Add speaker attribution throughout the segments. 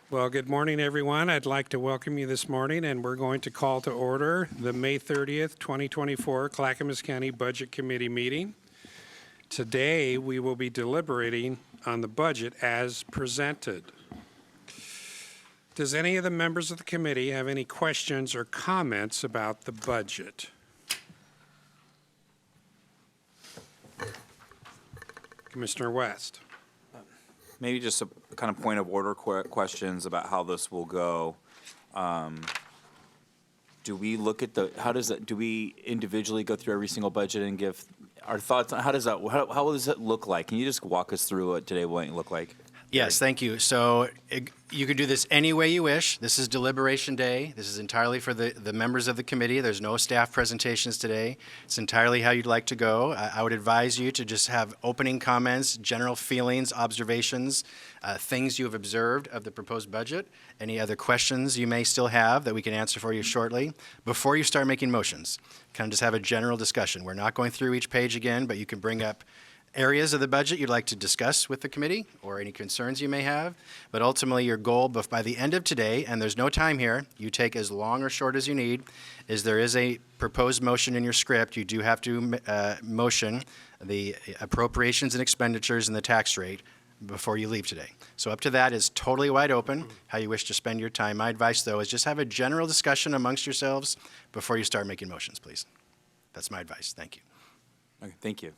Speaker 1: Well, good morning, everyone. I'd like to welcome you this morning, and we're going to call to order the May 30th, 2024 Clackamas County Budget Committee meeting. Today, we will be deliberating on the budget as presented. Does any of the members of the committee have any questions or comments about the budget? Commissioner West.
Speaker 2: Maybe just a kind of point of order questions about how this will go. Do we look at do we individually go through every single budget and give our thoughts on how does it look like? Can you just walk us through what today will look like?
Speaker 3: Yes, thank you. So you could do this any way you wish. This is deliberation day. This is entirely for the members of the committee. There's no staff presentations today. It's entirely how you'd like to go. I would advise you to just have opening comments, general feelings, observations, things you have observed of the proposed budget, any other questions you may still have that we can answer for you shortly before you start making motions. Kind of just have a general discussion. We're not going through each page again, but you can bring up areas of the budget you'd like to discuss with the committee or any concerns you may have. But ultimately, your goal by the end of today, and there's no time here, you take as long or short as you need, is there is a proposed motion in your script. You do have to motion the appropriations and expenditures and the tax rate before you leave today. So up to that is totally wide open, how you wish to spend your time. My advice, though, is just have a general discussion amongst yourselves before you start making motions, please. That's my advice. Thank you.
Speaker 2: Okay, thank you.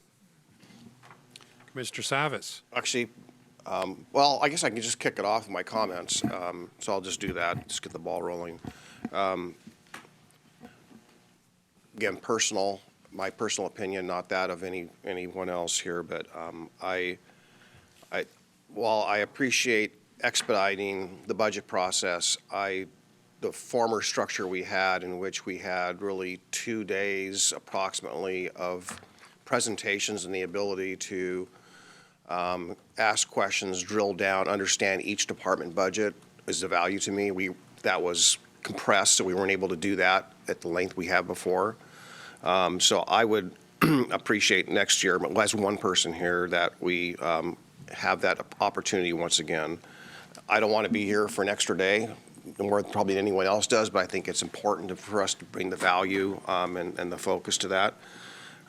Speaker 1: Mr. Savas.
Speaker 4: Actually, well, I guess I can just kick it off with my comments, so I'll just do that, just get the ball rolling. Again, my personal opinion, not that of anyone else here, but while I appreciate expediting the budget process, the former structure we had, in which we had really 2 days approximately of presentations and the ability to ask questions, drill down, understand each department budget, is of value to me. That was compressed, so we weren't able to do that at the length we have before. So I would appreciate next year, as one person here, that we have that opportunity once again. I don't want to be here for an extra day, more probably than anyone else does, but I think it's important for us to bring the value and the focus to that.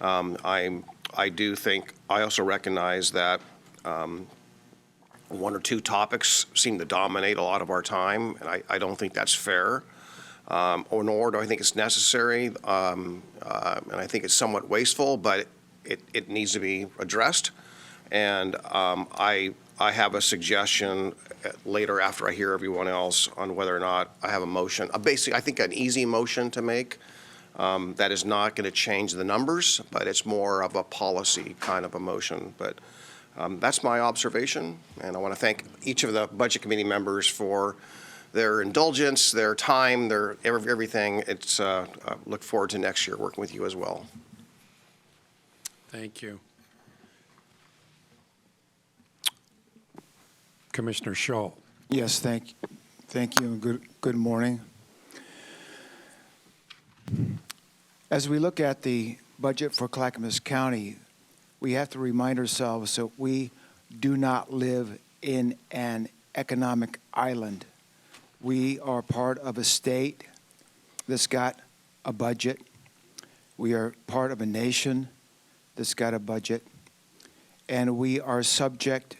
Speaker 4: I also recognize that one or two topics seem to dominate a lot of our time, and I don't think that's fair, nor do I think it's necessary, and I think it's somewhat wasteful, but it needs to be addressed. And I have a suggestion later after I hear everyone else on whether or not I have a motion, basically I think an easy motion to make. That is not going to change the numbers, but it's more of a policy kind of a motion. But that's my observation, and I want to thank each of the Budget Committee members for their indulgence, their time, their everything. I look forward to next year working with you as well.
Speaker 1: Thank you. Commissioner Scholl.
Speaker 5: Yes, thank you, and good morning. As we look at the budget for Clackamas County, we have to remind ourselves that we do not live in an economic island. We are part of a state that's got a budget. We are part of a nation that's got a budget. And we are subject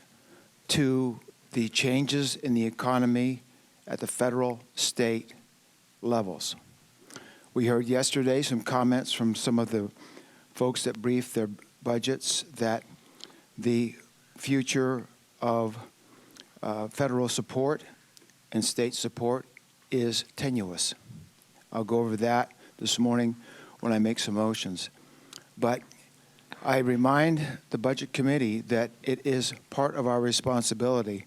Speaker 5: to the changes in the economy at the federal, state levels. We heard yesterday some comments from some of the folks that briefed their budgets that the future of federal support and state support is tenuous. I'll go over that this morning when I make some motions. But I remind the Budget Committee that it is part of our responsibility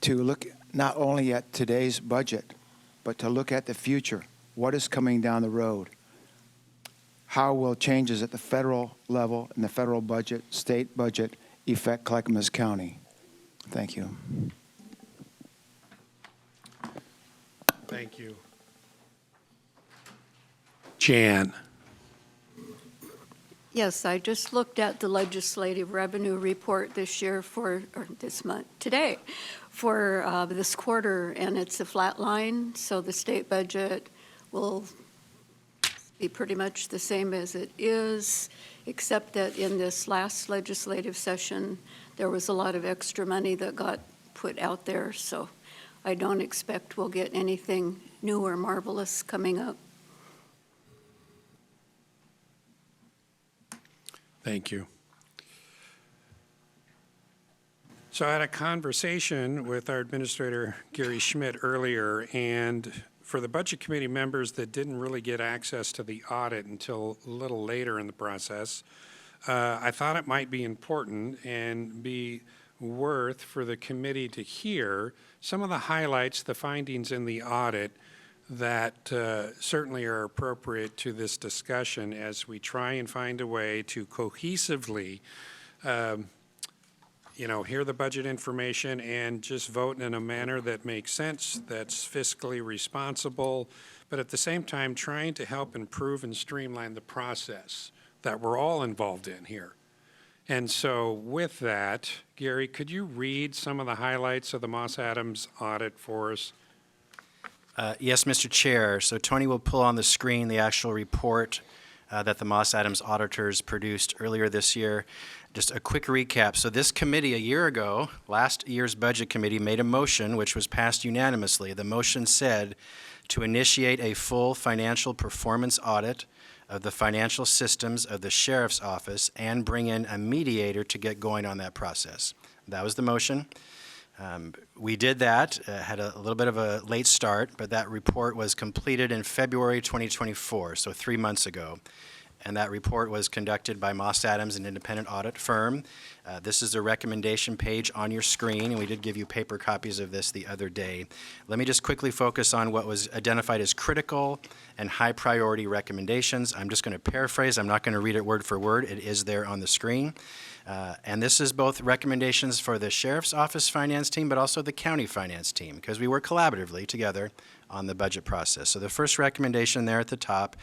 Speaker 5: to look not only at today's budget, but to look at the future. What is coming down the road? How will changes at the federal level and the federal budget, state budget, affect Clackamas County? Thank you.
Speaker 1: Thank you. Jan.
Speaker 6: Yes, I just looked at the legislative revenue report this year or this month, today, for this quarter, and it's a flat line, so the state budget will be pretty much the same as it is, except that in this last legislative session, there was a lot of extra money that got put out there, so I don't expect we'll get anything new or marvelous coming up.
Speaker 1: Thank you. So I had a conversation with our administrator, Gary Schmidt, earlier, and for the Budget Committee members that didn't really get access to the audit until a little later in the process, I thought it might be important and be worth for the committee to hear some of the highlights, the findings in the audit that certainly are appropriate to this discussion as we try and find a way to cohesively hear the budget information and just vote in a manner that makes sense, that's fiscally responsible, but at the same time trying to help improve and streamline the process that we're all involved in here. And so with that, Gary, could you read some of the highlights of the Moss Adams audit for us?
Speaker 3: Yes, Mr. Chair. So Tony will pull on the screen the actual report that the Moss Adams auditors produced earlier this year. Just a quick recap. So this committee a year ago, last year's budget committee, made a motion which was passed unanimously. The motion said to initiate a full financial performance audit of the financial systems of the Sheriff's Office and bring in a mediator to get going on that process. That was the motion. We did that, had a little bit of a late start, but that report was completed in February 2024, so 3 months ago. And that report was conducted by Moss Adams, an independent audit firm. This is the recommendation page on your screen, and we did give you paper copies of this the other day. Let me just quickly focus on what was identified as critical and high priority recommendations. I'm just going to paraphrase. I'm not going to read it word for word. It is there on the screen. And this is both recommendations for the Sheriff's Office finance team, but also the county finance team, because we work collaboratively together on the budget process. So the first recommendation there at the top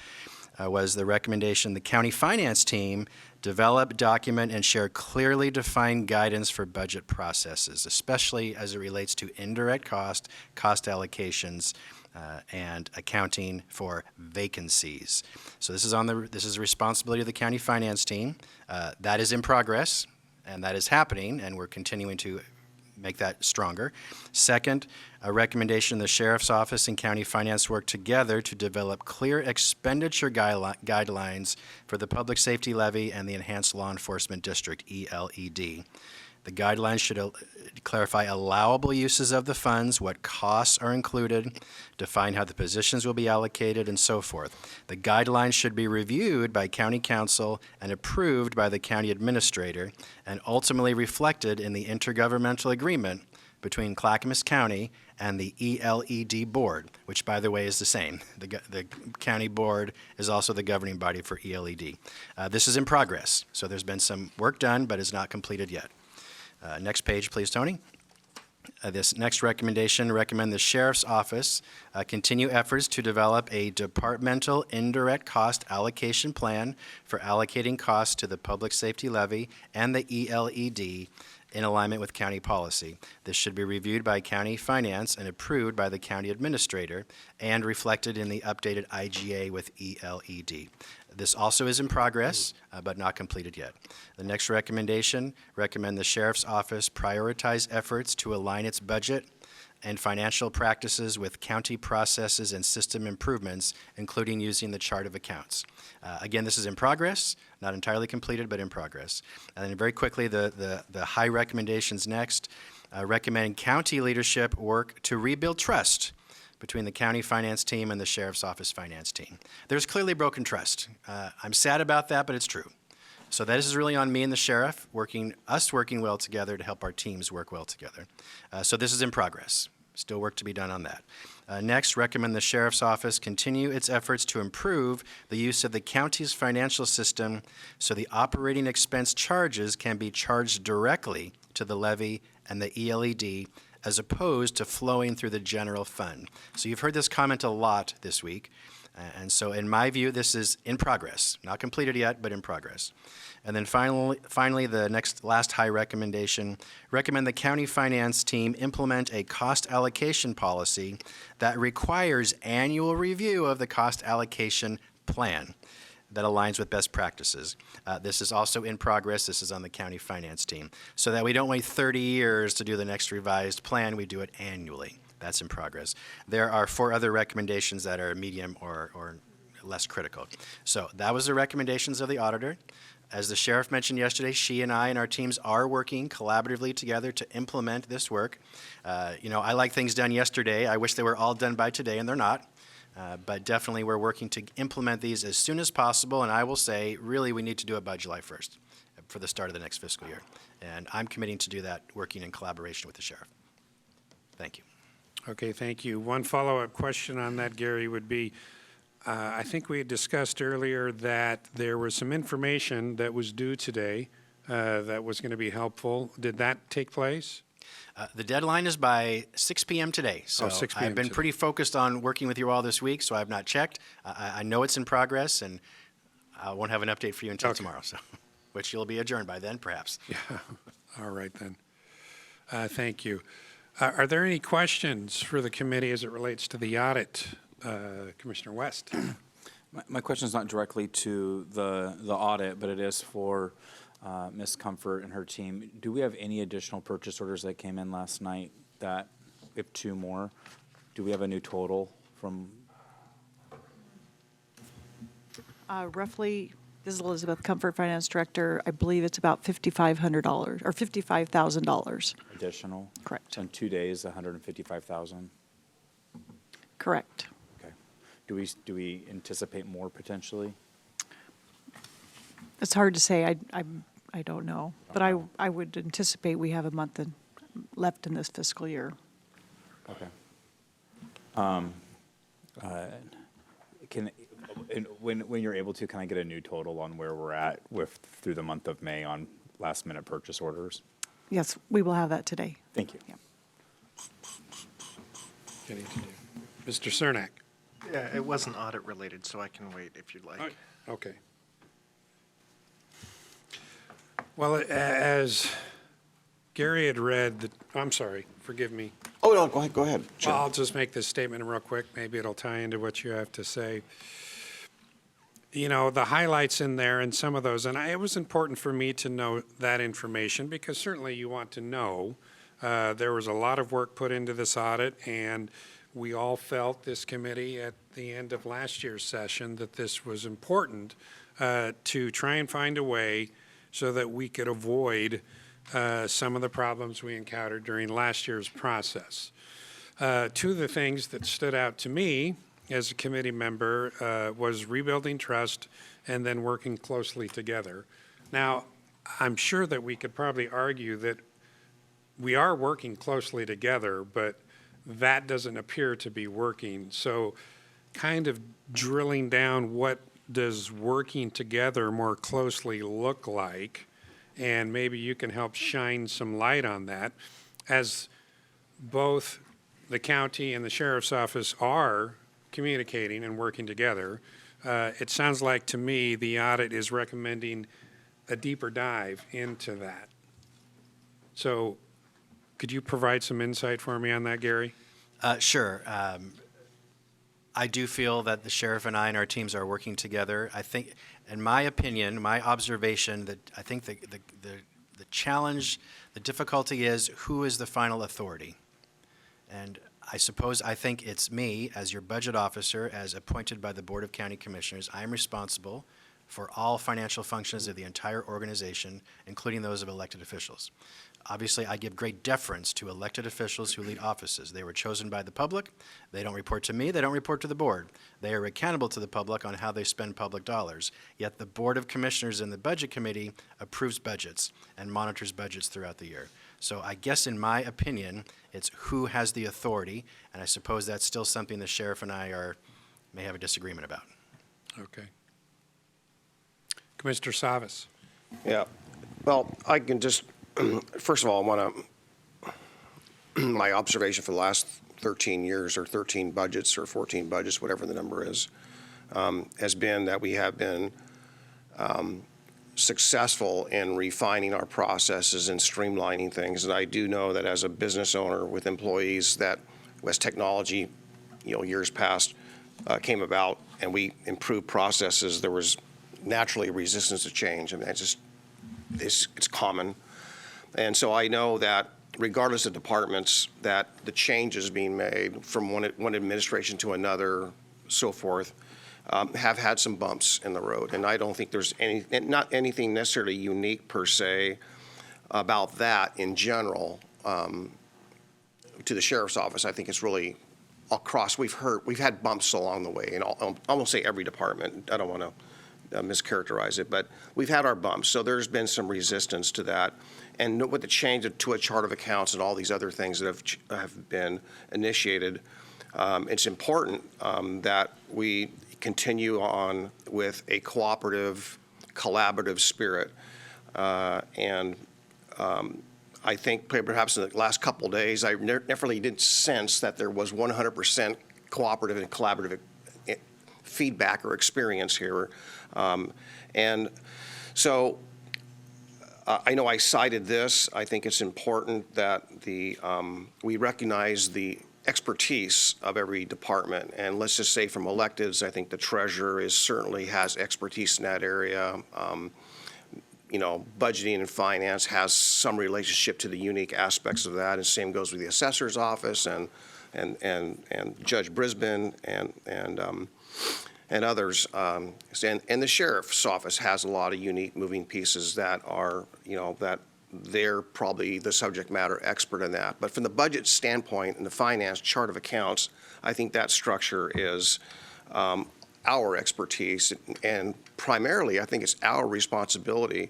Speaker 3: was the recommendation the county finance team develop, document, and share clearly defined guidance for budget processes, especially as it relates to indirect cost allocations, and accounting for vacancies. So this is the responsibility of the county finance team. That is in progress, and that is happening, and we're continuing to make that stronger. Second, a recommendation the Sheriff's Office and county finance work together to develop clear expenditure guidelines for the Public Safety Levy and the Enhanced Law Enforcement District, ELED. The guidelines should clarify allowable uses of the funds, what costs are included, define how the positions will be allocated, and so forth. The guidelines should be reviewed by county council and approved by the county administrator, and ultimately reflected in the intergovernmental agreement between Clackamas County and the ELED board, which, by the way, is the same. The county board is also the governing body for ELED. This is in progress, so there's been some work done, but is not completed yet. Next page, please, Tony. This next recommendation, recommend the Sheriff's Office continue efforts to develop a departmental indirect cost allocation plan for allocating costs to the Public Safety Levy and the ELED in alignment with county policy. This should be reviewed by county finance and approved by the county administrator and reflected in the updated IGA with ELED. This also is in progress, but not completed yet. The next recommendation, recommend the Sheriff's Office prioritize efforts to align its budget and financial practices with county processes and system improvements, including using the chart of accounts. Again, this is in progress, not entirely completed, but in progress. And then very quickly, the high recommendations next, recommend county leadership work to rebuild trust between the county finance team and the Sheriff's Office finance team. There's clearly broken trust. I'm sad about that, but it's true. So that is really on me and the sheriff, working well together to help our teams work well together. So this is in progress. Still work to be done on that. Next, recommend the Sheriff's Office continue its efforts to improve the use of the county's financial system so the operating expense charges can be charged directly to the levy and the ELED as opposed to flowing through the general fund. So you've heard this comment a lot this week, And so in my view, this is in progress, not completed yet, but in progress. And then finally, the last high recommendation, recommend the county finance team implement a cost allocation policy that requires annual review of the cost allocation plan that aligns with best practices. This is also in progress. This is on the county finance team. So that we don't wait 30 years to do the next revised plan, we do it annually. That's in progress. There are 4 other recommendations that are medium or less critical. So that was the recommendations of the auditor. As the sheriff mentioned yesterday, she and I and our teams are working collaboratively together to implement this work. I like things done yesterday. I wish they were all done by today, and they're not. But definitely we're working to implement these as soon as possible, and I will say, really, we need to do it by July 1st for the start of the next fiscal year. And I'm committing to do that, working in collaboration with the sheriff. Thank you.
Speaker 1: Okay, thank you. One follow-up question on that, Gary, would be, I think we had discussed earlier that there was some information that was due today that was going to be helpful. Did that take place?
Speaker 3: The deadline is by 6 p.m. today. So
Speaker 1: 6 p.m.
Speaker 3: I've been
Speaker 1: today.
Speaker 3: pretty focused on working with you all this week, so I've not checked. I know it's in progress, and I won't have an update for you until tomorrow, so which you'll be adjourned by then, perhaps.
Speaker 1: Yeah, all right then. Thank you. Are there any questions for the committee as it relates to the audit? Commissioner West?
Speaker 2: My question is not directly to the audit, but it is for Ms. Comfort and her team. Do we have any additional purchase orders that came in last night that, if 2 more, do we have a new total from?
Speaker 7: Roughly, this is Elizabeth Comfort, Finance Director. I believe it's about $5,500 or $55,000.
Speaker 2: Additional?
Speaker 7: Correct.
Speaker 2: In 2 days, 155,000?
Speaker 7: Correct.
Speaker 2: Okay. Do we anticipate more potentially?
Speaker 7: It's hard to say. I don't know. But I would anticipate we have a month left in this fiscal year.
Speaker 2: Okay. When you're able to, can I get a new total on where we're at through the month of May on last minute purchase orders?
Speaker 7: Yes, we will have that today.
Speaker 2: Thank you.
Speaker 7: Yeah.
Speaker 1: Mr. Cernak?
Speaker 8: Yeah, it wasn't audit related, so I can wait if you'd like.
Speaker 1: Okay. Well, as Gary had read, I'm sorry, forgive me.
Speaker 4: Oh, no, go ahead.
Speaker 1: Well, I'll just make this statement real quick. Maybe it'll tie into what you have to say. You know, the highlights in there and some of those, and it was important for me to know that information because certainly you want to know. There was a lot of work put into this audit, and we all felt, this committee at the end of last year's session, that this was important to try and find a way so that we could avoid some of the problems we encountered during last year's process. 2 of the things that stood out to me as a committee member was rebuilding trust and then working closely together. Now, I'm sure that we could probably argue that we are working closely together, but that doesn't appear to be working. So kind of drilling down, what does working together more closely look like? And maybe you can help shine some light on that, as both the county and the sheriff's office are communicating and working together. It sounds like to me the audit is recommending a deeper dive into that. So could you provide some insight for me on that, Gary?
Speaker 3: Sure. I do feel that the sheriff and I and our teams are working together. I think, in my opinion, my observation, that I think the challenge, the difficulty is who is the final authority. And I think it's me as your budget officer, as appointed by the Board of County Commissioners. I'm responsible for all financial functions of the entire organization, including those of elected officials. Obviously, I give great deference to elected officials who lead offices. They were chosen by the public. They don't report to me. They don't report to the board. They are accountable to the public on how they spend public dollars. Yet the Board of Commissioners and the Budget Committee approves budgets and monitors budgets throughout the year. So I guess in my opinion, it's who has the authority, and I suppose that's still something the sheriff and I may have a disagreement about.
Speaker 1: Okay. Commissioner Savas.
Speaker 4: Yeah. Well, I can just, first of all, I want to, my observation for the last 13 years or 13 budgets or 14 budgets, whatever the number is, has been that we have been successful in refining our processes and streamlining things. And I do know that as a business owner with employees, that as technology, years past came about and we improved processes, there was naturally a resistance to change. I mean, it's common. And so I know that regardless of departments, that the changes being made from one administration to another, so forth, have had some bumps in the road. And I don't think there's not anything necessarily unique per se about that in general to the sheriff's office. I think it's really across. We've had bumps along the way in almost say every department. I don't want to mischaracterize it, but we've had our bumps. So there's been some resistance to that. And with the change to a chart of accounts and all these other things that have been initiated, it's important that we continue on with a cooperative, collaborative spirit. I think perhaps in the last couple of days, I definitely didn't sense that there was 100% cooperative and collaborative feedback or experience here. And so I know I cited this. I think it's important that we recognize the expertise of every department. And let's just say from electives, I think the treasurer certainly has expertise in that area. Budgeting and finance has some relationship to the unique aspects of that. And same goes with the assessor's office and Judge Brisbane and others. And the sheriff's office has a lot of unique moving pieces that are, that they're probably the subject matter expert in that. But from the budget standpoint and the finance chart of accounts, I think that structure is our expertise, and primarily I think it's our responsibility.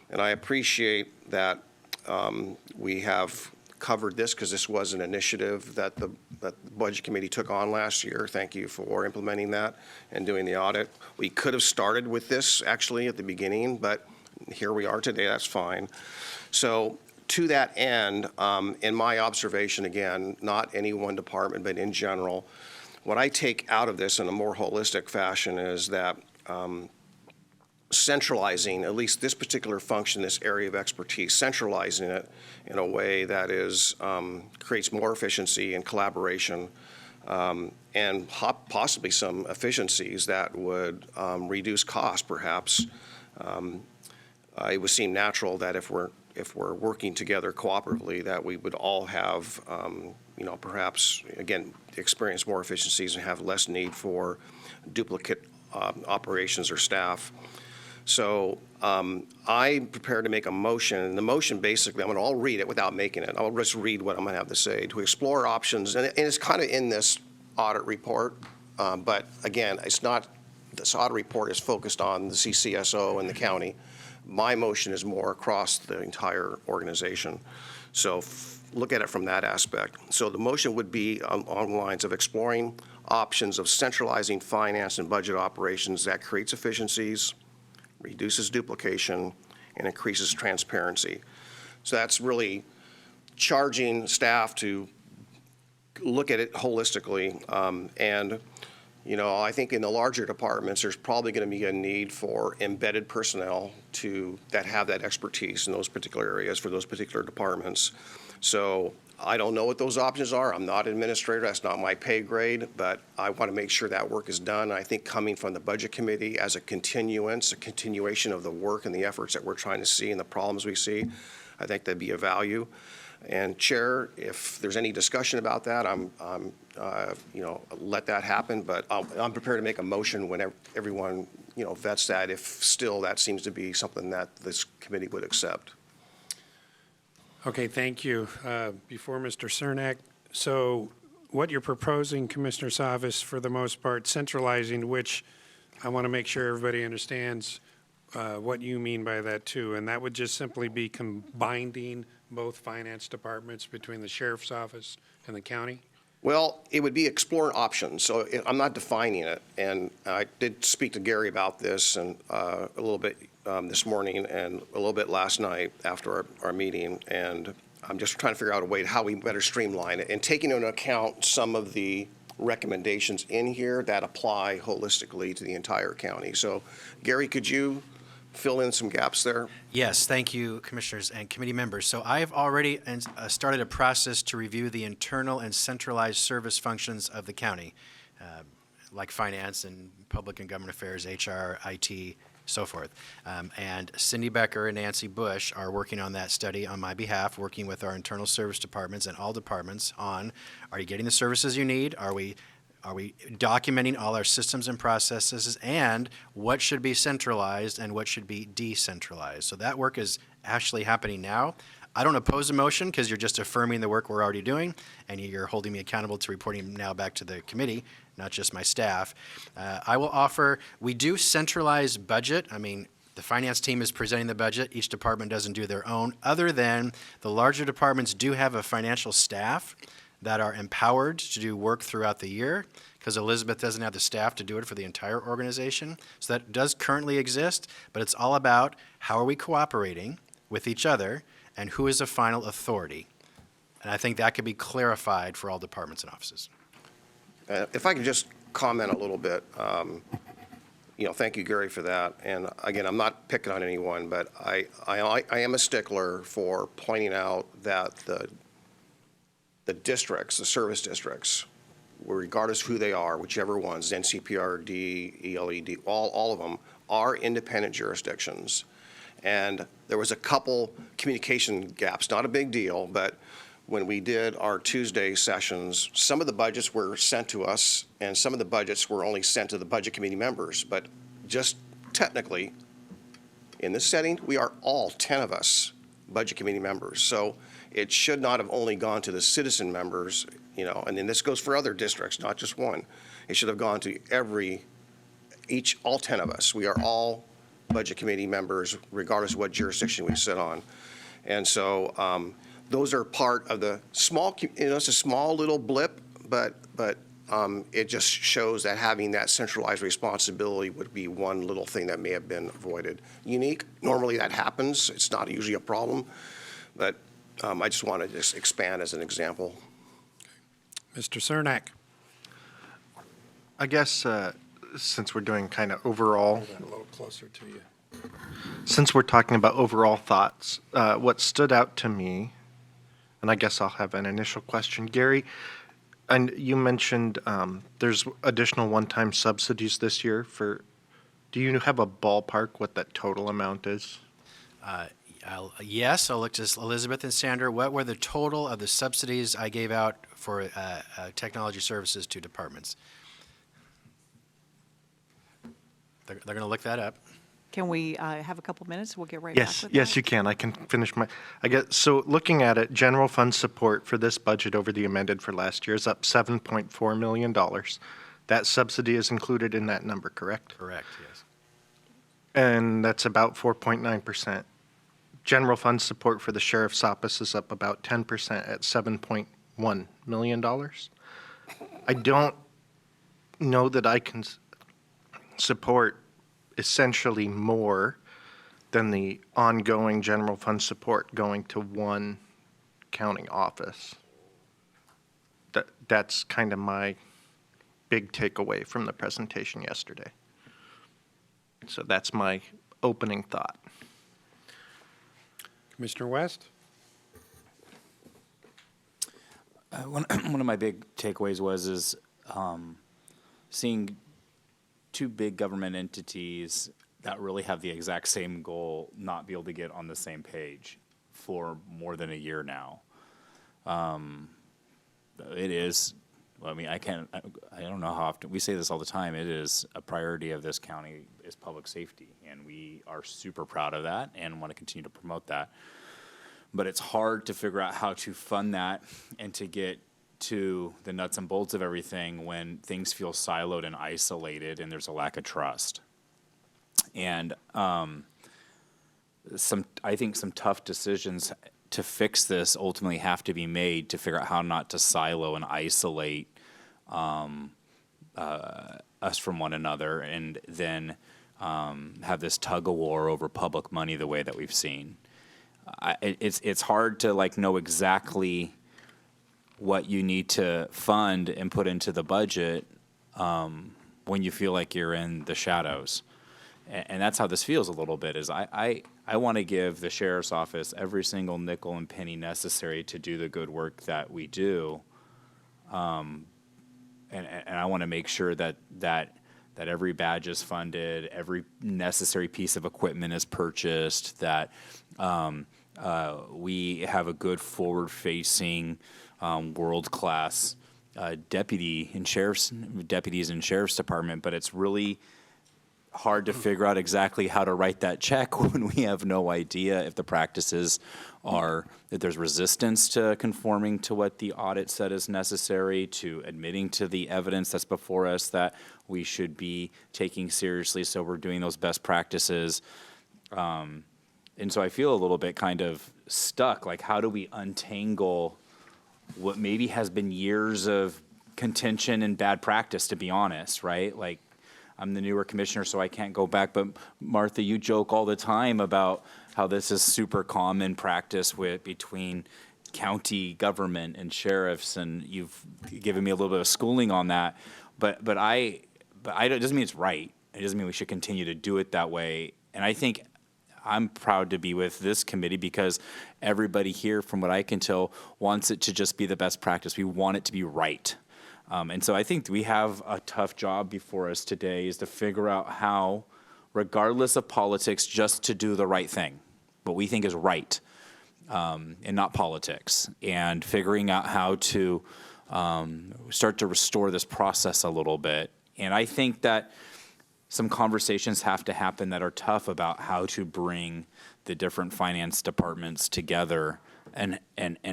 Speaker 4: And I appreciate that we have covered this because this was an initiative that the Budget Committee took on last year. Thank you for implementing that and doing the audit. We could have started with this actually at the beginning, but here we are today. That's fine. So to that end, in my observation, again, not any one department, but in general, what I take out of this in a more holistic fashion is that centralizing, at least this particular function, this area of expertise, centralizing it in a way that creates more efficiency and collaboration, and possibly some efficiencies that would reduce cost, perhaps. It would seem natural that if we're working together cooperatively, that we would all have, perhaps, again, experience more efficiencies and have less need for duplicate operations or staff. So I'm prepared to make a motion, and the motion basically, I'll read it without making it. I'll just read what I'm going to have to say. To explore options, and it's kind of in this audit report, but again, it's not, this audit report is focused on the CCSO and the county. My motion is more across the entire organization. So look at it from that aspect. So the motion would be on the lines of exploring options of centralizing finance and budget operations that creates efficiencies, reduces duplication, and increases transparency. So that's really charging staff to look at it holistically. I think in the larger departments, there's probably going to be a need for embedded personnel that have that expertise in those particular areas for those particular departments. So I don't know what those options are. I'm not an administrator. That's not my pay grade, but I want to make sure that work is done. I think coming from the Budget Committee as a continuation of the work and the efforts that we're trying to see and the problems we see, I think that'd be of value. And Chair, if there's any discussion about that, let that happen. But I'm prepared to make a motion when everyone, vets that, if still that seems to be something that this committee would accept.
Speaker 1: Okay, thank you. Before Mr. Cernak, so what you're proposing, Commissioner Savas, for the most part, centralizing, which I want to make sure everybody understands what you mean by that too, and that would just simply be combining both finance departments between the sheriff's office and the county?
Speaker 4: Well, it would be exploring options. So I'm not defining it. And I did speak to Gary about this and a little bit this morning and a little bit last night after our meeting. And I'm just trying to figure out a way how we better streamline it and taking into account some of the recommendations in here that apply holistically to the entire county. So, Gary, could you fill in some gaps there?
Speaker 3: Yes, thank you, commissioners and committee members. So I've already started a process to review the internal and centralized service functions of the county, like finance and public and government affairs, HR, IT, so forth. And Cindy Becker and Nancy Bush are working on that study on my behalf, working with our internal service departments and all departments on, are you getting the services you need? Are we documenting all our systems and processes, and what should be centralized and what should be decentralized? So that work is actually happening now. I don't oppose the motion because you're just affirming the work we're already doing, and you're holding me accountable to reporting now back to the committee, not just my staff. I will offer, we do centralize budget. I mean, the finance team is presenting the budget. Each department doesn't do their own, other than the larger departments do have a financial staff that are empowered to do work throughout the year, because Elizabeth doesn't have the staff to do it for the entire organization. So that does currently exist, but it's all about how are we cooperating with each other and who is the final authority. And I think that could be clarified for all departments and offices.
Speaker 4: If I could just comment a little bit, thank you, Gary, for that. And again, I'm not picking on anyone, but I am a stickler for pointing out that the districts, the service districts, regardless who they are, whichever ones, NCPRD, ELED, all of them are independent jurisdictions. And there was a couple communication gaps, not a big deal, but when we did our Tuesday sessions, some of the budgets were sent to us and some of the budgets were only sent to the budget committee members. But just technically, in this setting, we are all 10 of us budget committee members. So it should not have only gone to the citizen members, and then this goes for other districts, not just one. It should have gone to all 10 of us. We are all budget committee members, regardless of what jurisdiction we sit on. And so those are part of the small, it's a small little blip, but it just shows that having that centralized responsibility would be one little thing that may have been avoided. Unique, normally that happens. It's not usually a problem, but I just want to just expand as an example.
Speaker 1: Mr. Cernak.
Speaker 8: I guess since we're doing kind of overall,
Speaker 1: A little closer to you.
Speaker 8: since we're talking about overall thoughts, what stood out to me, and I guess I'll have an initial question, Gary, and you mentioned there's additional one-time subsidies this year do you have a ballpark what that total amount is?
Speaker 3: Yes, I'll look to Elizabeth and Sandra. What were the total of the subsidies I gave out for technology services to departments? They're going to look that up.
Speaker 7: Can we have a couple minutes? We'll get right back
Speaker 8: Yes,
Speaker 7: with
Speaker 8: yes,
Speaker 7: that.
Speaker 8: you can. I can finish so looking at it, general fund support for this budget over the amended for last year is up $7.4 million. That subsidy is included in that number, correct?
Speaker 3: Correct, yes.
Speaker 8: And that's about 4.9%. General fund support for the sheriff's office is up about 10% at $7.1 million. I don't know that I can support essentially more than the ongoing general fund support going to one county office. That's kind of my big takeaway from the presentation yesterday. So that's my opening thought.
Speaker 1: Commissioner West?
Speaker 2: One of my big takeaways was seeing two big government entities that really have the exact same goal not be able to get on the same page for more than a year now. It is, I mean, I don't know how often, we say this all the time, it is a priority of this county is public safety, and we are super proud of that and want to continue to promote that. But it's hard to figure out how to fund that and to get to the nuts and bolts of everything when things feel siloed and isolated and there's a lack of trust. And I think some tough decisions to fix this ultimately have to be made to figure out how not to silo and isolate us from one another, and then have this tug of war over public money the way that we've seen. It's hard to know exactly what you need to fund and put into the budget when you feel like you're in the shadows. And that's how this feels a little bit, is I want to give the sheriff's office every single nickel and penny necessary to do the good work that we do. And I want to make sure that every badge is funded, every necessary piece of equipment is purchased, that we have a good forward-facing, world-class deputies in sheriff's department. But it's really hard to figure out exactly how to write that check when we have no idea if the practices are, that there's resistance to conforming to what the audit said is necessary, to admitting to the evidence that's before us that we should be taking seriously, so we're doing those best practices. And so I feel a little bit kind of stuck, like how do we untangle what maybe has been years of contention and bad practice, to be honest, right? Like, I'm the newer commissioner, so I can't go back, but Martha, you joke all the time about how this is super common practice between county government and sheriffs, and you've given me a little bit of schooling on that. But it doesn't mean it's right. It doesn't mean we should continue to do it that way. And I think I'm proud to be with this committee because everybody here, from what I can tell, wants it to just be the best practice. We want it to be right. And so I think we have a tough job before us today, is to figure out how, regardless of politics, just to do the right thing, what we think is right, and not politics, and figuring out how to start to restore this process a little bit. And I think that some conversations have to happen that are tough about how to bring the different finance departments together and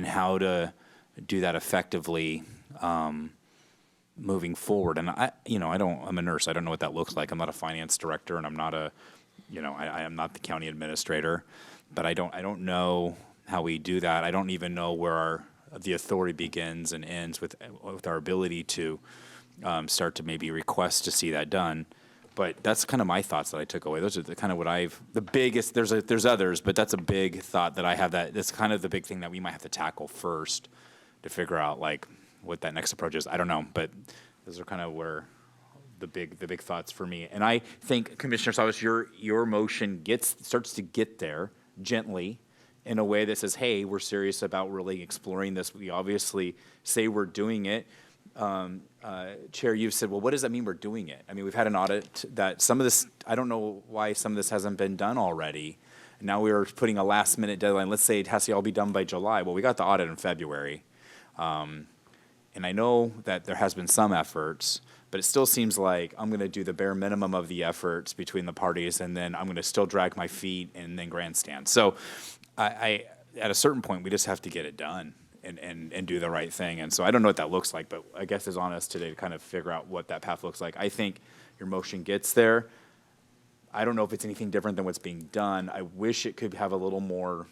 Speaker 2: how to do that effectively moving forward. And I'm a nurse. I don't know what that looks like. I'm not a finance director, and I'm not I am not the county administrator, but I don't know how we do that. I don't even know where the authority begins and ends with our ability to start to maybe request to see that done. But that's kind of my thoughts that I took away. Those are the kind of the biggest, there's others, but that's a big thought that I have, that's kind of the big thing that we might have to tackle first to figure out like what that next approach is. I don't know, but those are kind of where the big thoughts for me. And I think, Commissioner Salas, your motion starts to get there gently in a way that says, hey, we're serious about really exploring this. We obviously say we're doing it. Chair, you've said, well, what does that mean we're doing it? I mean, we've had an audit that some of this, I don't know why some of this hasn't been done already. Now we are putting a last minute deadline. Let's say it has to all be done by July. Well, we got the audit in February. And I know that there has been some efforts, but it still seems like I'm going to do the bare minimum of the efforts between the parties, and then I'm going to still drag my feet and then grandstand. So I at a certain point, we just have to get it done and do the right thing. And so I don't know what that looks like, but I guess it's on us today to kind of figure out what that path looks like. I think your motion gets there. I don't know if it's anything different than what's being done. I wish it could have a little more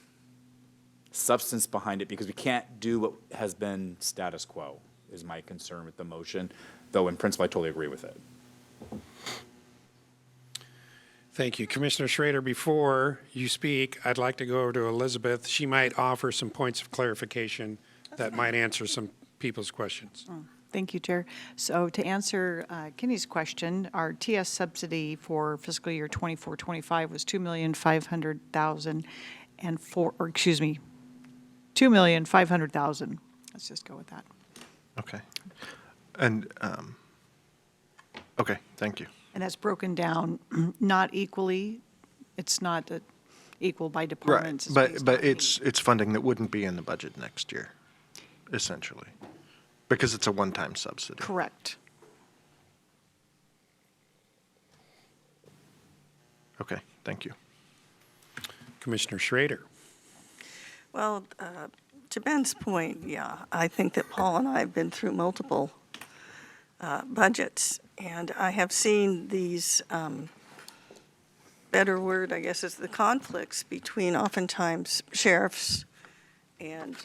Speaker 2: substance behind it, because we can't do what has been status quo, is my concern with the motion, though in principle I totally agree with it.
Speaker 1: Thank you. Commissioner Schrader, before you speak, I'd like to go over to Elizabeth. She might offer some points of clarification that might answer some people's questions.
Speaker 7: Thank you, Chair. So to answer Kenny's question, our TS subsidy for fiscal year 24-25 was $2,500,000 $2,500,000. Let's just go with that.
Speaker 8: Okay. And, okay, thank you.
Speaker 7: And that's broken down not equally. It's not equal by departments.
Speaker 8: Right, but it's funding that wouldn't be in the budget next year, essentially, because it's a one-time subsidy.
Speaker 7: Correct.
Speaker 8: Okay, thank you.
Speaker 1: Commissioner Schrader.
Speaker 9: Well, to Ben's point, yeah, I think that Paul and I have been through multiple budgets, and I have seen these, better word, I guess, is the conflicts between oftentimes sheriffs and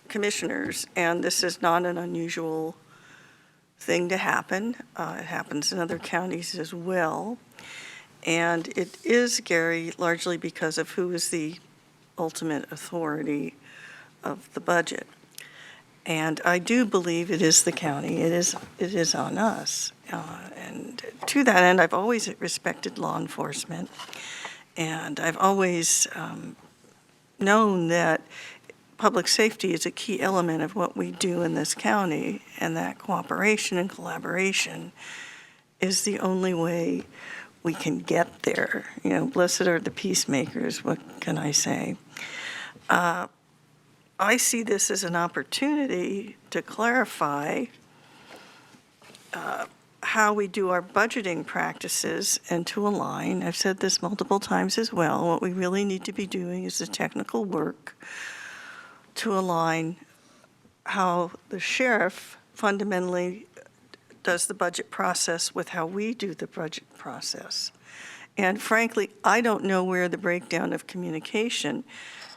Speaker 9: commissioners, and this is not an unusual thing to happen. It happens in other counties as well, and it is, Gary, largely because of who is the ultimate authority of the budget. And I do believe it is the county. It is on us. And to that end, I've always respected law enforcement. And I've always known that public safety is a key element of what we do in this county, and that cooperation and collaboration is the only way we can get there. You know, blessed are the peacemakers, what can I say? I see this as an opportunity to clarify how we do our budgeting practices and to align. I've said this multiple times as well. What we really need to be doing is the technical work to align how the sheriff fundamentally does the budget process with how we do the budget process. And frankly, I don't know where the breakdown of communication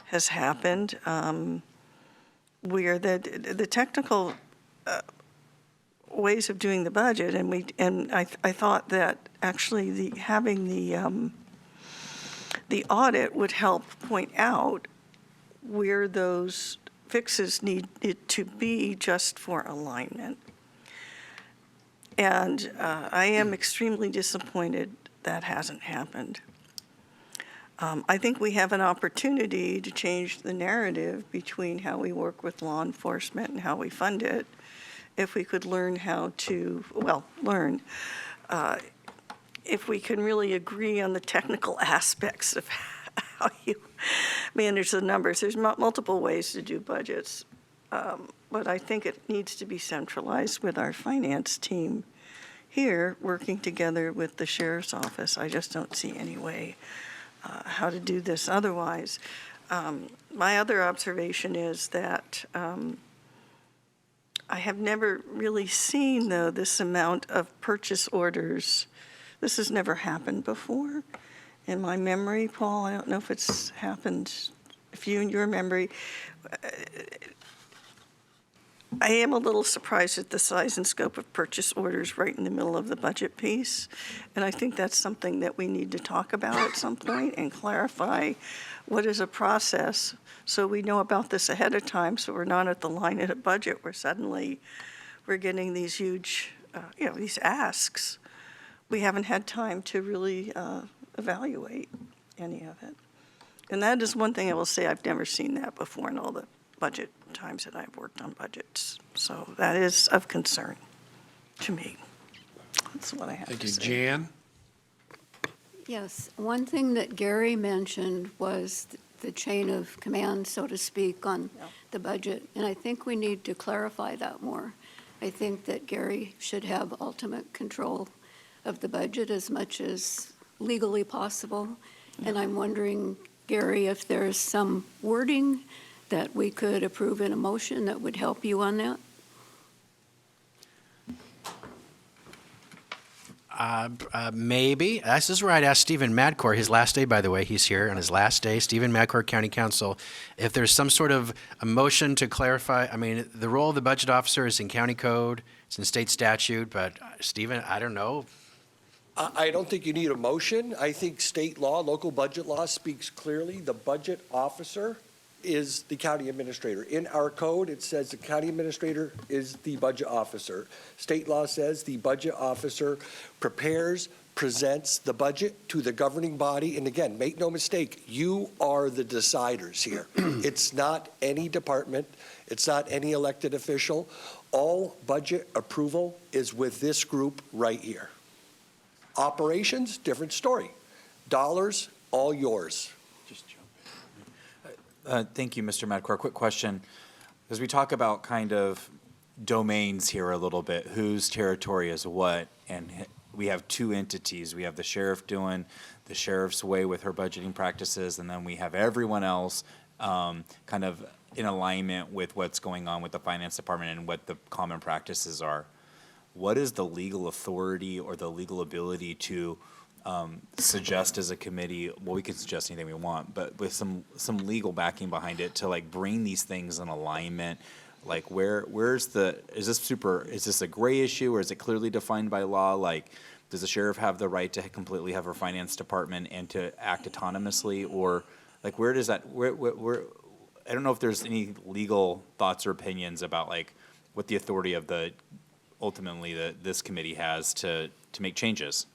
Speaker 9: has happened, where the technical ways of doing the budget, and I thought that actually having the audit would help point out where those fixes need it to be just for alignment. And I am extremely disappointed that hasn't happened. I think we have an opportunity to change the narrative between how we work with law enforcement and how we fund it, if we could learn how to, if we can really agree on the technical aspects of how you manage the numbers. There's multiple ways to do budgets, but I think it needs to be centralized with our finance team here, working together with the sheriff's office. I just don't see any way how to do this otherwise. My other observation is that I have never really seen, though, this amount of purchase orders. This has never happened before in my memory, Paul. I don't know if it's happened, if you in your memory. I am a little surprised at the size and scope of purchase orders right in the middle of the budget piece. And I think that's something that we need to talk about at some point and clarify what is a process so we know about this ahead of time, so we're not at the line at a budget where suddenly we're getting these huge, these asks. We haven't had time to really evaluate any of it. And that is one thing I will say, I've never seen that before in all the budget times that I've worked on budgets. So that is of concern to me. That's what I have
Speaker 1: Thank
Speaker 9: to
Speaker 1: you.
Speaker 9: say.
Speaker 1: Jan?
Speaker 6: Yes, one thing that Gary mentioned was the chain of command, so to speak, on the budget. And I think we need to clarify that more. I think that Gary should have ultimate control of the budget as much as legally possible. And I'm wondering, Gary, if there's some wording that we could approve in a motion that would help you on that?
Speaker 3: Maybe. This is where I'd ask Stephen Madcore, his last day, by the way, he's here on his last day, Stephen Madcore, County Council, if there's some sort of a motion to clarify. I mean, the role of the budget officer is in county code, it's in state statute, but Stephen, I don't know.
Speaker 10: I don't think you need a motion. I think state law, local budget law speaks clearly. The budget officer is the county administrator. In our code, it says the county administrator is the budget officer. State law says the budget officer prepares, presents the budget to the governing body. And again, make no mistake, you are the deciders here. It's not any department. It's not any elected official. All budget approval is with this group right here. Operations, different story. Dollars, all yours.
Speaker 2: Thank you, Mr. Madcore. Quick question. As we talk about kind of domains here a little bit, whose territory is what, and we have two entities. We have the sheriff doing the sheriff's way with her budgeting practices, and then we have everyone else kind of in alignment with what's going on with the finance department and what the common practices are. What is the legal authority or the legal ability to suggest as a committee? Well, we can suggest anything we want, but with some legal backing behind it to like bring these things in alignment. Like is this a gray issue, or is it clearly defined by law? Like, does the sheriff have the right to completely have her finance department and to act autonomously, or like where does that I don't know if there's any legal thoughts or opinions about like what the authority of ultimately this committee has to make changes.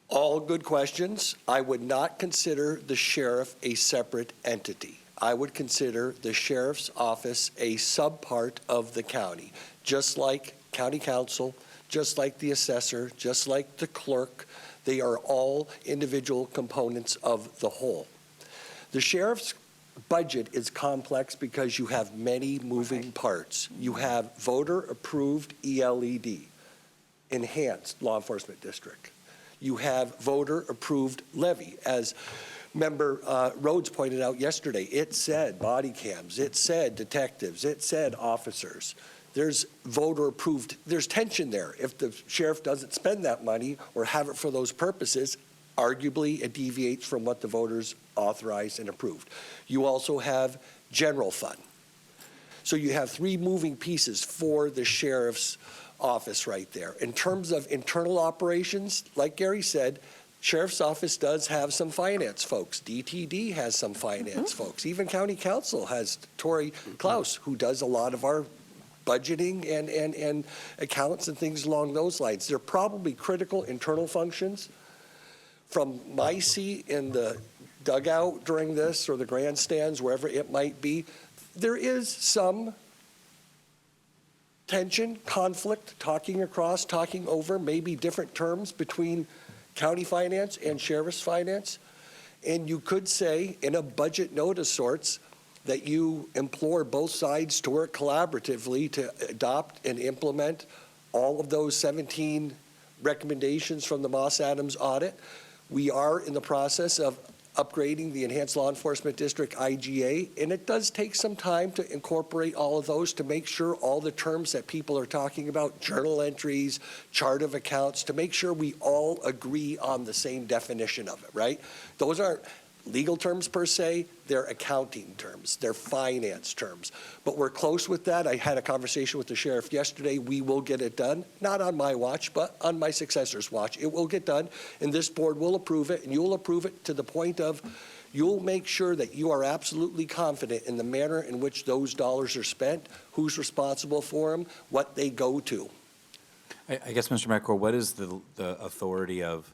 Speaker 10: All good questions. I would not consider the sheriff a separate entity. I would consider the sheriff's office a subpart of the county, just like county council, just like the assessor, just like the clerk. They are all individual components of the whole. The sheriff's budget is complex because you have many moving parts. You have voter-approved ELED, Enhanced Law Enforcement District. You have voter-approved levy. As Member Rhodes pointed out yesterday, it said body cams, it said detectives, it said officers. There's voter-approved, there's tension there. If the sheriff doesn't spend that money or have it for those purposes, arguably it deviates from what the voters authorized and approved. You also have general fund. So you have three moving pieces for the sheriff's office right there. In terms of internal operations, like Gary said, sheriff's office does have some finance folks. DTD has some finance folks. Even county council has Tori Klaus, who does a lot of our budgeting and accounts and things along those lines. They're probably critical internal functions. From my seat in the dugout during this, or the grandstands, wherever it might be, there is some tension, conflict, talking across, talking over, maybe different terms between county finance and sheriff's finance. And you could say, in a budget note of sorts, that you implore both sides to work collaboratively to adopt and implement all of those 17 recommendations from the Moss Adams audit. We are in the process of upgrading the Enhanced Law Enforcement District IGA, and it does take some time to incorporate all of those to make sure all the terms that people are talking about, journal entries, chart of accounts, to make sure we all agree on the same definition of it, right? Those aren't legal terms per se, they're accounting terms, they're finance terms. But we're close with that. I had a conversation with the sheriff yesterday. We will get it done, not on my watch, but on my successor's watch. It will get done, and this board will approve it, and you'll approve it to the point of you'll make sure that you are absolutely confident in the manner in which those dollars are spent, who's responsible for them, what they go to.
Speaker 2: I guess, Mr. McCord, what is the authority of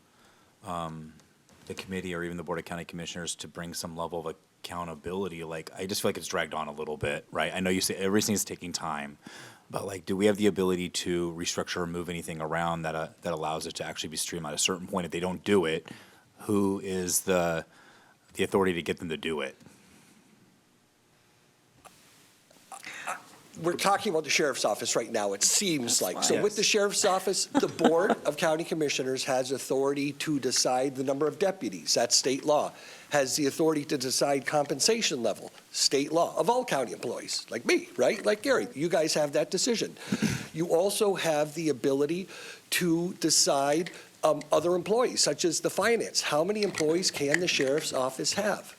Speaker 2: the committee or even the Board of County Commissioners to bring some level of accountability? Like, I just feel like it's dragged on a little bit, right? I know you say everything's taking time, but like, do we have the ability to restructure or move anything around that allows it to actually be streamlined? At a certain point, if they don't do it, who is the authority to get them to do it?
Speaker 10: We're talking about the sheriff's office right now, it seems like. So
Speaker 2: fine.
Speaker 10: with the sheriff's office, the Board of County Commissioners has authority to decide the number of deputies. That's state law. Has the authority to decide compensation level, state law, of all county employees, like me, right? Like Gary, you guys have that decision. You also have the ability to decide other employees, such as the finance. How many employees can the sheriff's office have?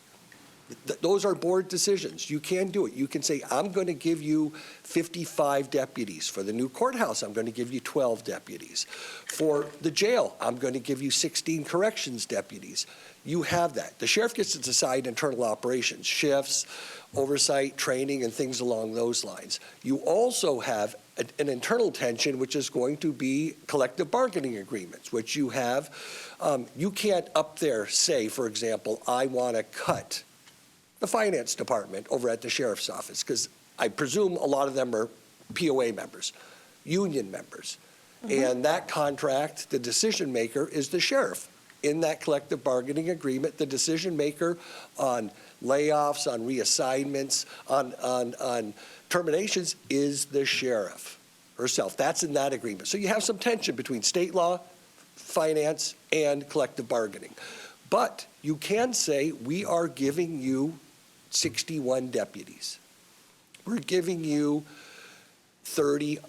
Speaker 10: Those are board decisions. You can do it. You can say, I'm going to give you 55 deputies. For the new courthouse, I'm going to give you 12 deputies. For the jail, I'm going to give you 16 corrections deputies. You have that. The sheriff gets to decide internal operations, shifts, oversight, training, and things along those lines. You also have an internal tension, which is going to be collective bargaining agreements, which you have. You can't up there say, for example, I want to cut the finance department over at the sheriff's office, because I presume a lot of them are POA members, union members. And that contract, the decision maker is the sheriff. In that collective bargaining agreement, the decision maker on layoffs, on reassignments, on terminations is the sheriff herself. That's in that agreement. So you have some tension between state law, finance, and collective bargaining. But you can say, we are giving you 61 deputies. We're giving you 30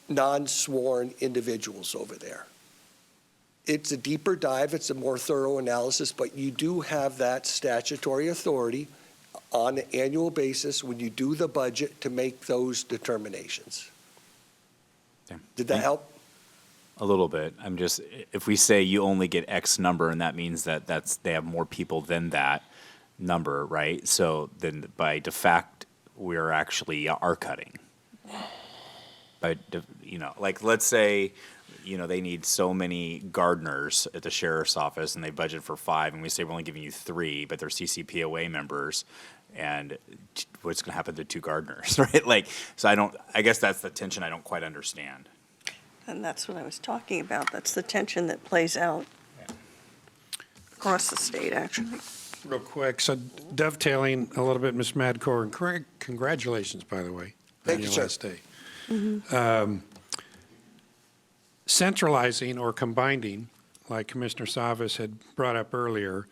Speaker 10: non-sworn individuals over there. It's a deeper dive, it's a more thorough analysis, but you do have that statutory authority on an annual basis when you do the budget to make those determinations.
Speaker 2: Okay.
Speaker 10: Did that help?
Speaker 2: A little bit. I'm just, if we say you only get X number and that means that they have more people than that, number, right? So then by de facto, we're actually are cutting. But, like, let's say, they need so many gardeners at the sheriff's office and they budget for 5 and we say we're only giving you 3, but they're CCPOA members. And what's going to happen to 2 gardeners, right? Like, so I guess that's the tension I don't quite understand.
Speaker 9: And that's what I was talking about. That's the tension that plays out across the state, actually.
Speaker 1: Real quick, so dovetailing a little bit, Ms. Madcore, and congratulations, by the way.
Speaker 10: Thank you,
Speaker 1: on
Speaker 10: sir.
Speaker 1: your last day. Centralizing or combining, like Commissioner Savas had brought up earlier,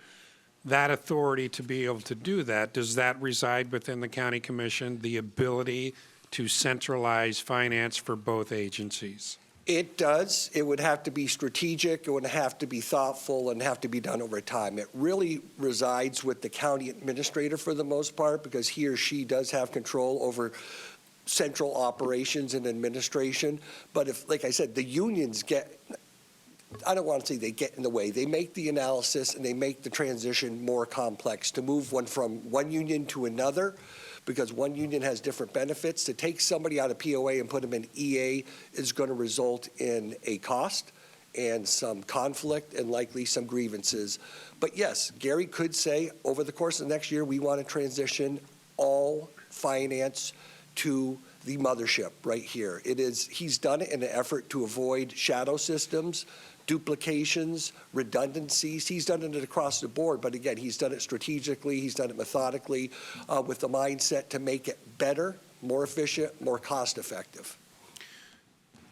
Speaker 1: that authority to be able to do that, does that reside within the county commission, the ability to centralize finance for both agencies?
Speaker 10: It does. It would have to be strategic, it would have to be thoughtful, and have to be done over time. It really resides with the county administrator for the most part, because he or she does have control over central operations and administration. But if, like I said, the unions I don't want to say they get in the way. They make the analysis and they make the transition more complex to move one from one union to another, because one union has different benefits. To take somebody out of POA and put them in EA is going to result in a cost and some conflict and likely some grievances. But yes, Gary could say over the course of the next year, we want to transition all finance to the mothership right here. He's done it in an effort to avoid shadow systems, duplications, redundancies. He's done it across the board, but again, he's done it strategically, he's done it methodically, with the mindset to make it better, more efficient, more cost-effective.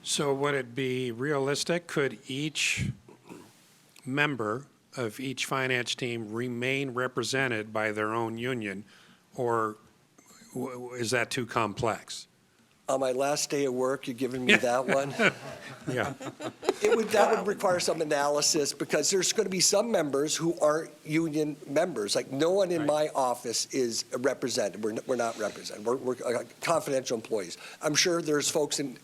Speaker 1: So would it be realistic? Could each member of each finance team remain represented by their own union, or is that too complex?
Speaker 10: On my last day of work, you're giving me that one.
Speaker 1: Yeah.
Speaker 10: That would require some analysis, because there's going to be some members who aren't union members. Like, no one in my office is represented. We're not represented. We're confidential employees. I'm sure there's folks in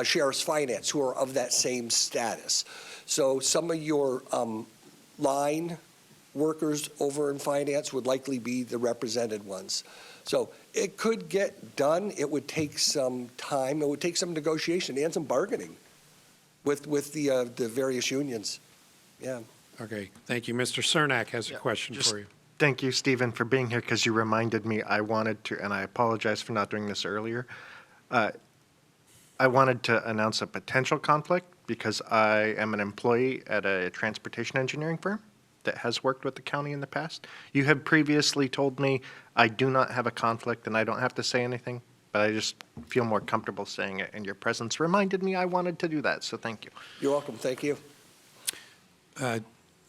Speaker 10: Sheriff's Finance who are of that same status. So some of your line workers over in finance would likely be the represented ones. So it could get done. It would take some time. It would take some negotiation and some bargaining with the various unions. Yeah.
Speaker 1: Okay, thank you. Mr. Cernak has a question
Speaker 8: just-
Speaker 1: for you.
Speaker 8: Thank you, Stephen, for being here, because you reminded me I wanted to, and I apologize for not doing this earlier. I wanted to announce a potential conflict because I am an employee at a transportation engineering firm that has worked with the county in the past. You have previously told me I do not have a conflict and I don't have to say anything, but I just feel more comfortable saying it, and your presence reminded me I wanted to do that, so thank you.
Speaker 10: You're welcome. Thank you.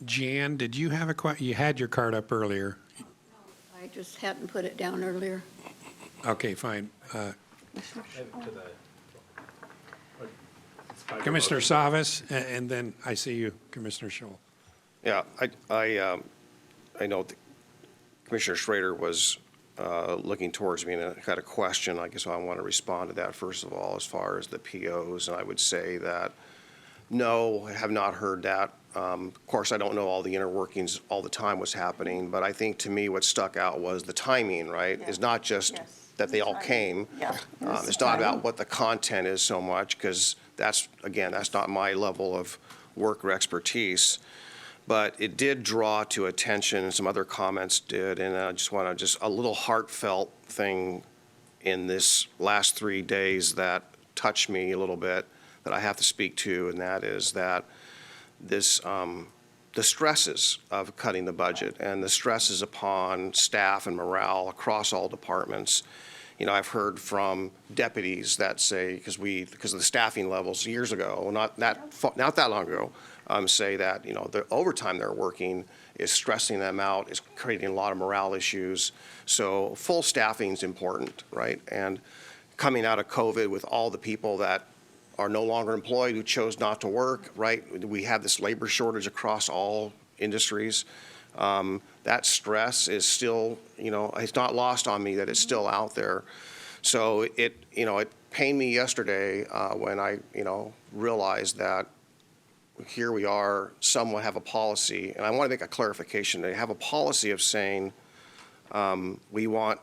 Speaker 1: Jan, did you have a question? You had your card up earlier.
Speaker 6: I just hadn't put it down earlier.
Speaker 1: Okay, fine. Commissioner Savas, and then I see you, Commissioner Scholl.
Speaker 4: Yeah, I know that Commissioner Schrader was looking towards me and had a question. I guess I want to respond to that first of all, as far as the POs. And I would say that, no, I have not heard that. Of course, I don't know all the inner workings all the time what's happening, but I think to me what stuck out was the timing, right?
Speaker 9: Yeah.
Speaker 4: It's not just
Speaker 9: Yes.
Speaker 4: that they all came.
Speaker 9: Yeah.
Speaker 4: It's not about what the content is so much, because that's not my level of work or expertise. But it did draw to attention, and some other comments did, and I just want to a little heartfelt thing in this last 3 days that touched me a little bit that I have to speak to, and that is that this, the stresses of cutting the budget and the stresses upon staff and morale across all departments. You know, I've heard from deputies that say, because of the staffing levels years ago, not that long ago, say that, you know, the overtime they're working is stressing them out, is creating a lot of morale issues. So full staffing is important, right? And coming out of COVID with all the people that are no longer employed who chose not to work, right? We have this labor shortage across all industries. That stress is still, you know, it's not lost on me that it's still out there. So it pained me yesterday when I, realized that here we are, somewhat have a policy, and I want to make a clarification. They have a policy of saying We want,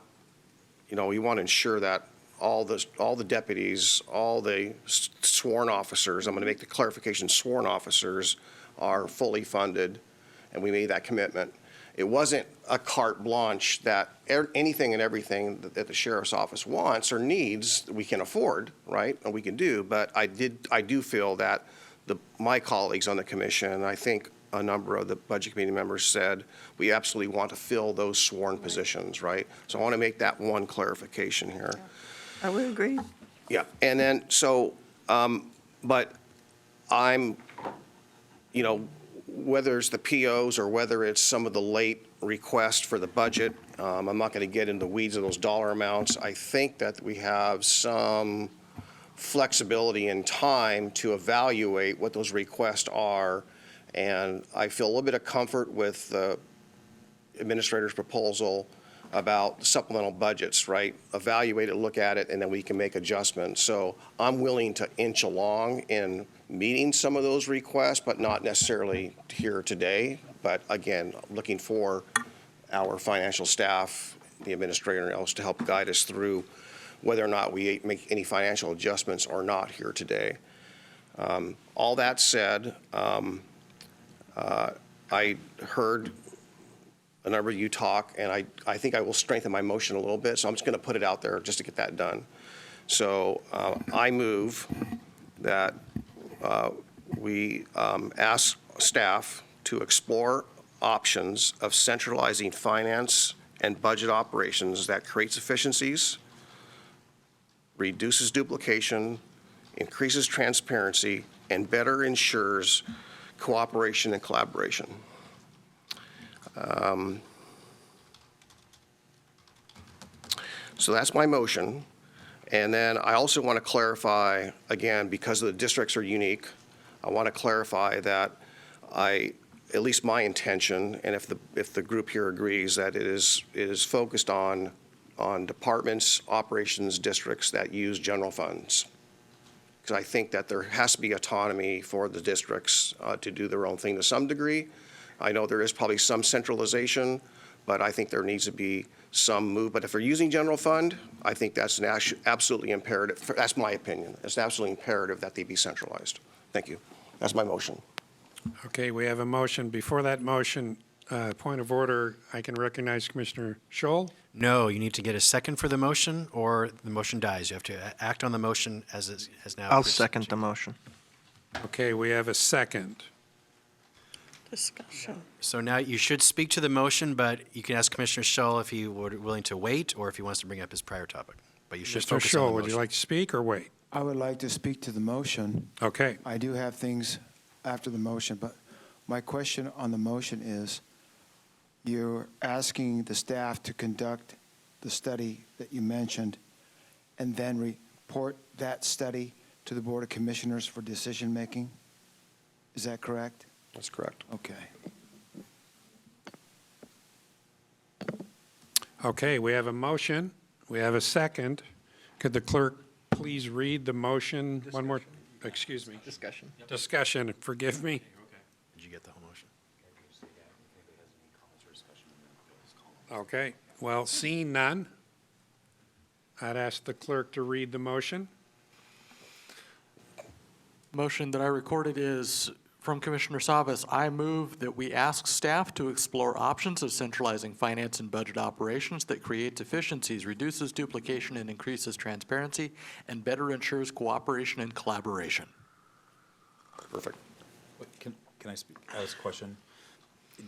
Speaker 4: we want to ensure that all the deputies, all the sworn officers, I'm going to make the clarification, sworn officers are fully funded, and we made that commitment. It wasn't a carte blanche that anything and everything that the sheriff's office wants or needs, we can afford, right, and we can do, but I do feel that my colleagues on the commission, and I think a number of the Budget Committee members said, we absolutely want to fill those sworn positions, right? So I want to make that one clarification here.
Speaker 9: I would agree.
Speaker 4: Yeah, and then, but I'm, whether it's the POs or whether it's some of the late requests for the budget, I'm not going to get into the weeds of those dollar amounts. I think that we have some flexibility in time to evaluate what those requests are, and I feel a little bit of comfort with the administrator's proposal about supplemental budgets, right? Evaluate it, look at it, and then we can make adjustments. So I'm willing to inch along in meeting some of those requests, but not necessarily here today. But again, looking for our financial staff, the administrator and else to help guide us through whether or not we make any financial adjustments or not here today. All that said, I heard a number of you talk, and I think I will strengthen my motion a little bit, so I'm just going to put it out there just to get that done. So I move that we ask staff to explore options of centralizing finance and budget operations that creates efficiencies, reduces duplication, increases transparency, and better ensures cooperation and collaboration. So that's my motion. And then I also want to clarify, again, because the districts are unique, I want to clarify that at least my intention, and if the group here agrees, that it is focused on departments, operations, districts that use general funds. Because I think that there has to be autonomy for the districts to do their own thing to some degree. I know there is probably some centralization, but I think there needs to be some move. But if they're using general fund, I think that's absolutely imperative. That's my opinion. It's absolutely imperative that they be centralized. Thank you. That's my motion.
Speaker 1: Okay, we have a motion. Before that motion, point of order, I can recognize Commissioner Scholl.
Speaker 3: No, you need to get a second for the motion, or the motion dies. You have to act on the motion as it has now.
Speaker 8: I'll second the motion.
Speaker 1: Okay, we have a second.
Speaker 9: Discussion.
Speaker 3: So now you should speak to the motion, but you can ask Commissioner Scholl if he would willing to wait or if he wants to bring up his prior topic. But you should
Speaker 1: Mr.
Speaker 3: focus on the
Speaker 1: Scholl,
Speaker 3: motion.
Speaker 1: would you like to speak or wait?
Speaker 5: I would like to speak to the motion.
Speaker 1: Okay.
Speaker 5: I do have things after the motion, but my question on the motion is, you're asking the staff to conduct the study that you mentioned and then report that study to the Board of Commissioners for decision-making? Is that correct?
Speaker 4: That's correct.
Speaker 5: Okay.
Speaker 1: Okay, we have a motion. We have a second. Could the clerk please read the motion one more? Excuse me.
Speaker 8: Discussion.
Speaker 1: Discussion, forgive me.
Speaker 3: Did you get the whole motion?
Speaker 1: Okay, well, seeing none, I'd ask the clerk to read the motion.
Speaker 11: Motion that I recorded is from Commissioner Savas. I move that we ask staff to explore options of centralizing finance and budget operations that creates efficiencies, reduces duplication, and increases transparency, and better ensures cooperation and collaboration.
Speaker 4: Perfect.
Speaker 2: Can I speak? Ask a question?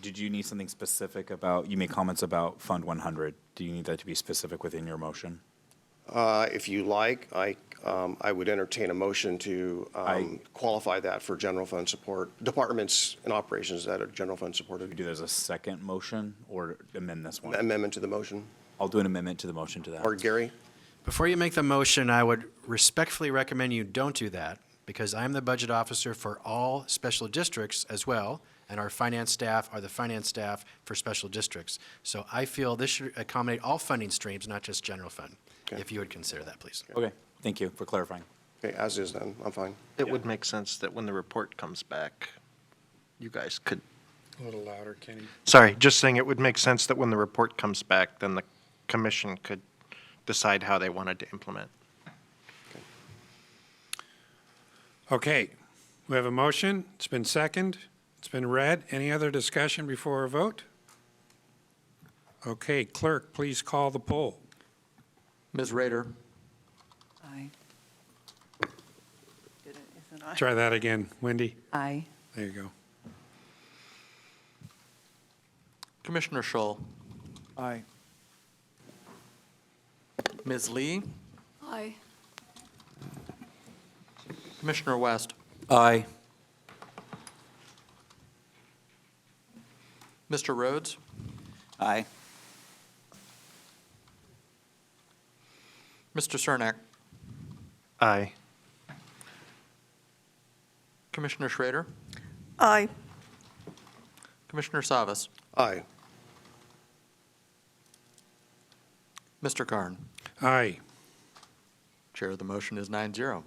Speaker 2: Did you need something specific about, you made comments about Fund 100. Do you need that to be specific within your motion?
Speaker 4: If you like, I would entertain a motion to qualify that for general fund support, departments and operations that are general fund supported.
Speaker 2: We do that as a second motion or amend this one?
Speaker 4: Amendment to the motion.
Speaker 2: I'll do an amendment to the motion to that.
Speaker 4: Or Gary?
Speaker 3: Before you make the motion, I would respectfully recommend you don't do that, because I'm the budget officer for all special districts as well, and our finance staff are the finance staff for special districts. So I feel this should accommodate all funding streams, not just general fund,
Speaker 4: Okay.
Speaker 3: if you would consider that, please.
Speaker 2: Okay, thank you for clarifying.
Speaker 4: Okay, as is then, I'm fine.
Speaker 8: It would make sense that when the report comes back, you guys could
Speaker 1: A little louder, Kenny.
Speaker 8: Sorry, just saying it would make sense that when the report comes back, then the commission could decide how they wanted to implement.
Speaker 1: Okay, we have a motion. It's been seconded. It's been read. Any other discussion before a vote? Okay, clerk, please call the poll.
Speaker 11: Ms. Rader,
Speaker 7: Aye. Did it, is it aye?
Speaker 1: Try that again, Wendy.
Speaker 7: Aye.
Speaker 1: There you go.
Speaker 11: Commissioner Schull,
Speaker 5: Aye.
Speaker 11: Ms. Lee,
Speaker 6: Aye.
Speaker 11: Commissioner West,
Speaker 2: Aye.
Speaker 11: Mr. Rhodes,
Speaker 2: Aye.
Speaker 11: Mr. Cernak,
Speaker 8: Aye.
Speaker 11: Commissioner Schrader,
Speaker 9: Aye.
Speaker 11: Commissioner Savas,
Speaker 4: Aye.
Speaker 11: Mr. Karn.
Speaker 1: Aye.
Speaker 11: Chair, the motion is 9-0.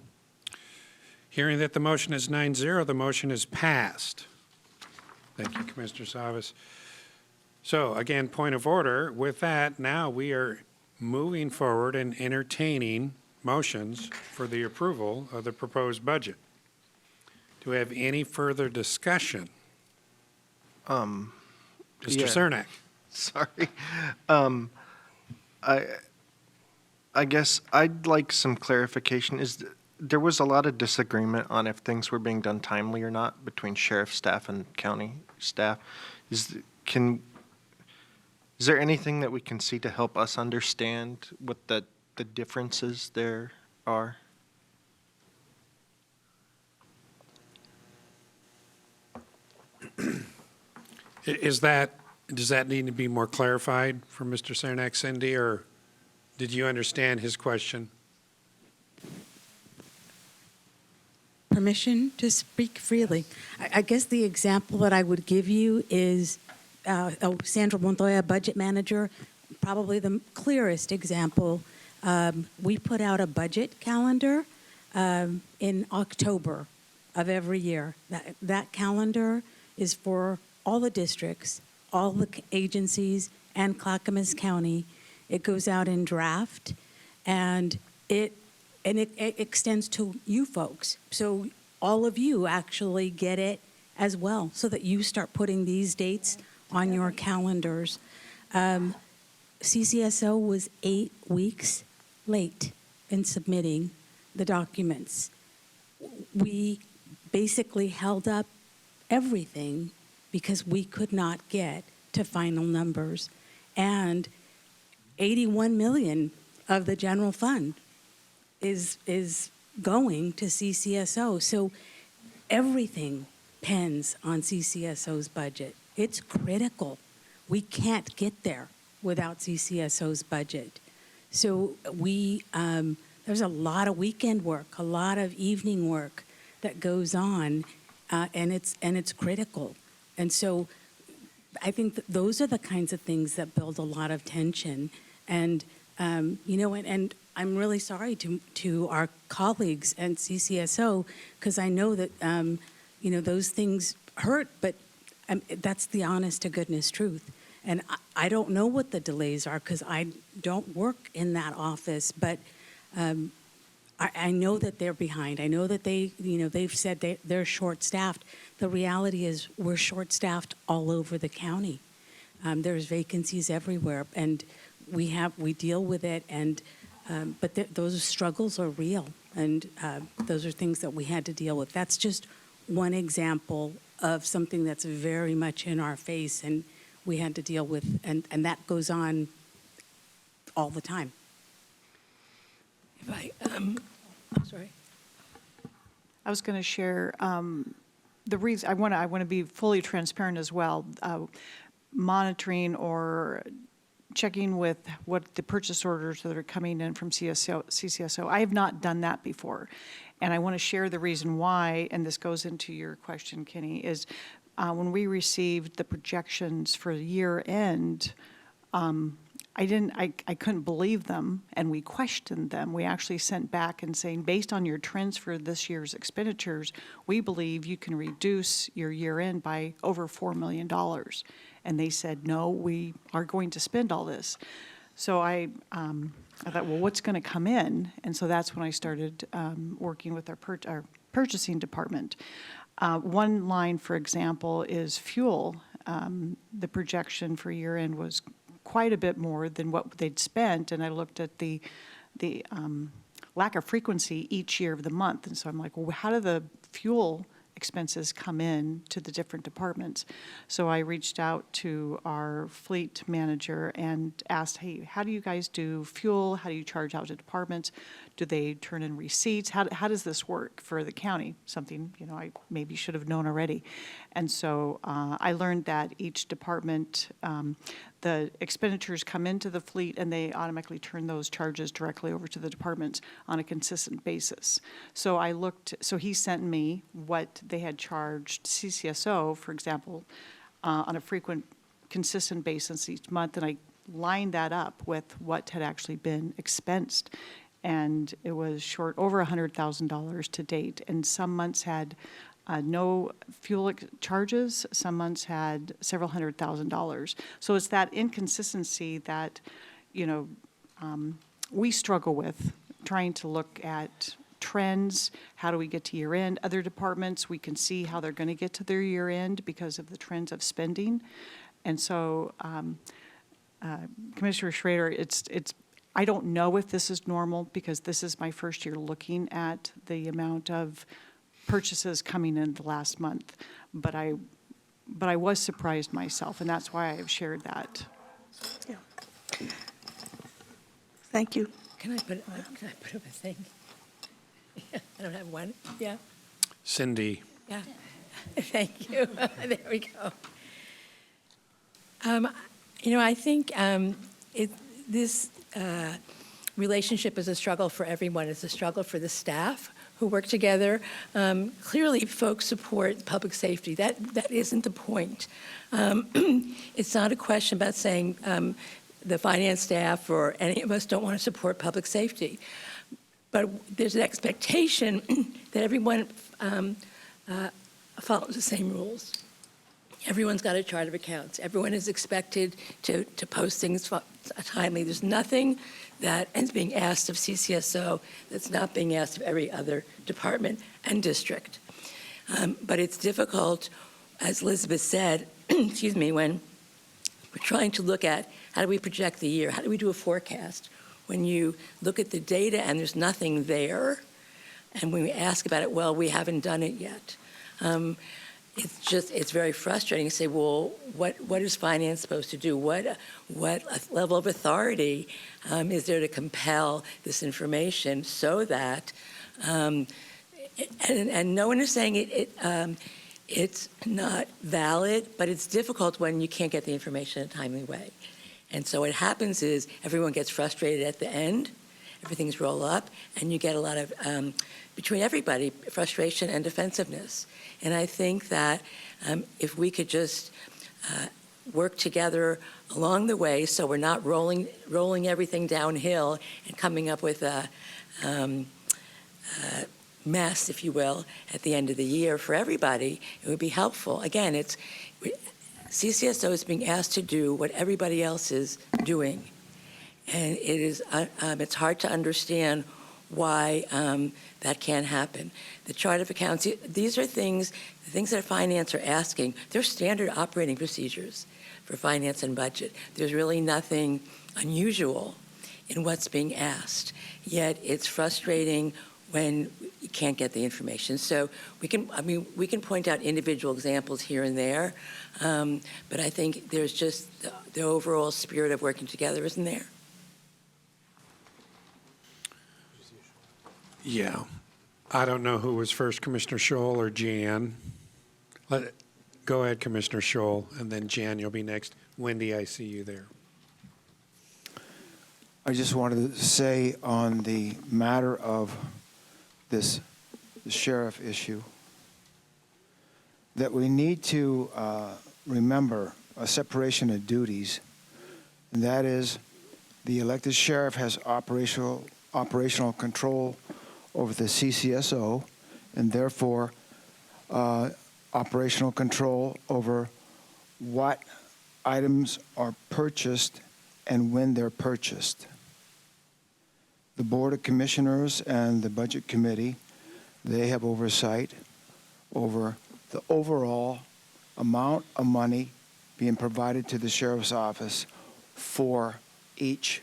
Speaker 1: Hearing that the motion is 9-0, the motion is passed. Thank you, Commissioner Savas. So again, point of order. With that, now we are moving forward and entertaining motions for the approval of the proposed budget. Do we have any further discussion? Mr.
Speaker 8: Yeah.
Speaker 1: Cernak?
Speaker 8: Sorry. I guess I'd like some clarification. There was a lot of disagreement on if things were being done timely or not between sheriff staff and county staff. Is there anything that we can see to help us understand what the differences there are?
Speaker 1: Does that need to be more clarified for Mr. Cernak, Cindy, or did you understand his question?
Speaker 12: Permission to speak freely. I guess the example that I would give you is Sandra Montoya, budget manager, probably the clearest example. We put out a budget calendar in October of every year. That calendar is for all the districts, all the agencies, and Clackamas County. It goes out in draft, and it extends to you folks. So all of you actually get it as well, so that you start putting these dates on your calendars. CCSO was 8 weeks late in submitting the documents. We basically held up everything because we could not get to final numbers. And 81 million of the general fund is going to CCSO. So everything depends on CCSO's budget. It's critical. We can't get there without CCSO's budget. So there's a lot of weekend work, a lot of evening work that goes on, and it's critical. And so I think that those are the kinds of things that build a lot of tension. And and I'm really sorry to our colleagues at CCSO, because I know that those things hurt, but that's the honest to goodness truth. And I don't know what the delays are because I don't work in that office, but I know that they're behind. I know that they've said they're short-staffed. The reality is we're short-staffed all over the county. There's vacancies everywhere, and we deal with it. And but those struggles are real, and those are things that we had to deal with. That's just one example of something that's very much in our face, and we had to deal with, and that goes on all the time. If I, sorry.
Speaker 7: I was going to share the reason I want to be fully transparent as well. Monitoring or checking with what the purchase orders that are coming in from CCSO. I have not done that before, and I want to share the reason why. And this goes into your question, Kenny. Is when we received the projections for the year end, I couldn't believe them, and we questioned them. We actually sent back and saying, based on your trends for this year's expenditures, we believe you can reduce your year end by over $4 million. And they said, no, we are going to spend all this. So I thought, well, what's going to come in? And so that's when I started working with our purchasing department. One line, for example, is fuel. The projection for year end was quite a bit more than what they'd spent, and I looked at the lack of frequency each year of the month, and so I'm like, well, how do the fuel expenses come in to the different departments? So I reached out to our fleet manager and asked, hey, how do you guys do fuel? How do you charge out to departments? Do they turn in receipts? How does this work for the county? Something, I maybe should have known already. And so I learned that each department, the expenditures come into the fleet and they automatically turn those charges directly over to the departments on a consistent basis. So so he sent me what they had charged CCSO, for example, on a frequent, consistent basis each month, and I lined that up with what had actually been expensed. And it was short over $100,000 to date, and some months had no fuel charges, some months had several $100,000. So it's that inconsistency that, we struggle with, trying to look at trends. How do we get to year end? Other departments, we can see how they're going to get to their year end because of the trends of spending. And so, Commissioner Schrader, I don't know if this is normal because this is my first year looking at the amount of purchases coming in the last month, but I was surprised myself, and that's why I've shared that.
Speaker 9: Yeah. Thank you.
Speaker 13: Can I put up a thing? I don't have one. Yeah.
Speaker 1: Cindy.
Speaker 13: Yeah. Thank you. There we go. I think this relationship is a struggle for everyone. It's a struggle for the staff who work together. Clearly, folks support public safety. That isn't the point. It's not a question about saying the finance staff or any of us don't want to support public safety. But there's an expectation that everyone follows the same rules. Everyone's got a chart of accounts. Everyone is expected to post things timely. There's nothing that is being asked of CCSO that's not being asked of every other department and district. But it's difficult, as Elizabeth said, excuse me, when we're trying to look at how do we project the year, how do we do a forecast? When you look at the data and there's nothing there, and when we ask about it, well, we haven't done it yet. It's very frustrating to say, well, what is finance supposed to do? What level of authority is there to compel this information so that, and no one is saying it's not valid, but it's difficult when you can't get the information in a timely way. And so what happens is everyone gets frustrated at the end, everything's roll up, and you get a lot of, between everybody, frustration and defensiveness. And I think that if we could just work together along the way so we're not rolling everything downhill and coming up with a mess, if you will, at the end of the year for everybody, it would be helpful. Again, CCSO is being asked to do what everybody else is doing. And it's hard to understand why that can't happen. The chart of accounts, these are the things that finance are asking. They're standard operating procedures for finance and budget. There's really nothing unusual in what's being asked. Yet it's frustrating when you can't get the information. So we can point out individual examples here and there, but I think there's just the overall spirit of working together isn't there.
Speaker 1: Yeah. I don't know who was first, Commissioner Scholl or Jan. Go ahead, Commissioner Scholl, and then Jan, you'll be next. Wendy, I see you there.
Speaker 5: I just wanted to say on the matter of the sheriff issue that we need to remember a separation of duties, and that is The elected sheriff has operational control over the CCSO, and therefore operational control over what items are purchased and when they're purchased. The Board of Commissioners and the Budget Committee, they have oversight over the overall amount of money being provided to the sheriff's office for each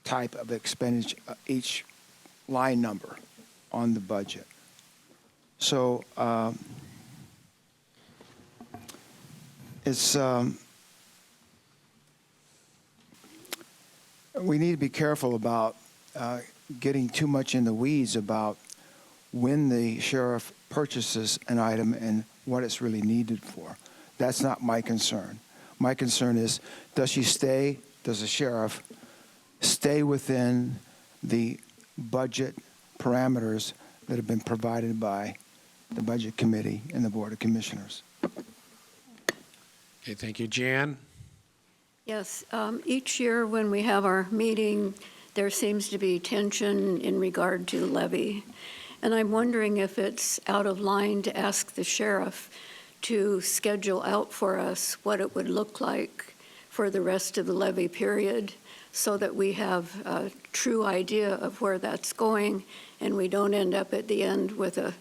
Speaker 5: type of expenditure, each line number on the budget. So it's we need to be careful about getting too much in the weeds about when the sheriff purchases an item and what it's really needed for. That's not my concern. My concern is, does the sheriff stay within the budget parameters that have been provided by the Budget Committee and the Board of Commissioners?
Speaker 1: Okay, thank you. Jan?
Speaker 6: Yes, each year when we have our meeting, there seems to be tension in regard to levy. And I'm wondering if it's out of line to ask the sheriff to schedule out for us what it would look like for the rest of the levy period so that we have a true idea of where that's going and we don't end up at the end with a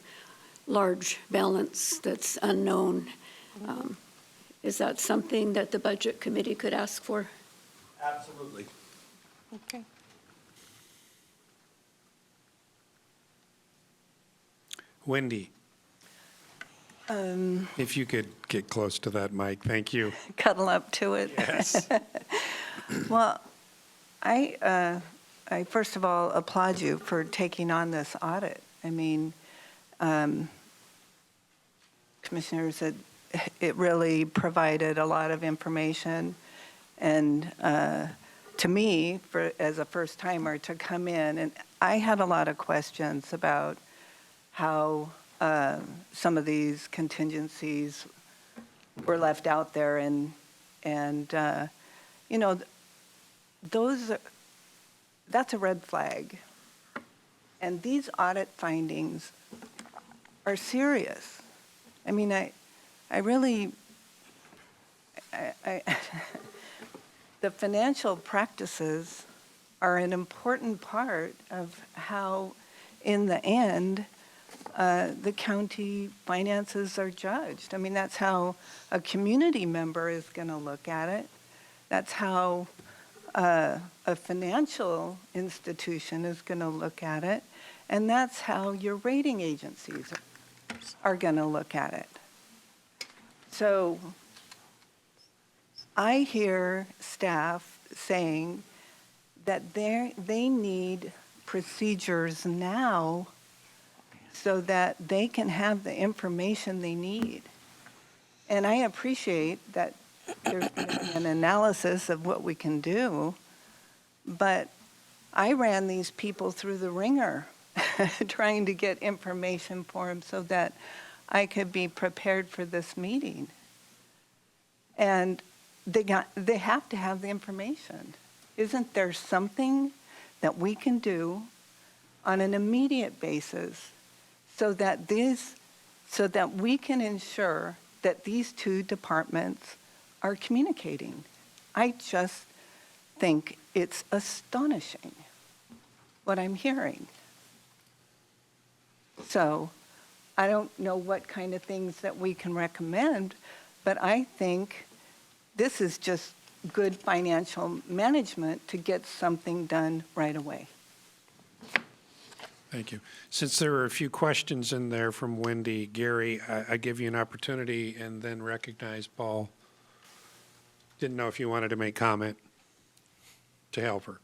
Speaker 6: large balance that's unknown. Is that something that the Budget Committee could ask for?
Speaker 10: Absolutely.
Speaker 7: Okay.
Speaker 1: Wendy? If you could get close to that mic, thank you.
Speaker 14: Cuddle up to it.
Speaker 1: Yes.
Speaker 14: Well, I first of all applaud you for taking on this audit. I mean, commissioners, it really provided a lot of information, and to me, as a first timer, to come in, and I had a lot of questions about how some of these contingencies were left out there, and you know, that's a red flag. And these audit findings are serious. I mean, I really, the financial practices are an important part of how, in the end, the county finances are judged. I mean, that's how a community member is going to look at it. That's how a financial institution is going to look at it. And that's how your rating agencies are going to look at it. So I hear staff saying that they need procedures now so that they can have the information they need. And I appreciate that there's going to be an analysis of what we can do, but I ran these people through the ringer trying to get information for them so that I could be prepared for this meeting. And they have to have the information. Isn't there something that we can do on an immediate basis so that we can ensure that these two departments are communicating? I just think it's astonishing what I'm hearing. So I don't know what kind of things that we can recommend, but I think this is just good financial management to get something done right away.
Speaker 1: Thank you. Since there were a few questions in there from Wendy, Gary, I give you an opportunity and then recognize Paul. Didn't know if you wanted to make comment to help her.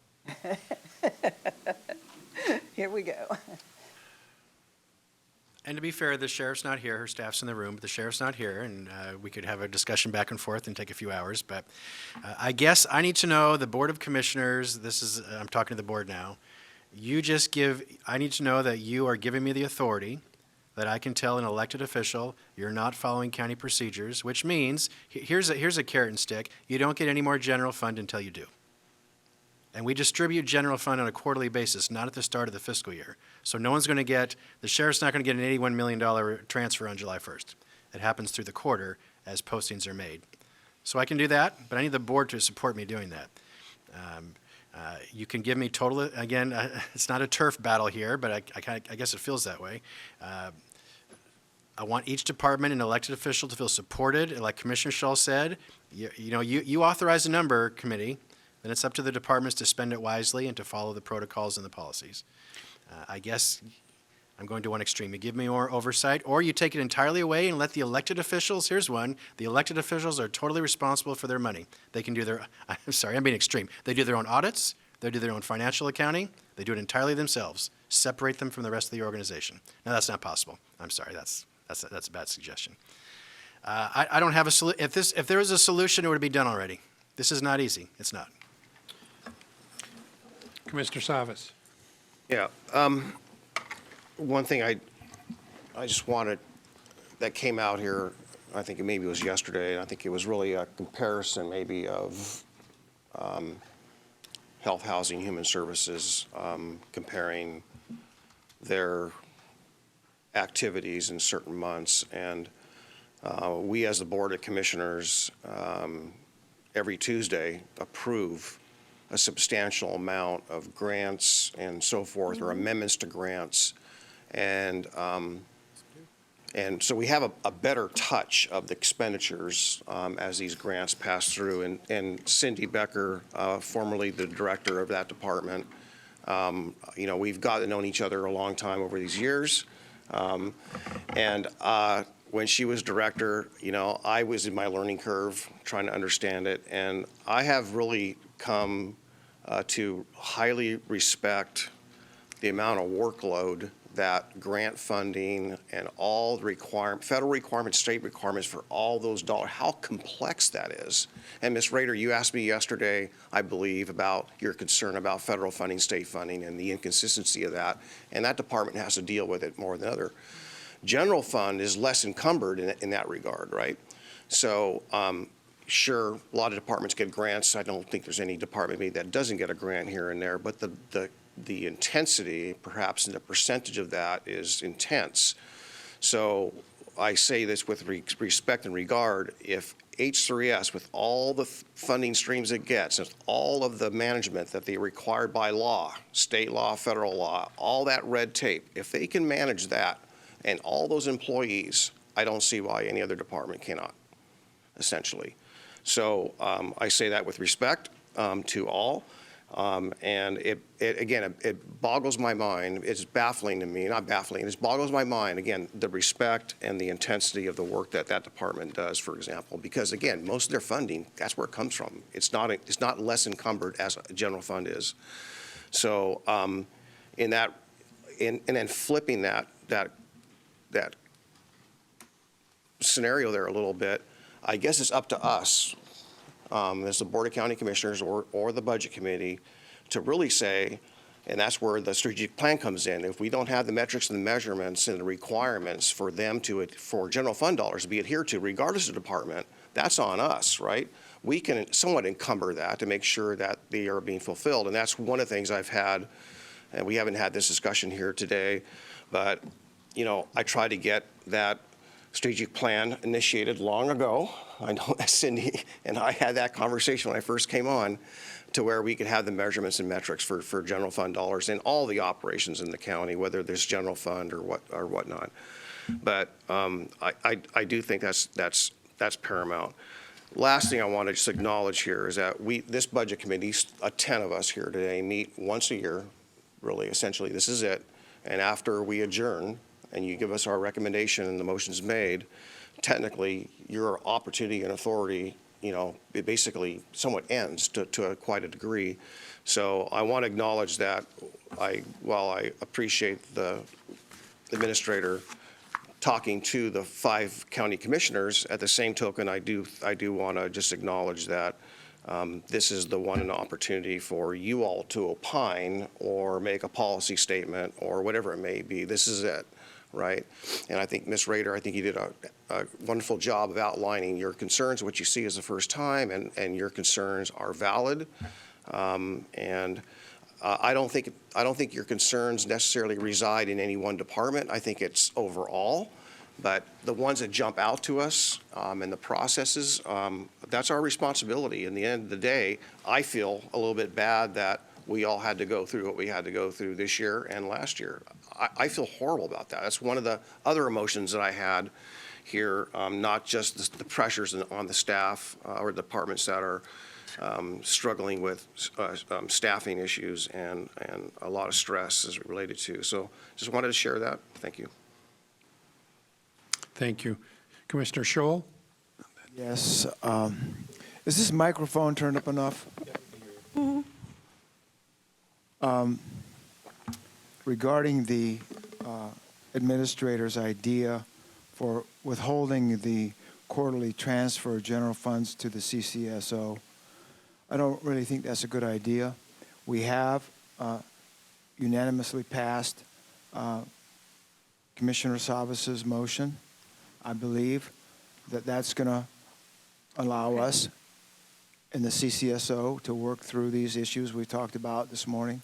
Speaker 14: Here we go.
Speaker 3: And to be fair, the sheriff's not here, her staff's in the room, but the sheriff's not here, and we could have a discussion back and forth and take a few hours. But I guess I need to know, the Board of Commissioners, I'm talking to the board now, I need to know that you are giving me the authority that I can tell an elected official you're not following county procedures, which means, here's a carrot and stick, you don't get any more general fund until you do. And we distribute general fund on a quarterly basis, not at the start of the fiscal year. So no one's going to get, the sheriff's not going to get an $81 million transfer on July 1st. It happens through the quarter as postings are made. So I can do that, but I need the board to support me doing that. You can give me total, again, it's not a turf battle here, but I guess it feels that way. I want each department and elected official to feel supported. And like Commissioner Shull said, you authorize a number, committee, then it's up to the departments to spend it wisely and to follow the protocols and the policies. I guess I'm going to one extreme. You give me more oversight, or you take it entirely away and let the elected officials, here's one, the elected officials are totally responsible for their money. They can do their, I'm sorry, I'm being extreme. They do their own audits, they do their own financial accounting, they do it entirely themselves. Separate them from the rest of the organization. Now, that's not possible. I'm sorry, that's a bad suggestion. I don't have a solution. If there was a solution, it would be done already. This is not easy. It's not.
Speaker 1: Commissioner Savas.
Speaker 4: Yeah. One thing I just wanted, that came out here, I think it maybe was yesterday, and I think it was really a comparison maybe of Health, Housing, Human Services, comparing their activities in certain months. And we as the Board of Commissioners every Tuesday approve a substantial amount of grants and so forth, or amendments to grants. And so we have a better touch of the expenditures as these grants pass through. And Cindy Becker, formerly the director of that department, we've gotten to know each other a long time over these years. And when she was director, I was in my learning curve trying to understand it. And I have really come to highly respect the amount of workload that grant funding and all the federal requirements, state requirements for all those dollars, how complex that is. And Ms. Rader, you asked me yesterday, I believe, about your concern about federal funding, state funding, and the inconsistency of that. And that department has to deal with it more than other. General fund is less encumbered in that regard, right? So sure, a lot of departments get grants. I don't think there's any department maybe that doesn't get a grant here and there, but the intensity, perhaps, and the percentage of that is intense. So I say this with respect and regard. If H3S, with all the funding streams it gets, and all of the management that they required by law, state law, federal law, all that red tape, if they can manage that and all those employees, I don't see why any other department cannot, essentially. So I say that with respect to all. And it boggles my mind. It's baffling to me, not baffling, it boggles my mind, again, the respect and the intensity of the work that department does, for example, because again, most of their funding, that's where it comes from. It's not less encumbered as a general fund is. So and then flipping that scenario there a little bit, I guess it's up to us, as the Board of County Commissioners or the Budget Committee, to really say, and that's where the strategic plan comes in. If we don't have the metrics and the measurements and the requirements for for general fund dollars to be adhered to, regardless of department, that's on us, right? We can somewhat encumber that to make sure that they are being fulfilled. And that's one of the things I've had, and we haven't had this discussion here today, but, I try to get that strategic plan initiated long ago. I know Cindy and I had that conversation when I first came on, to where we could have the measurements and metrics for general fund dollars in all the operations in the county, whether there's general fund or whatnot. But I do think that's paramount. Last thing I want to just acknowledge here is that this budget committee, 10 of us here today, meet once a year, really, essentially, this is it. And after we adjourn, and you give us our recommendation and the motion's made, technically, your opportunity and authority, it basically somewhat ends to quite a degree. So I want to acknowledge that while I appreciate the administrator talking to the 5 county commissioners, at the same token, I do want to just acknowledge that this is the one opportunity for you all to opine or make a policy statement or whatever it may be. This is it. Right? And I think, Ms. Rader, I think you did a wonderful job of outlining your concerns, what you see as the first time, and your concerns are valid. And I don't think your concerns necessarily reside in any one department. I think it's overall. But the ones that jump out to us and the processes, that's our responsibility. In the end of the day, I feel a little bit bad that we all had to go through what we had to go through this year and last year. I feel horrible about that. That's one of the other emotions that I had here, not just the pressures on the staff or departments that are struggling with staffing issues and a lot of stress is related to. So just wanted to share that. Thank you.
Speaker 1: Thank you. Commissioner Scholl?
Speaker 5: Yes. Is this microphone turned up enough? Regarding the administrator's idea for withholding the quarterly transfer of general funds to the CCSO, I don't really think that's a good idea. We have unanimously passed Commissioner Sabas's motion. I believe that that's going to allow us in the CCSO to work through these issues we talked about this morning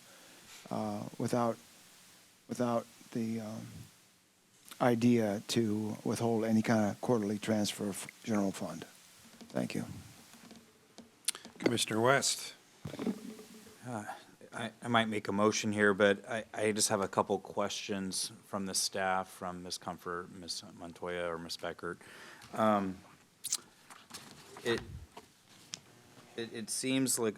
Speaker 5: without the idea to withhold any kind of quarterly transfer of general fund. Thank you.
Speaker 1: Commissioner West?
Speaker 2: I might make a motion here, but I just have a couple questions from the staff, from Ms. Comfort, Ms. Montoya, or Ms. Beckert. It seems like,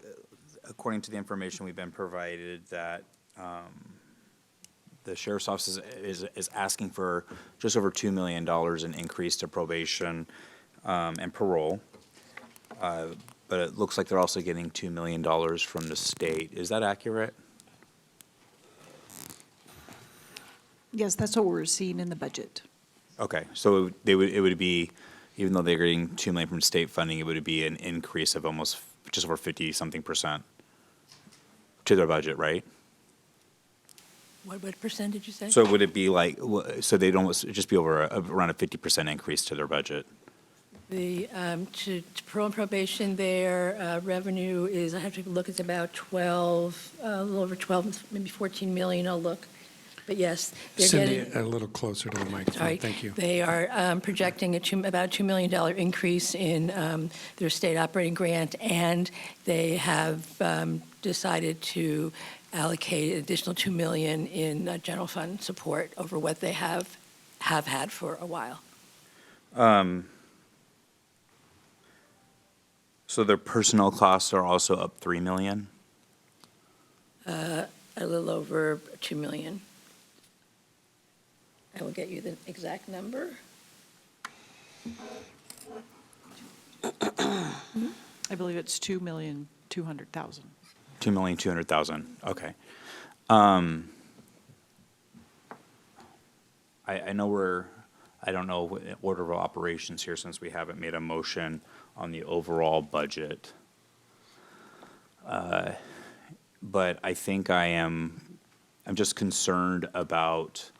Speaker 2: according to the information we've been provided, that the Sheriff's Office is asking for just over $2 million in increase to probation and parole. But it looks like they're also getting $2 million from the state. Is that accurate?
Speaker 7: Yes, that's what we're seeing in the budget.
Speaker 2: Okay, so it would be, even though they're getting $2 million from state funding, it would be an increase of almost just over 50-something% to their budget, right?
Speaker 13: What percent did you say?
Speaker 2: So would it be like, so they'd almost just be over around a 50% increase to their budget?
Speaker 13: The, to parole and probation, their revenue is, I have to look, it's about 12, a little over 12, maybe 14 million, I'll look. But yes, they're
Speaker 1: Cindy,
Speaker 13: getting.
Speaker 1: a little closer to the microphone.
Speaker 13: Sorry.
Speaker 1: Thank you.
Speaker 13: They are projecting about $2 million increase in their state operating grant, and they have decided to allocate an additional $2 million in general fund support over what they have had for a while.
Speaker 2: So their personnel costs are also up $3 million?
Speaker 13: A little over $2 million. I will get you the exact number.
Speaker 7: I believe it's $2,200,000.
Speaker 2: $2,200,000, okay. I know I don't know what order of operations here since we haven't made a motion on the overall budget. But I think I'm just concerned about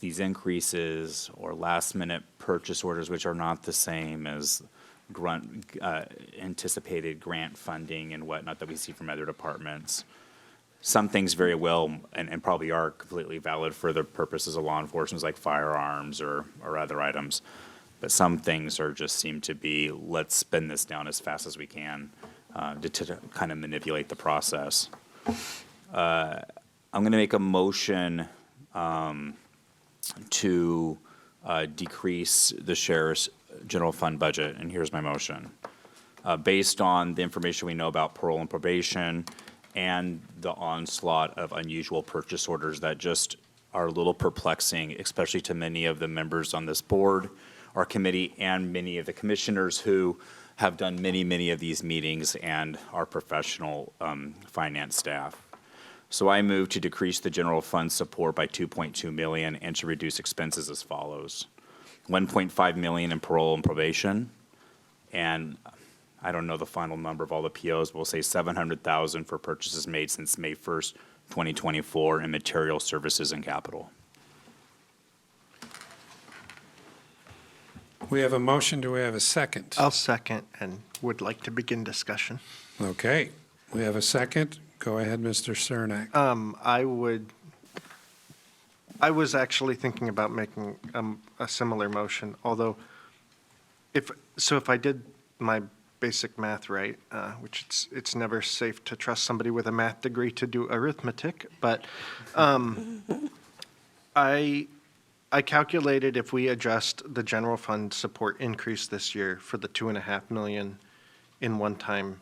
Speaker 2: these increases or last-minute purchase orders, which are not the same as anticipated grant funding and whatnot that we see from other departments. Some things very well and probably are completely valid for the purposes of law enforcement, like firearms or other items. But some things seem to be, let's spin this down as fast as we can to kind of manipulate the process. I'm going to make a motion to decrease the sheriff's general fund budget, and here's my motion. Based on the information we know about parole and probation and the onslaught of unusual purchase orders that just are a little perplexing, especially to many of the members on this board, our committee, and many of the commissioners who have done many of these meetings and our professional finance staff. So I move to decrease the general fund support by $2.2 million and to reduce expenses as follows. $1.5 million in parole and probation, and I don't know the final number of all the POs, but we'll say $700,000 for purchases made since May 1st, 2024 in material, services, and capital.
Speaker 1: We have a motion. Do we have a second?
Speaker 8: I'll second and would like to begin discussion.
Speaker 1: Okay. We have a second. Go ahead, Mr. Cernak.
Speaker 8: I was actually thinking about making a similar motion, although if I did my basic math right, which it's never safe to trust somebody with a math degree to do arithmetic, but I calculated if we adjust the general fund support increase this year for the $2.5 million in one-time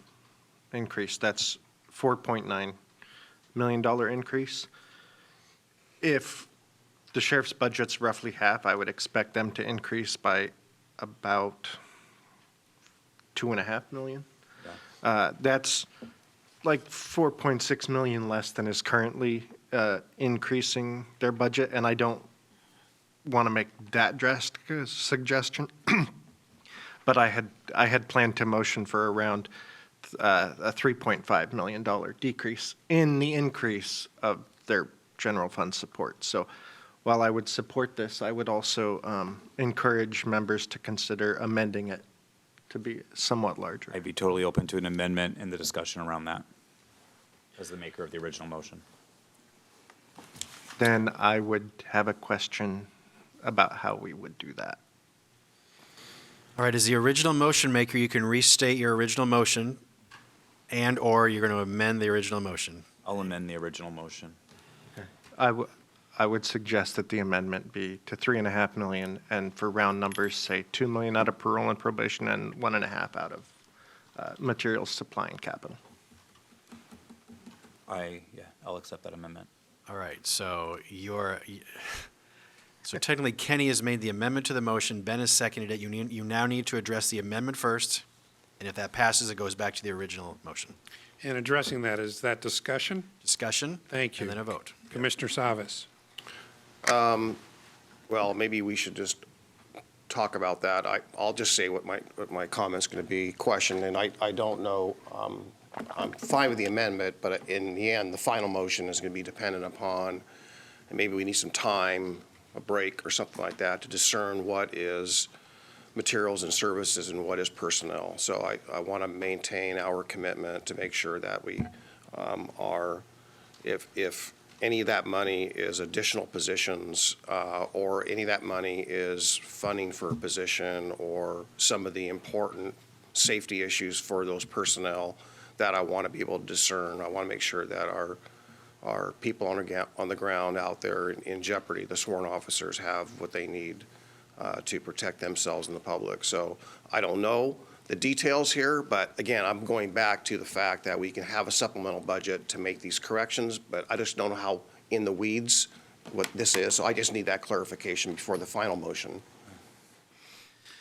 Speaker 8: increase, that's $4.9 million increase. If the sheriff's budget's roughly half, I would expect them to increase by about $2.5 million. That's like 4.6 million less than is currently increasing their budget, and I don't want to make that drastic a suggestion. But I had planned to motion for around a $3.5 million decrease in the increase of their general fund support. So while I would support this, I would also encourage members to consider amending it to be somewhat larger.
Speaker 2: I'd be totally open to an amendment in the discussion around that as the maker of the original motion.
Speaker 8: Then I would have a question about how we would do that.
Speaker 3: All right, as the original motion maker, you can restate your original motion and/or you're going to amend the original motion.
Speaker 2: I'll amend the original motion.
Speaker 8: I would suggest that the amendment be to $3.5 million, and for round numbers, say $2 million out of parole and probation and $1.5 million out of materials, supply, and capital.
Speaker 2: I'll accept that amendment.
Speaker 3: All right, so technically Kenny has made the amendment to the motion, Ben has seconded it. You now need to address the amendment first, and if that passes, it goes back to the original motion.
Speaker 1: And addressing that, is that discussion?
Speaker 3: Discussion.
Speaker 1: Thank you.
Speaker 3: And then a vote.
Speaker 1: Commissioner Savas.
Speaker 4: Well, maybe we should just talk about that. I'll just say what my comment's going to be, question, and I don't know, I'm fine with the amendment, but in the end, the final motion is going to be dependent upon, and maybe we need some time, a break or something like that, to discern what is materials and services and what is personnel. So I want to maintain our commitment to make sure that we are, if any of that money is additional positions or any of that money is funding for a position or some of the important safety issues for those personnel, that I want to be able to discern. I want to make sure that our people on the ground out there in jeopardy, the sworn officers, have what they need to protect themselves and the public. So I don't know the details here, but again, I'm going back to the fact that we can have a supplemental budget to make these corrections, but I just don't know how in the weeds what this is. So I just need that clarification before the final motion.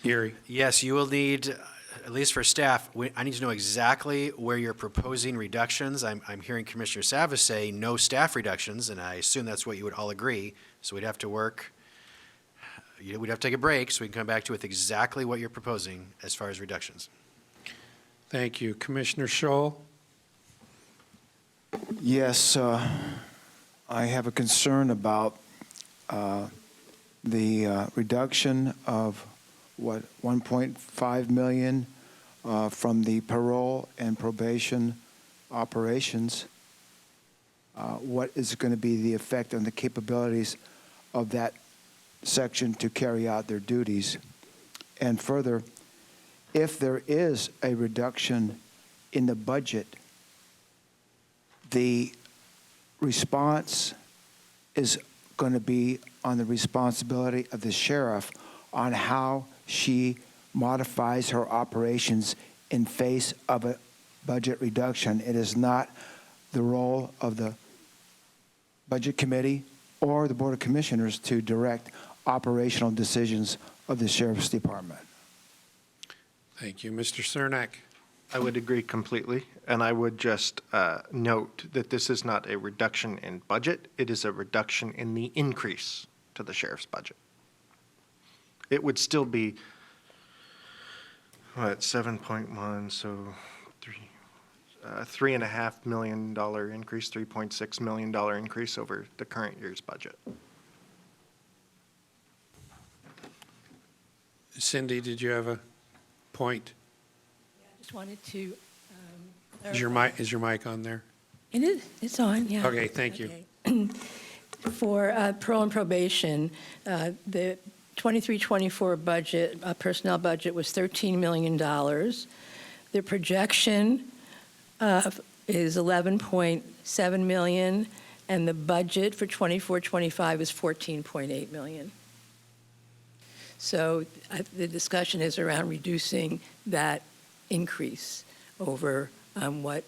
Speaker 1: Yuri.
Speaker 3: Yes, you will need, at least for staff, I need to know exactly where you're proposing reductions. I'm hearing Commissioner Savas say no staff reductions, and I assume that's what you would all agree. So we'd have to work, we'd have to take a break so we can come back to with exactly what you're proposing as far as reductions.
Speaker 1: Thank you. Commissioner Scholl?
Speaker 5: Yes, I have a concern about the reduction of, 1.5 million from the parole and probation operations. What is going to be the effect on the capabilities of that section to carry out their duties? And further, if there is a reduction in the budget, the response is going to be on the responsibility of the sheriff on how she modifies her operations in face of a budget reduction. It is not the role of the Budget Committee or the Board of Commissioners to direct operational decisions of the Sheriff's Department.
Speaker 1: Thank you. Mr. Cernak?
Speaker 8: I would agree completely, and I would just note that this is not a reduction in budget. It is a reduction in the increase to the sheriff's budget. It would still be, what, 7.1, so $3.5 million increase, $3.6 million increase over the current year's budget.
Speaker 1: Cindy, did you have a point?
Speaker 13: I just wanted to
Speaker 1: Is your mic on there?
Speaker 13: It is, it's on, yeah.
Speaker 1: Okay, thank you.
Speaker 13: Okay. For parole and probation, the 23-24 budget, personnel budget was $13 million. The projection is 11.7 million, and the budget for 24-25 is 14.8 million. So the discussion is around reducing that increase over what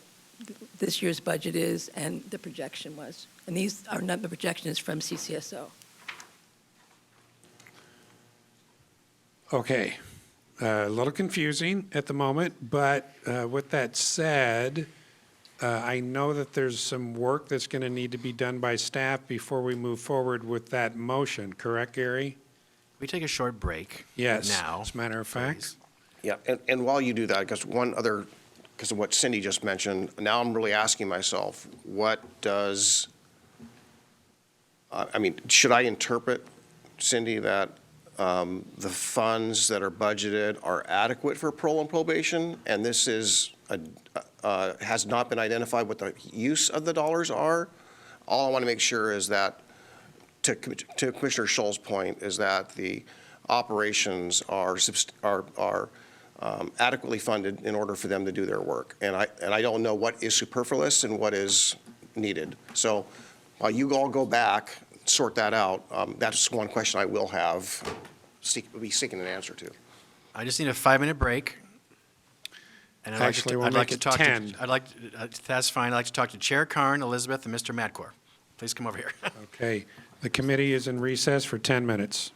Speaker 13: this year's budget is and the projection was. And these are not the projections from CCSO.
Speaker 1: Okay, a little confusing at the moment, but with that said, I know that there's some work that's going to need to be done by staff before we move forward with that motion, correct, Gary?
Speaker 3: We take a short break.
Speaker 1: Yes,
Speaker 3: Now.
Speaker 1: as a matter of fact.
Speaker 3: please.
Speaker 4: Yeah, and while you do that, because because of what Cindy just mentioned, now I'm really asking myself, what does, should I interpret, Cindy, that the funds that are budgeted are adequate for parole and probation, and this is, has not been identified what the use of the dollars are? All I want to make sure is that, to Commissioner Scholl's point, is that the operations are adequately funded in order for them to do their work. And I don't know what is superfluous and what is needed. So while you all go back, sort that out, that's one question I will have, be seeking an answer to.
Speaker 3: I just need a 5-minute break. And
Speaker 1: Actually, we'll make it 10.
Speaker 3: That's fine. I'd like to talk to Chair Karn, Elizabeth, and Mr. Madcore. Please come over here.
Speaker 1: Okay, the committee is in recess for 10 minutes.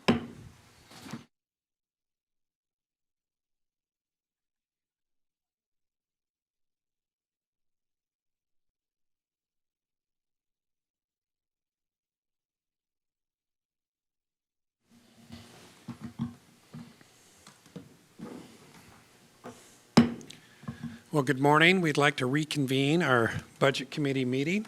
Speaker 1: Well, good morning. We'd like to reconvene our Budget Committee meeting.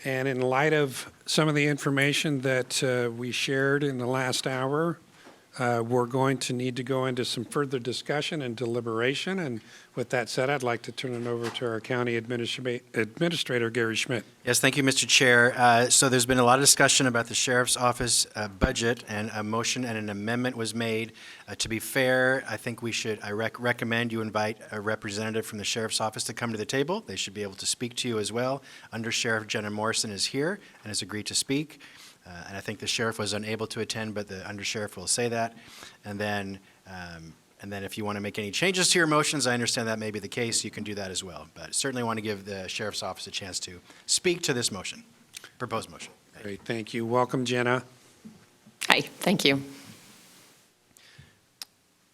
Speaker 1: And in light of some of the information that we shared in the last hour, we're going to need to go into some further discussion and deliberation. And with that said, I'd like to turn it over to our County Administrator, Gary Schmidt.
Speaker 3: Yes, thank you, Mr. Chair. So there's been a lot of discussion about the Sheriff's Office budget, and a motion and an amendment was made. To be fair, I think I recommend you invite a representative from the Sheriff's Office to come to the table. They should be able to speak to you as well. Under Sheriff Jenna Morrison is here and has agreed to speak. And I think the sheriff was unable to attend, but the undersheriff will say that. And then if you want to make any changes to your motions, I understand that may be the case, you can do that as well. But certainly want to give the sheriff's office a chance to speak to this motion, proposed motion.
Speaker 1: Great, thank you. Welcome, Jenna.
Speaker 15: Hi, thank you.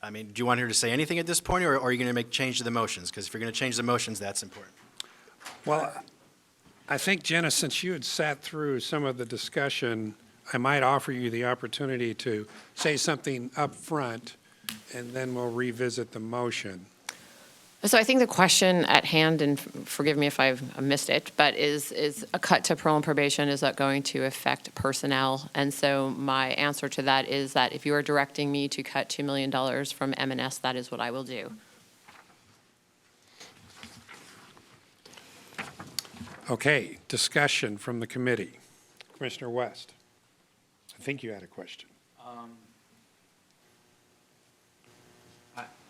Speaker 3: Do you want her to say anything at this point, or are you going to make change to the motions? Because if you're going to change the motions, that's important.
Speaker 1: Well, I think, Jenna, since you had sat through some of the discussion, I might offer you the opportunity to say something up front, and then we'll revisit the motion.
Speaker 15: So I think the question at hand, and forgive me if I've missed it, but is a cut to parole and probation, is that going to affect personnel? And so my answer to that is that if you are directing me to cut $2 million from M&S, that is what I will do.
Speaker 1: Okay, discussion from the committee. Commissioner West, I think you had a question.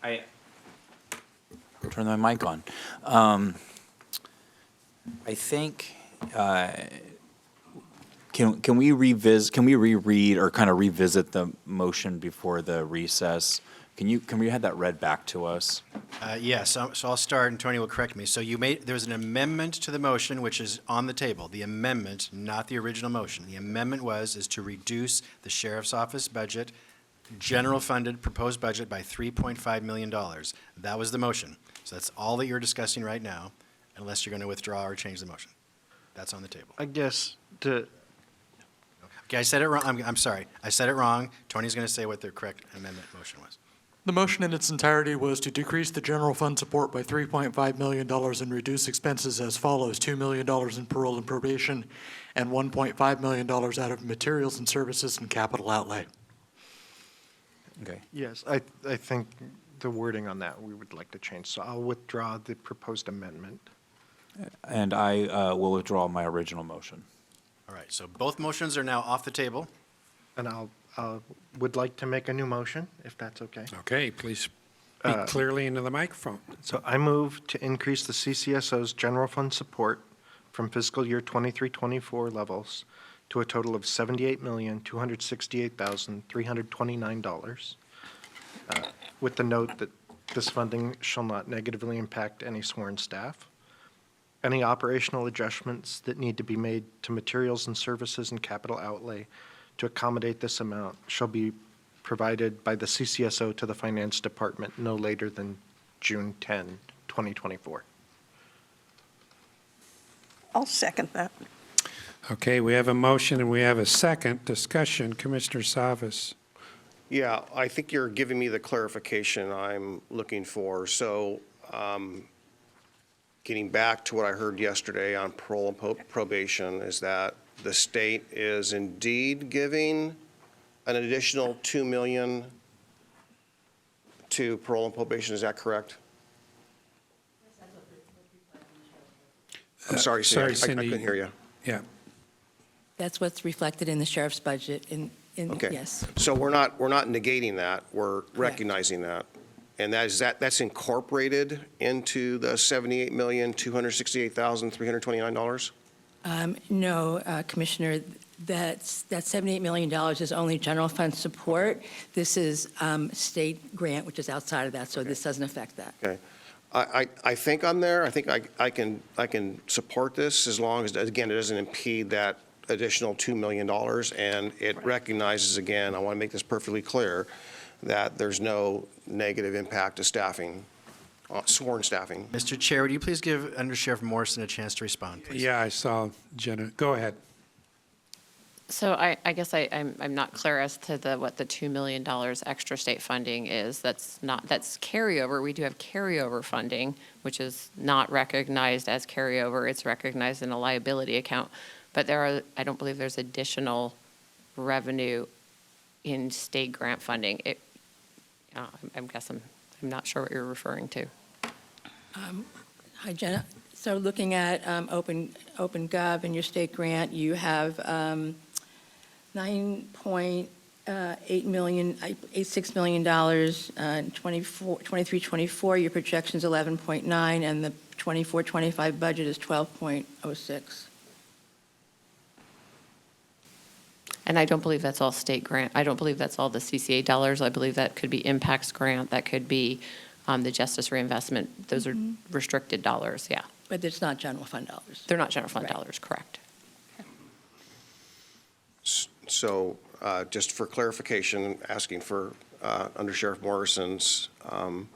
Speaker 2: I turn my mic on. I think can we reread or kind of revisit the motion before the recess? Can we have that read back to us?
Speaker 3: Yes, so I'll start, and Tony will correct me. So there was an amendment to the motion, which is on the table. The amendment, not the original motion. The amendment is to reduce the sheriff's office budget, general funded proposed budget, by $3.5 million. That was the motion. So that's all that you're discussing right now, unless you're going to withdraw or change the motion. That's on the table.
Speaker 8: I guess to,
Speaker 3: Okay, I said it wrong. I'm sorry. I said it wrong. Tony's going to say what the correct amendment motion was.
Speaker 11: The motion in its entirety was to decrease the general fund support by $3.5 million and reduce expenses as follows: $2 million in parole and probation and $1.5 million out of materials and services and capital outlay.
Speaker 2: Okay.
Speaker 8: yes, I think the wording on that, we would like to change. So I'll withdraw the proposed amendment.
Speaker 2: And I will withdraw my original motion.
Speaker 3: All right, so both motions are now off the table.
Speaker 8: And would like to make a new motion, if that's okay.
Speaker 1: Okay, please speak clearly into the microphone.
Speaker 8: So I move to increase the CCSO's general fund support from fiscal year 23-24 levels to a total of $78,268,329, with the note that this funding shall not negatively impact any sworn staff. Any operational adjustments that need to be made to materials and services and capital outlay to accommodate this amount shall be provided by the CCSO to the Finance Department no later than June 10, 2024.
Speaker 9: I'll second that.
Speaker 1: Okay, we have a motion and we have a second. Discussion, Commissioner Savas.
Speaker 4: Yeah, I think you're giving me the clarification I'm looking for. So getting back to what I heard yesterday on parole and probation is that the state is indeed giving an additional $2 million to parole and probation. Is that correct? I'm sorry, Cindy. I
Speaker 1: Cindy.
Speaker 4: couldn't hear you.
Speaker 1: Yeah.
Speaker 13: That's what's reflected in the sheriff's budget
Speaker 4: Okay.
Speaker 13: yes.
Speaker 4: So we're not negating that. We're recognizing that. And that's incorporated into the $78,268,329?
Speaker 13: No, Commissioner, that $78 million is only general fund support. This is state grant, which is outside of that, so this doesn't affect that.
Speaker 4: Okay. I think I'm there. I think I can support this as long as, again, it doesn't impede that additional $2 million. And it recognizes, again, I want to make this perfectly clear, that there's no negative impact to staffing, sworn staffing.
Speaker 3: Mr. Chair, would you please give Under Sheriff Morrison a chance to respond, please?
Speaker 1: Yeah, I saw Jenna. Go ahead.
Speaker 15: So I guess I'm not clear as to what the $2 million extra state funding is. That's carryover. We do have carryover funding, which is not recognized as carryover. It's recognized in a liability account. But I don't believe there's additional revenue in state grant funding. I guess I'm not sure what you're referring to.
Speaker 13: Hi, Jenna. So looking at OpenGov and your state grant, you have $9.86 million, in 23-24, your projection's 11.9, and the 24-25 budget is 12.06.
Speaker 15: And I don't believe that's all state grant. I don't believe that's all the CCA dollars. I believe that could be impacts grant. That could be the justice reinvestment. Those are restricted dollars, yeah.
Speaker 13: But it's not general fund dollars.
Speaker 15: They're not general fund dollars, correct.
Speaker 4: So just for clarification, asking for Under Sheriff Morrison's, we'll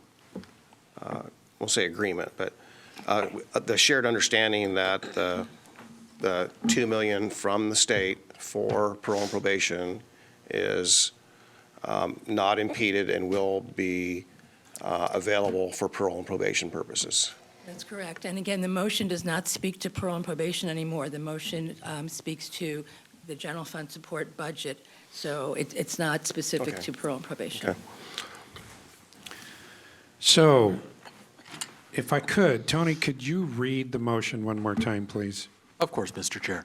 Speaker 4: say agreement, but the shared understanding that the $2 million from the state for parole and probation is not impeded and will be available for parole and probation purposes.
Speaker 13: That's correct. And again, the motion does not speak to parole and probation anymore. The motion speaks to the general fund support budget. So it's not specific to parole and probation.
Speaker 4: Okay.
Speaker 1: So if I could, Tony, could you read the motion one more time, please?
Speaker 11: Of course, Mr. Chair.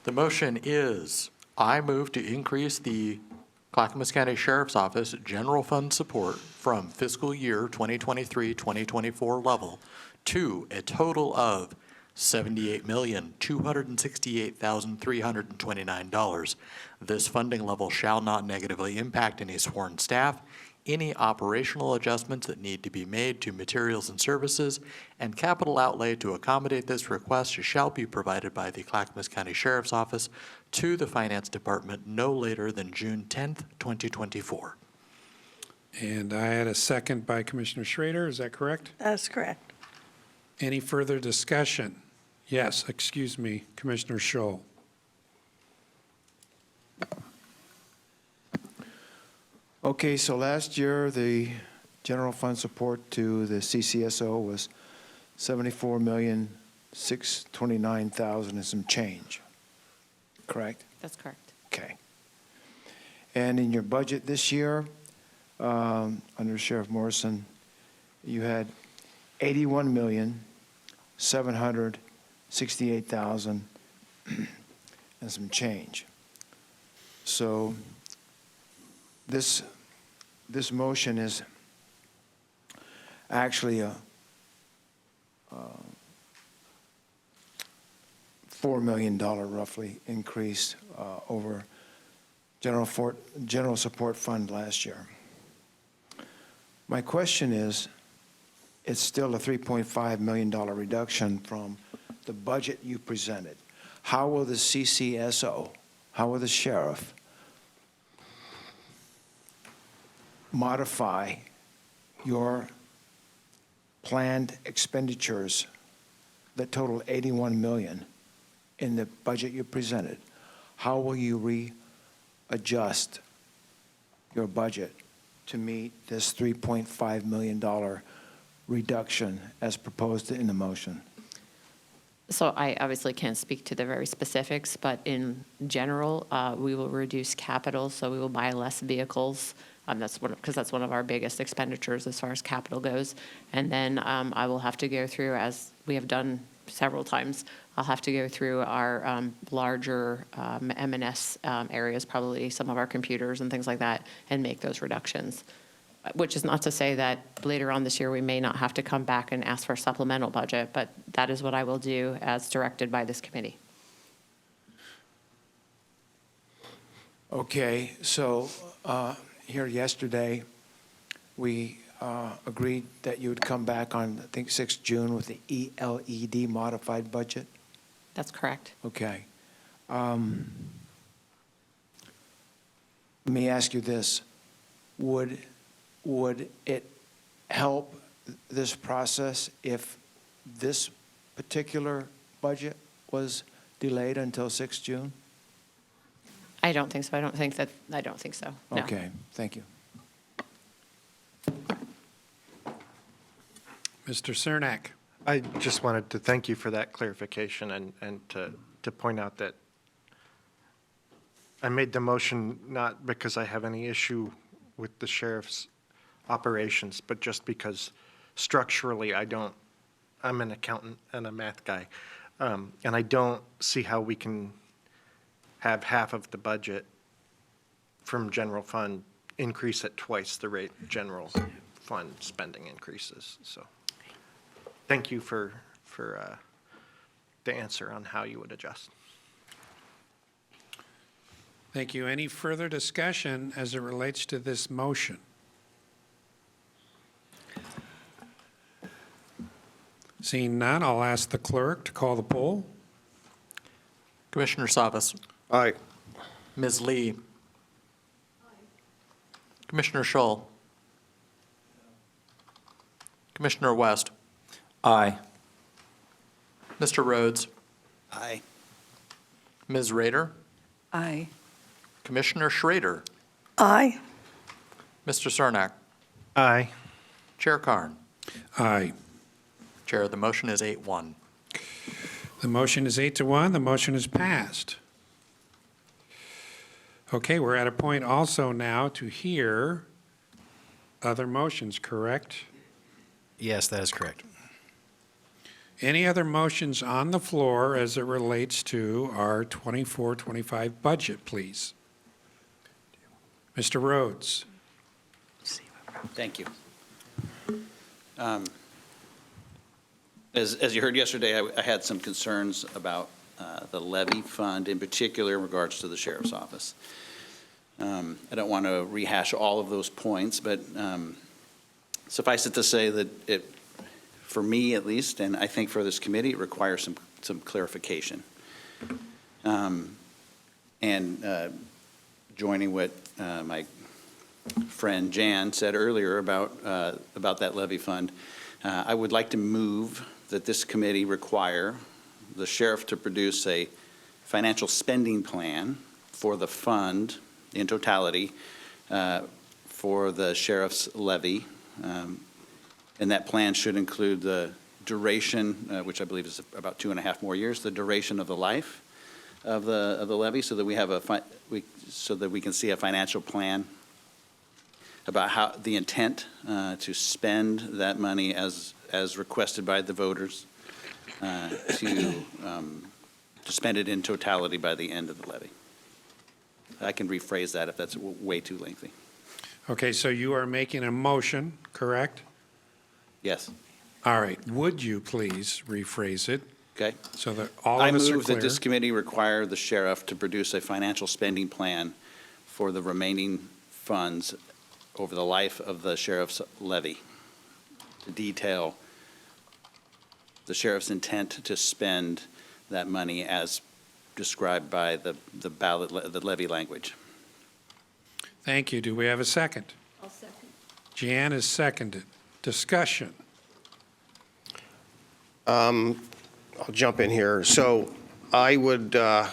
Speaker 11: The motion is, I move to increase the Clackamas County Sheriff's Office general fund support from fiscal year 2023-2024 level to a total of $78,268,329. This funding level shall not negatively impact any sworn staff, any operational adjustments that need to be made to materials and services, and capital outlay to accommodate this request shall be provided by the Clackamas County Sheriff's Office to the Finance Department no later than June 10th, 2024.
Speaker 1: And I had a second by Commissioner Schrader. Is that correct?
Speaker 9: That's correct.
Speaker 1: Any further discussion? Yes, excuse me, Commissioner Scholl.
Speaker 5: Okay, so last year, the general fund support to the CCSO was $74,629,000 and some change, correct?
Speaker 15: That's correct.
Speaker 5: Okay. And in your budget this year, under Sheriff Morrison, you had 81,768,000 and some change. So this motion is actually a $4 million roughly increase over general support fund last year. My question is, it's still a $3.5 million reduction from the budget you presented. How will the CCSO, how will the sheriff modify your planned expenditures that total 81 million in the budget you presented? How will you readjust your budget to meet this $3.5 million reduction as proposed in the motion?
Speaker 15: So I obviously can't speak to the very specifics, but in general, we will reduce capital, so we will buy less vehicles. Because that's one of our biggest expenditures as far as capital goes. And then I will have to go through, as we have done several times, I'll have to go through our larger M&S areas, probably some of our computers and things like that, and make those reductions. Which is not to say that later on this year we may not have to come back and ask for a supplemental budget, but that is what I will do as directed by this committee.
Speaker 5: Okay, so here yesterday, we agreed that you would come back on, I think, 6th June with the ELED modified budget?
Speaker 15: That's correct.
Speaker 5: Okay. Let me ask you this. Would it help this process if this particular budget was delayed until 6th June?
Speaker 15: I don't think so. I don't think so. No.
Speaker 5: Okay, thank you.
Speaker 1: Mr. Cernak.
Speaker 8: I just wanted to thank you for that clarification and to point out that I made the motion not because I have any issue with the sheriff's operations, but just because structurally I'm an accountant and a math guy, and I don't see how we can have half of the budget from general fund increase at twice the rate general fund spending increases. So thank you for the answer on how you would adjust.
Speaker 1: Thank you. Any further discussion as it relates to this motion? Seeing none, I'll ask the clerk to call the poll.
Speaker 11: Commissioner Savas.
Speaker 4: Aye.
Speaker 11: Ms. Lee. Commissioner Schull. Commissioner West.
Speaker 2: Aye.
Speaker 11: Mr. Rhodes.
Speaker 10: Aye.
Speaker 11: Ms. Rader.
Speaker 14: Aye.
Speaker 11: Commissioner Schrader.
Speaker 9: Aye.
Speaker 11: Mr. Cernak.
Speaker 8: Aye.
Speaker 11: Chair Karn.
Speaker 1: Aye.
Speaker 11: Chair, the motion is 8-1.
Speaker 1: The motion is 8-1. The motion is passed. Okay, we're at a point also now to hear other motions, correct?
Speaker 3: Yes, that is correct.
Speaker 1: Any other motions on the floor as it relates to our 24-25 budget, please? Mr. Rhodes.
Speaker 16: Thank you. As you heard yesterday, I had some concerns about the levy fund, in particular in regards to the sheriff's office. I don't want to rehash all of those points, but suffice it to say that it, for me at least, and I think for this committee, it requires some clarification. Joining what my friend Jan said earlier about that levy fund, I would like to move that this committee require the sheriff to produce a financial spending plan for the fund in totality for the sheriff's levy. And that plan should include the duration, which I believe is about 2.5 more years, the duration of the life of the levy, so that we have so that we can see a financial plan about how the intent to spend that money as requested by the voters, to spend it in totality by the end of the levy. I can rephrase that if that's way too lengthy.
Speaker 1: Okay, so you are making a motion, correct?
Speaker 16: Yes.
Speaker 1: All right, would you please rephrase it
Speaker 16: Okay.
Speaker 1: so that all
Speaker 16: I
Speaker 1: of us are
Speaker 16: move that
Speaker 1: clear?
Speaker 16: this committee require the sheriff to produce a financial spending plan for the remaining funds over the life of the sheriff's levy, to detail the sheriff's intent to spend that money as described by the ballot, the levy language.
Speaker 1: Thank you. Do we have a second?
Speaker 6: I'll second.
Speaker 1: Jan is seconded. Discussion.
Speaker 4: I'll jump in here. So I would, I'm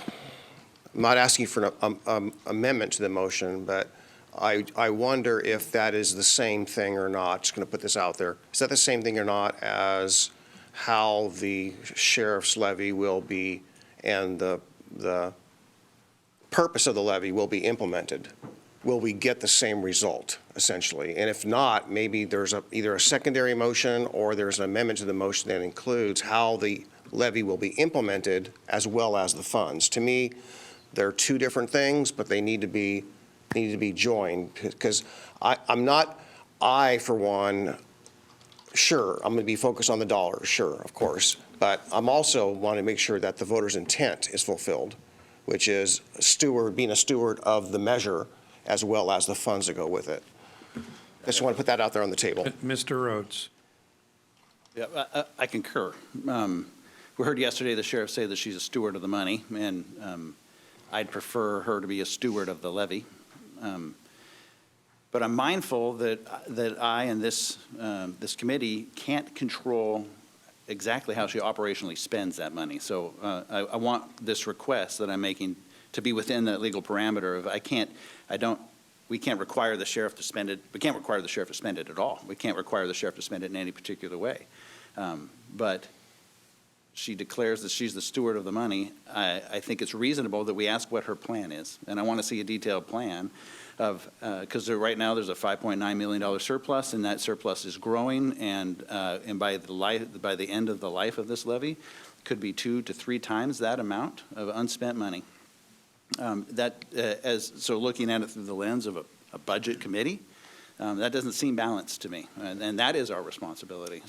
Speaker 4: not asking for an amendment to the motion, but I wonder if that is the same thing or not. Just going to put this out there. Is that the same thing or not as how the sheriff's levy will be and the purpose of the levy will be implemented? Will we get the same result, essentially? And if not, maybe there's either a secondary motion or there's an amendment to the motion that includes how the levy will be implemented as well as the funds. To me, they're two different things, but they need to be joined, because I'm not, for one, sure, I'm going to be focused on the dollars, sure, of course, but I'm also want to make sure that the voter's intent is fulfilled, which is being a steward of the measure as well as the funds that go with it. I just want to put that out there on the table.
Speaker 1: Mr. Rhodes.
Speaker 16: Yeah, I concur. We heard yesterday the sheriff say that she's a steward of the money, and I'd prefer her to be a steward of the levy. But I'm mindful that I and this committee can't control exactly how she operationally spends that money. So I want this request that I'm making to be within the legal parameter of we can't require the sheriff to spend it. We can't require the sheriff to spend it at all. We can't require the sheriff to spend it in any particular way. But she declares that she's the steward of the money. I think it's reasonable that we ask what her plan is. And I want to see a detailed plan of, because right now there's a $5.9 million surplus, and that surplus is growing, and by the end of the life of this levy, could be 2 to 3 times that amount of unspent money. So looking at it through the lens of a budget committee, that doesn't seem balanced to me, and that is our responsibility.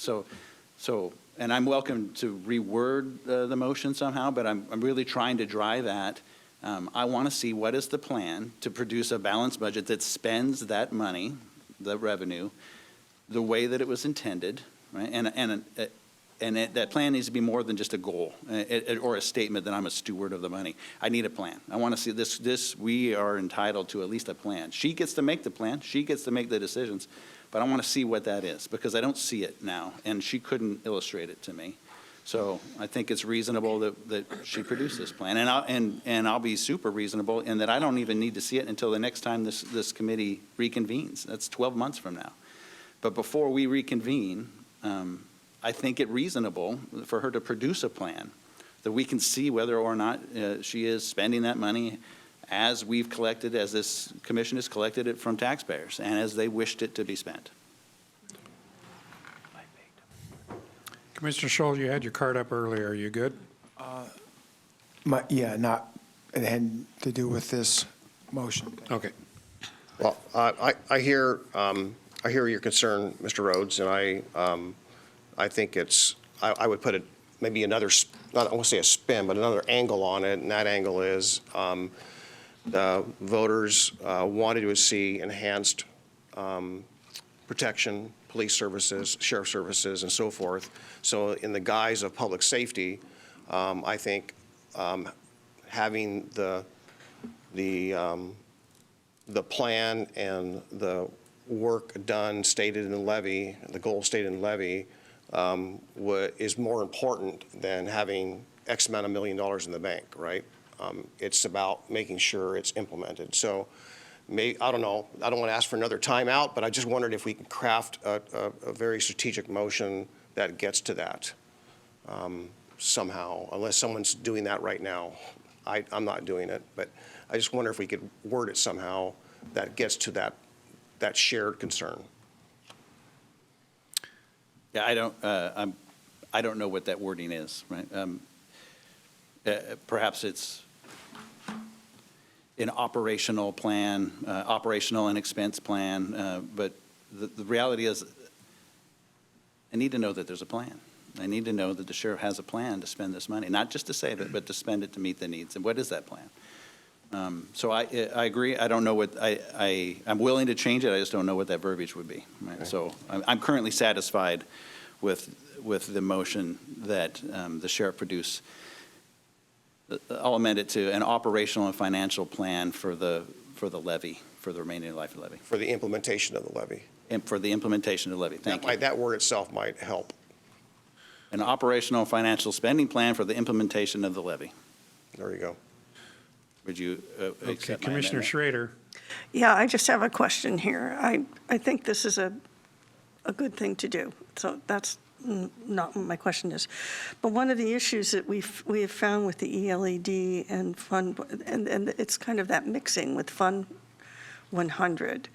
Speaker 16: And I'm welcome to reword the motion somehow, but I'm really trying to drive at, I want to see what is the plan to produce a balanced budget that spends that money, the revenue, the way that it was intended, right? And that plan needs to be more than just a goal or a statement that I'm a steward of the money. I need a plan. I want to see this. We are entitled to at least a plan. She gets to make the plan. She gets to make the decisions. But I want to see what that is, because I don't see it now, and she couldn't illustrate it to me. So I think it's reasonable that she produce this plan. And I'll be super reasonable in that I don't even need to see it until the next time this committee reconvenes. That's 12 months from now. But before we reconvene, I think it reasonable for her to produce a plan that we can see whether or not she is spending that money as we've collected, as this commission has collected it from taxpayers, and as they wished it to be spent.
Speaker 1: Commissioner Scholl, you had your card up earlier. Are you good?
Speaker 5: It had to do with this motion.
Speaker 1: Okay.
Speaker 4: Well, I hear your concern, Mr. Rhodes, and I think I would put it maybe another, I won't say a spin, but another angle on it, and that angle is the voters wanted to see enhanced protection, police services, sheriff services, and so forth. So in the guise of public safety, I think having the plan and the work done stated in the levy, the goal stated in the levy, is more important than having X amount of $1 million in the bank, right? It's about making sure it's implemented. So I don't know, I don't want to ask for another timeout, but I just wondered if we could craft a very strategic motion that gets to that somehow, unless someone's doing that right now. I'm not doing it, but I just wonder if we could word it somehow that gets to that shared concern.
Speaker 16: Yeah, I don't know what that wording is, right? Perhaps it's an operational plan, operational and expense plan, but the reality is, I need to know that there's a plan. I need to know that the sheriff has a plan to spend this money, not just to save it, but to spend it to meet the needs. And what is that plan? So I agree. I don't know what, I'm willing to change it. I just don't know what that verbiage would be. Right?
Speaker 4: Okay.
Speaker 16: So I'm currently satisfied with the motion that the sheriff produce. I'll amend it to an operational and financial plan for the levy, for the remaining life of the levy.
Speaker 4: For the implementation of the levy.
Speaker 16: And for the implementation of the levy. Thank you.
Speaker 4: That word itself might help.
Speaker 16: An operational financial spending plan for the implementation of the levy.
Speaker 4: There you go.
Speaker 16: Would you
Speaker 1: Okay,
Speaker 16: accept my
Speaker 1: Commissioner
Speaker 16: amendment?
Speaker 1: Schrader.
Speaker 9: Yeah, I just have a question here. I think this is a good thing to do. So that's not what my question is. But one of the issues that we have found with the ELED and Fund, and it's kind of that mixing with Fund 100.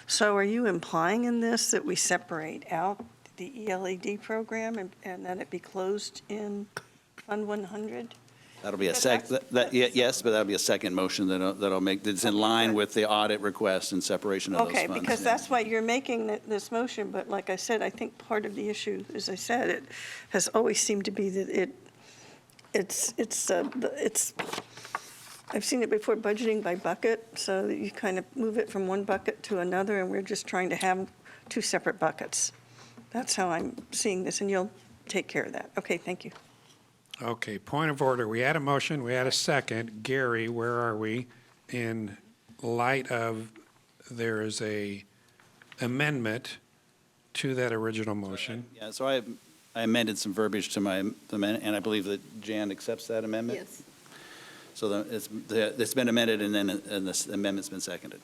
Speaker 9: So are you implying in this that we separate out the ELED program and that it be closed in Fund 100?
Speaker 16: That'll be a
Speaker 9: Because
Speaker 16: yes, but that'll be a second motion that'll make, that's in line with the audit request and separation of those funds.
Speaker 9: Okay, because that's why you're making this motion, but like I said, I think part of the issue, as I said, it has always seemed to be that it's I've seen it before, budgeting by bucket, so that you kind of move it from one bucket to another, and we're just trying to have two separate buckets. That's how I'm seeing this, and you'll take care of that. Okay, thank you.
Speaker 1: Okay, point of order. We had a motion, we had a second. Gary, where are we? In light of, there is a amendment to that original motion.
Speaker 16: Yeah, so I amended some verbiage to my amendment, and I believe that Jan accepts that amendment?
Speaker 6: Yes.
Speaker 16: So it's been amended, and this amendment's been seconded.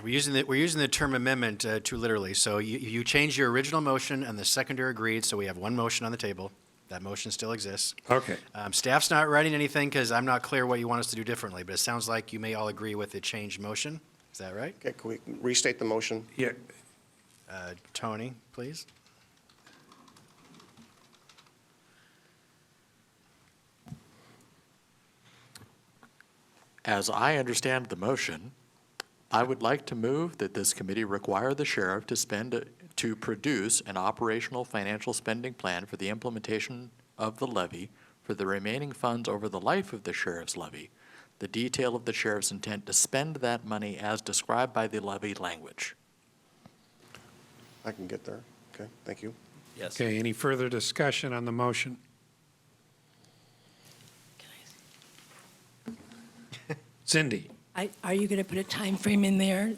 Speaker 3: We're using the term amendment too literally. So you changed your original motion and the seconder agreed, so we have one motion on the table. That motion still exists.
Speaker 1: Okay.
Speaker 3: Staff's not writing anything because I'm not clear what you want us to do differently, but it sounds like you may all agree with the changed motion. Is that right?
Speaker 4: Okay, can we restate the motion?
Speaker 1: Yeah,
Speaker 3: Tony, please.
Speaker 11: As I understand the motion, I would like to move that this committee require the sheriff to produce an operational financial spending plan for the implementation of the levy for the remaining funds over the life of the sheriff's levy, the detail of the sheriff's intent to spend that money as described by the levy language.
Speaker 4: I can get there. Okay, thank you.
Speaker 16: Yes.
Speaker 1: okay, any further discussion on the motion? Cindy?
Speaker 13: Are you going to put a time frame in there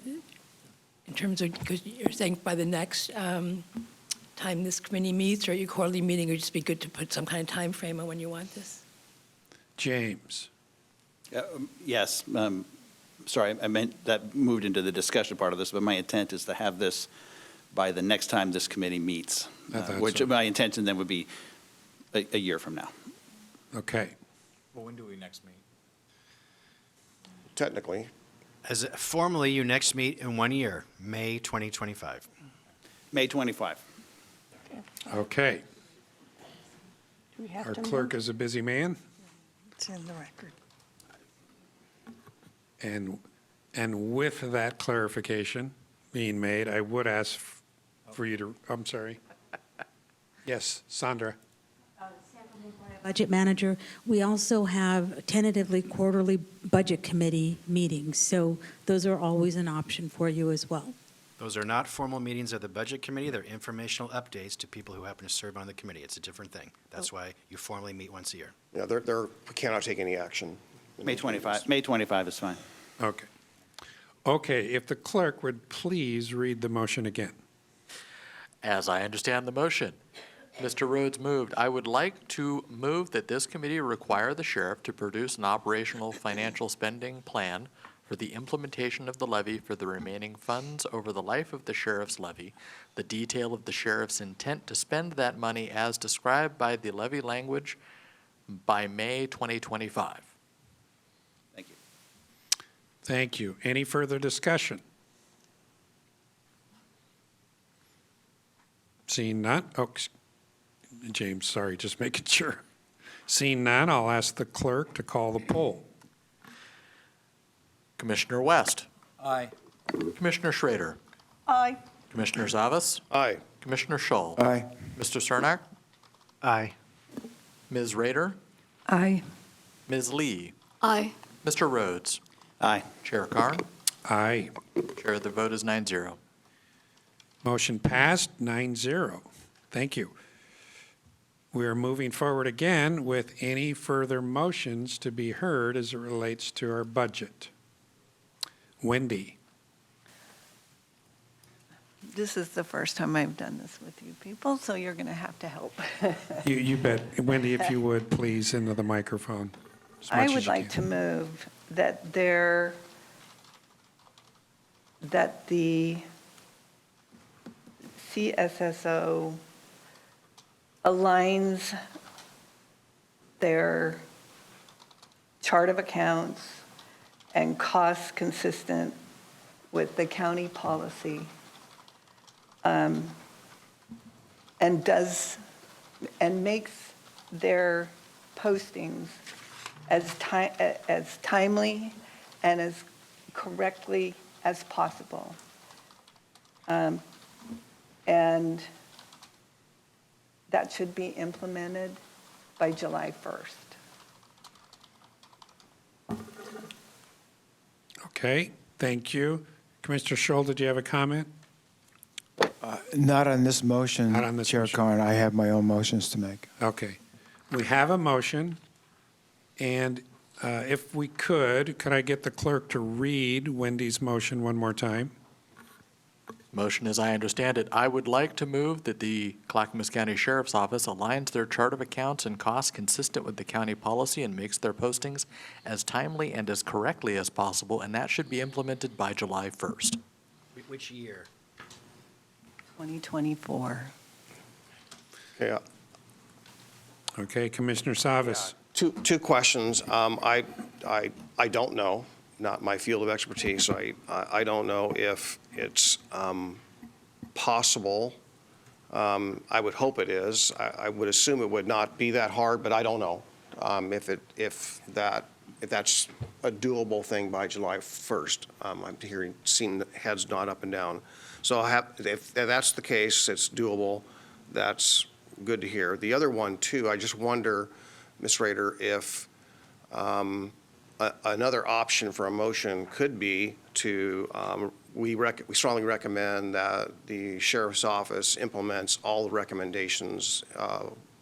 Speaker 13: in terms of, because you're saying by the next time this committee meets, or your quarterly meeting, it would just be good to put some kind of time frame on when you want this?
Speaker 1: James?
Speaker 16: Yes, sorry, I meant that moved into the discussion part of this, but my intent is to have this by the next time this committee meets,
Speaker 1: I thought
Speaker 16: which
Speaker 1: so.
Speaker 16: my intention then would be a year from now.
Speaker 1: Okay.
Speaker 2: Well, when do we next meet?
Speaker 4: Technically,
Speaker 3: Formally, you next meet in 1 year, May 2025.
Speaker 16: May 25.
Speaker 1: Okay.
Speaker 9: Do we have
Speaker 1: Our
Speaker 9: to
Speaker 1: clerk
Speaker 9: move?
Speaker 1: is a busy man,
Speaker 9: It's in the record.
Speaker 1: and with that clarification being made, I would ask for you to, I'm sorry. Yes, Sandra?
Speaker 12: Budget manager, we also have tentatively quarterly budget committee meetings, so those are always an option for you as well.
Speaker 3: Those are not formal meetings of the Budget Committee. They're informational updates to people who happen to serve on the committee. It's a different thing. That's why you formally meet once a year.
Speaker 4: yeah, we cannot take any action.
Speaker 16: May 25. May 25 is fine.
Speaker 1: Okay. Okay, if the clerk would please read the motion again.
Speaker 11: As I understand the motion, Mr. Rhodes moved. I would like to move that this committee require the sheriff to produce an operational financial spending plan for the implementation of the levy for the remaining funds over the life of the sheriff's levy, the detail of the sheriff's intent to spend that money as described by the levy language by May 2025.
Speaker 16: Thank you.
Speaker 1: Thank you. Any further discussion? Seeing none, James, sorry, just making sure. Seeing none, I'll ask the clerk to call the poll.
Speaker 11: Commissioner West.
Speaker 5: Aye.
Speaker 11: Commissioner Schrader.
Speaker 14: Aye.
Speaker 11: Commissioner Zavas.
Speaker 4: Aye.
Speaker 11: Commissioner Schull.
Speaker 5: Aye.
Speaker 11: Mr. Cernak.
Speaker 8: Aye.
Speaker 11: Ms. Rader.
Speaker 14: Aye.
Speaker 11: Ms. Lee.
Speaker 6: Aye.
Speaker 11: Mr. Rhodes.
Speaker 16: Aye.
Speaker 11: Chair Carn.
Speaker 1: Aye.
Speaker 11: Chair, the vote is 9-0.
Speaker 1: Motion passed 9-0. Thank you. We are moving forward again with any further motions to be heard as it relates to our budget. Wendy.
Speaker 14: This is the first time I've done this with you people, so you're going to have to help.
Speaker 1: You bet. Wendy, if you would, please, into the microphone. as
Speaker 14: I
Speaker 1: much as
Speaker 14: would
Speaker 1: you
Speaker 14: like
Speaker 1: can.
Speaker 14: to move that the CSSO aligns their chart of accounts and costs consistent with the county policy, and makes their postings as timely and as correctly as possible. And that should be implemented by July 1st.
Speaker 1: Okay, thank you. Commissioner Scholl, did you have a comment?
Speaker 5: Not on this motion,
Speaker 1: Not on this
Speaker 5: Chair
Speaker 1: motion.
Speaker 5: Carn. I have my own motions to make.
Speaker 1: Okay. We have a motion, and if we could I get the clerk to read Wendy's motion one more time?
Speaker 11: Motion, as I understand it, I would like to move that the Clackamas County Sheriff's Office aligns their chart of accounts and costs consistent with the county policy and makes their postings as timely and as correctly as possible, and that should be implemented by July 1st.
Speaker 3: Which year?
Speaker 14: 2024.
Speaker 4: Yeah.
Speaker 1: Okay, Commissioner Savas.
Speaker 4: Two questions. I don't know, not my field of expertise, so I don't know if it's possible. I would hope it is. I would assume it would not be that hard, but I don't know if that's a doable thing by July 1st. I'm seeing heads nod up and down. So if that's the case, it's doable. That's good to hear. The other one, too, I just wonder, Ms. Rader, if another option for a motion could be to, we strongly recommend that the Sheriff's Office implements all the recommendations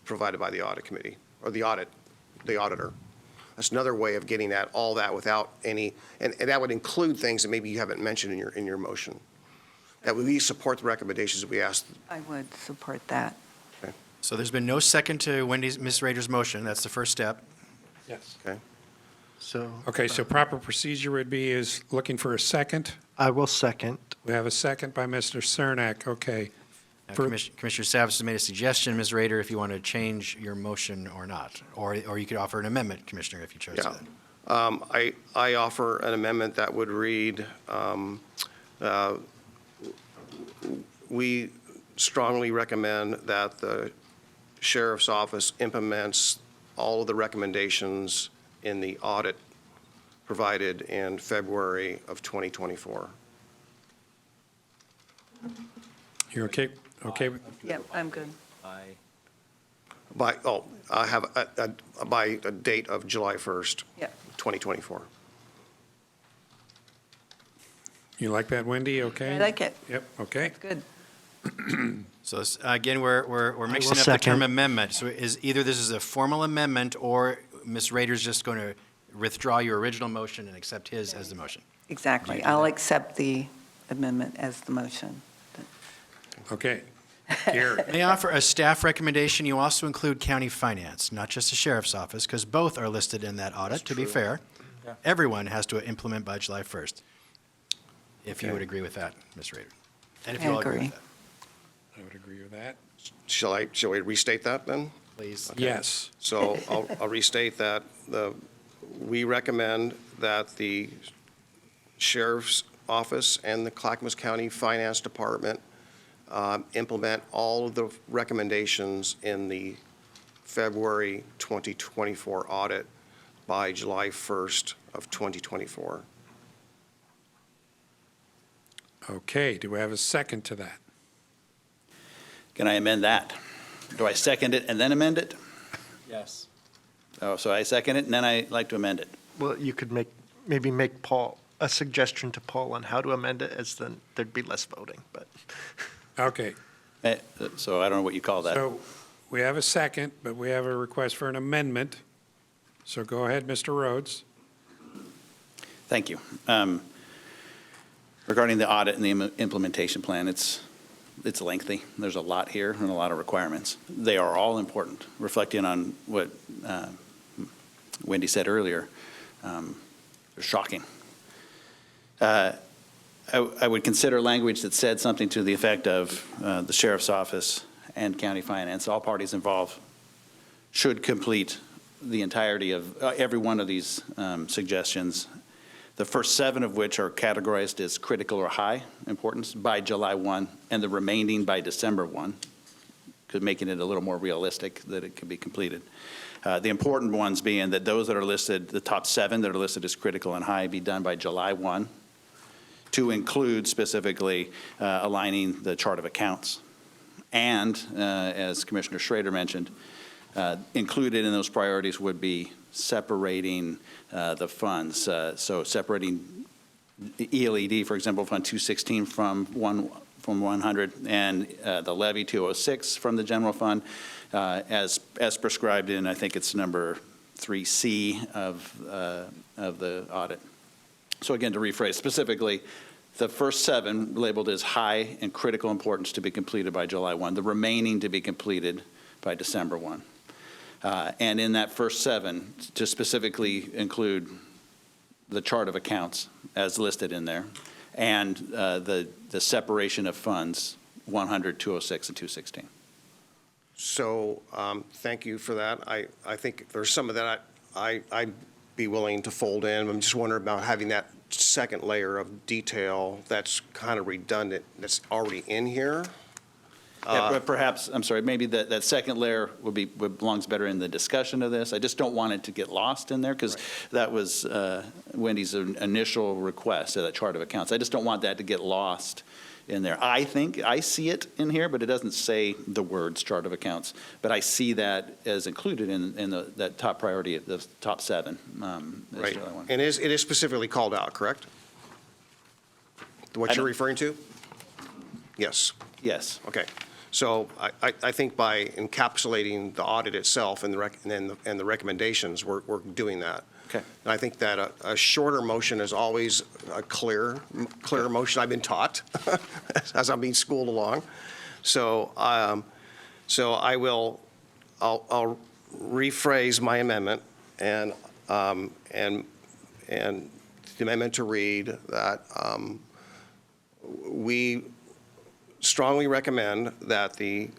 Speaker 4: provided by the Audit Committee, or the auditor. That's another way of getting at all that without any, and that would include things that maybe you haven't mentioned in your motion. That we support the recommendations that we asked.
Speaker 14: I would support that.
Speaker 3: So there's been no second to Ms. Rader's motion. That's the first step.
Speaker 1: Yes.
Speaker 4: Okay.
Speaker 1: So proper procedure would be is looking for a second.
Speaker 8: I will second.
Speaker 1: We have a second by Mr. Cernak. Okay.
Speaker 3: Now,
Speaker 1: For-
Speaker 3: Commissioner Savas has made a suggestion, Ms. Rader, if you want to change your motion or not. Or you could offer an amendment, Commissioner, if you chose
Speaker 4: Yeah.
Speaker 3: that.
Speaker 4: I offer an amendment that would read, we strongly recommend that the Sheriff's Office implements all of the recommendations in the audit provided in February of 2024.
Speaker 1: You're okay? Okay.
Speaker 14: Yep, I'm good.
Speaker 4: By a date of July 1st,
Speaker 14: Yep.
Speaker 4: 2024.
Speaker 1: You like that, Wendy? Okay?
Speaker 14: I like it.
Speaker 1: Yep, okay.
Speaker 14: Good.
Speaker 3: So again, we're mixing up the
Speaker 8: second.
Speaker 3: term amendment. So either this is a formal amendment or Ms. Rader's just going to withdraw your original motion and accept his as the motion.
Speaker 14: Exactly. I'll accept the amendment as the motion.
Speaker 1: Okay. Gary.
Speaker 3: May I offer a staff recommendation? You also include county finance, not just the sheriff's office, because both are listed in that audit, to be fair. Everyone has to implement by July 1st, if you would agree with that, Ms. Rader. And if you
Speaker 14: I
Speaker 3: all agree
Speaker 14: agree.
Speaker 3: with that,
Speaker 1: I would agree with that.
Speaker 4: Shall we restate that then?
Speaker 3: please.
Speaker 1: Yes.
Speaker 4: So I'll restate that. We recommend that the Sheriff's Office and the Clackamas County Finance Department implement all of the recommendations in the February 2024 audit by July 1st of 2024.
Speaker 1: Okay, do we have a second to that?
Speaker 16: Can I amend that? Do I second it and then amend it?
Speaker 2: Yes.
Speaker 16: Oh, so I second it and then I like to amend it.
Speaker 8: Well, you could maybe make Paul, a suggestion to Paul on how to amend it, as then there'd be less voting, but.
Speaker 1: Okay,
Speaker 16: So I don't know what you call that.
Speaker 1: so we have a second, but we have a request for an amendment. So go ahead, Mr. Rhodes.
Speaker 16: Thank you. Regarding the audit and the implementation plan, it's lengthy. There's a lot here and a lot of requirements. They are all important, reflecting on what Wendy said earlier. They're shocking. I would consider language that said something to the effect of the sheriff's office and county finance, all parties involved should complete the entirety of every one of these suggestions, the first 7 of which are categorized as critical or high importance by July 1, and the remaining by December 1, making it a little more realistic that it can be completed. The important ones being that those that are listed, the top 7 that are listed as critical and high, be done by July 1, to include specifically aligning the chart of accounts. And as Commissioner Schrader mentioned, included in those priorities would be separating the funds. So separating ELED, for example, Fund 216 from 100, and the levy 206 from the general fund, as prescribed in, I think it's number 3C of the audit. So again, to rephrase, specifically, the first 7 labeled as high and critical importance to be completed by July 1, the remaining to be completed by December 1. And in that first 7, to specifically include the chart of accounts as listed in there, and the separation of funds, 100, 206, and 216.
Speaker 4: So thank you for that. I think there's some of that I'd be willing to fold in. I'm just wondering about having that second layer of detail that's kind of redundant, that's already in here.
Speaker 16: Yeah, but perhaps, I'm sorry, maybe that second layer belongs better in the discussion of this. I just don't want it to get lost in there, because that was Wendy's initial request, that chart of accounts. I just don't want that to get lost in there. I think I see it in here, but it doesn't say the words chart of accounts. But I see that as included in that top priority, the top 7.
Speaker 4: Right, and it is specifically called out, correct? What you're referring to? Yes.
Speaker 16: Yes.
Speaker 4: Okay. So I think by encapsulating the audit itself and the recommendations, we're doing that.
Speaker 16: Okay.
Speaker 4: And I think that a shorter motion is always a clearer motion. I've been taught as I'm being schooled along. So I'll rephrase my amendment and the amendment to read that we strongly recommend that the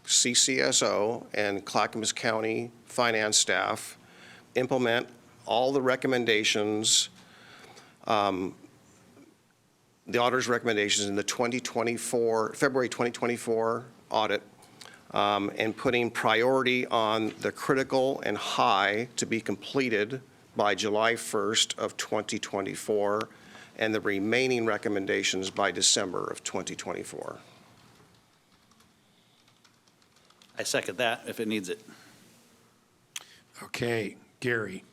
Speaker 4: CCSO and Clackamas County finance staff implement all the recommendations, the auditor's recommendations in the February 2024 audit, and putting priority on the critical and high to be completed by July 1st of 2024, and the remaining recommendations by December of 2024.
Speaker 16: I second that if it needs it.
Speaker 1: Okay, Gary.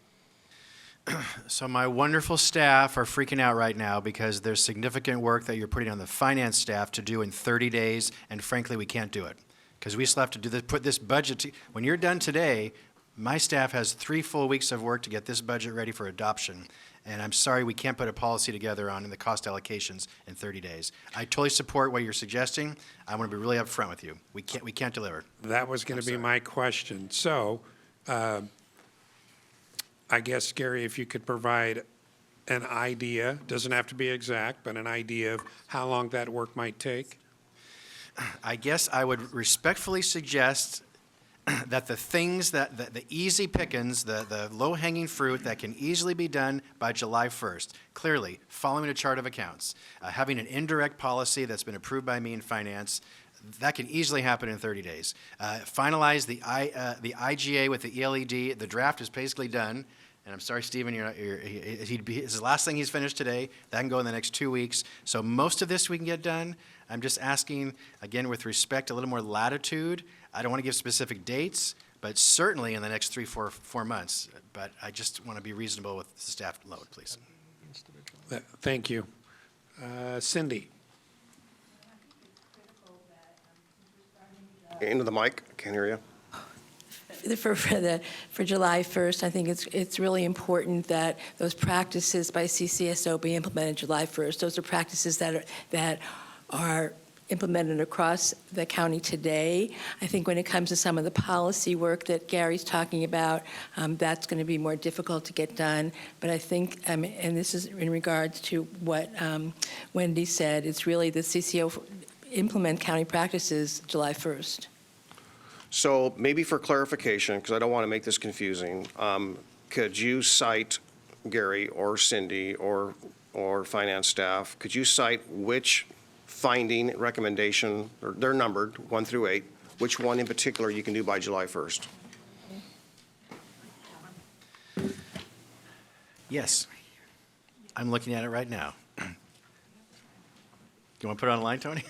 Speaker 3: So my wonderful staff are freaking out right now because there's significant work that you're putting on the finance staff to do in 30 days, and frankly, we can't do it. Because we still have to do this, put this budget, when you're done today, my staff has 3 full weeks of work to get this budget ready for adoption. And I'm sorry we can't put a policy together on the cost allocations in 30 days. I totally support what you're suggesting. I want to be really upfront with you. We can't deliver.
Speaker 1: That was going to be my question. So I guess, Gary, if you could provide an idea, doesn't have to be exact, but an idea of how long that work might take?
Speaker 3: I guess I would respectfully suggest that the things the easy pickings, the low-hanging fruit that can easily be done by July 1st, clearly following a chart of accounts, having an indirect policy that's been approved by me in finance, that can easily happen in 30 days. Finalize the IGA with the ELED. The draft is basically done. And I'm sorry, Stephen, it's the last thing he's finished today. That can go in the next 2 weeks. So most of this we can get done. I'm just asking, again, with respect, a little more latitude. I don't want to give specific dates, but certainly in the next 4 months. But I just want to be reasonable with the staff load, please.
Speaker 1: Thank you. Cindy?
Speaker 4: Into the mic, can't hear you.
Speaker 13: For July 1st, I think it's really important that those practices by CCSO be implemented July 1st. Those are practices that are implemented across the county today. I think when it comes to some of the policy work that Gary's talking about, that's going to be more difficult to get done. But I think, and this is in regards to what Wendy said, it's really the CCO implement county practices July 1st.
Speaker 4: So maybe for clarification, because I don't want to make this confusing, could you cite, Gary or Cindy or finance staff, could you cite which finding, recommendation, or they're numbered 1 through 8, which one in particular you can do by July 1st?
Speaker 3: Yes. I'm looking at it right now. You want to put it online, Tony?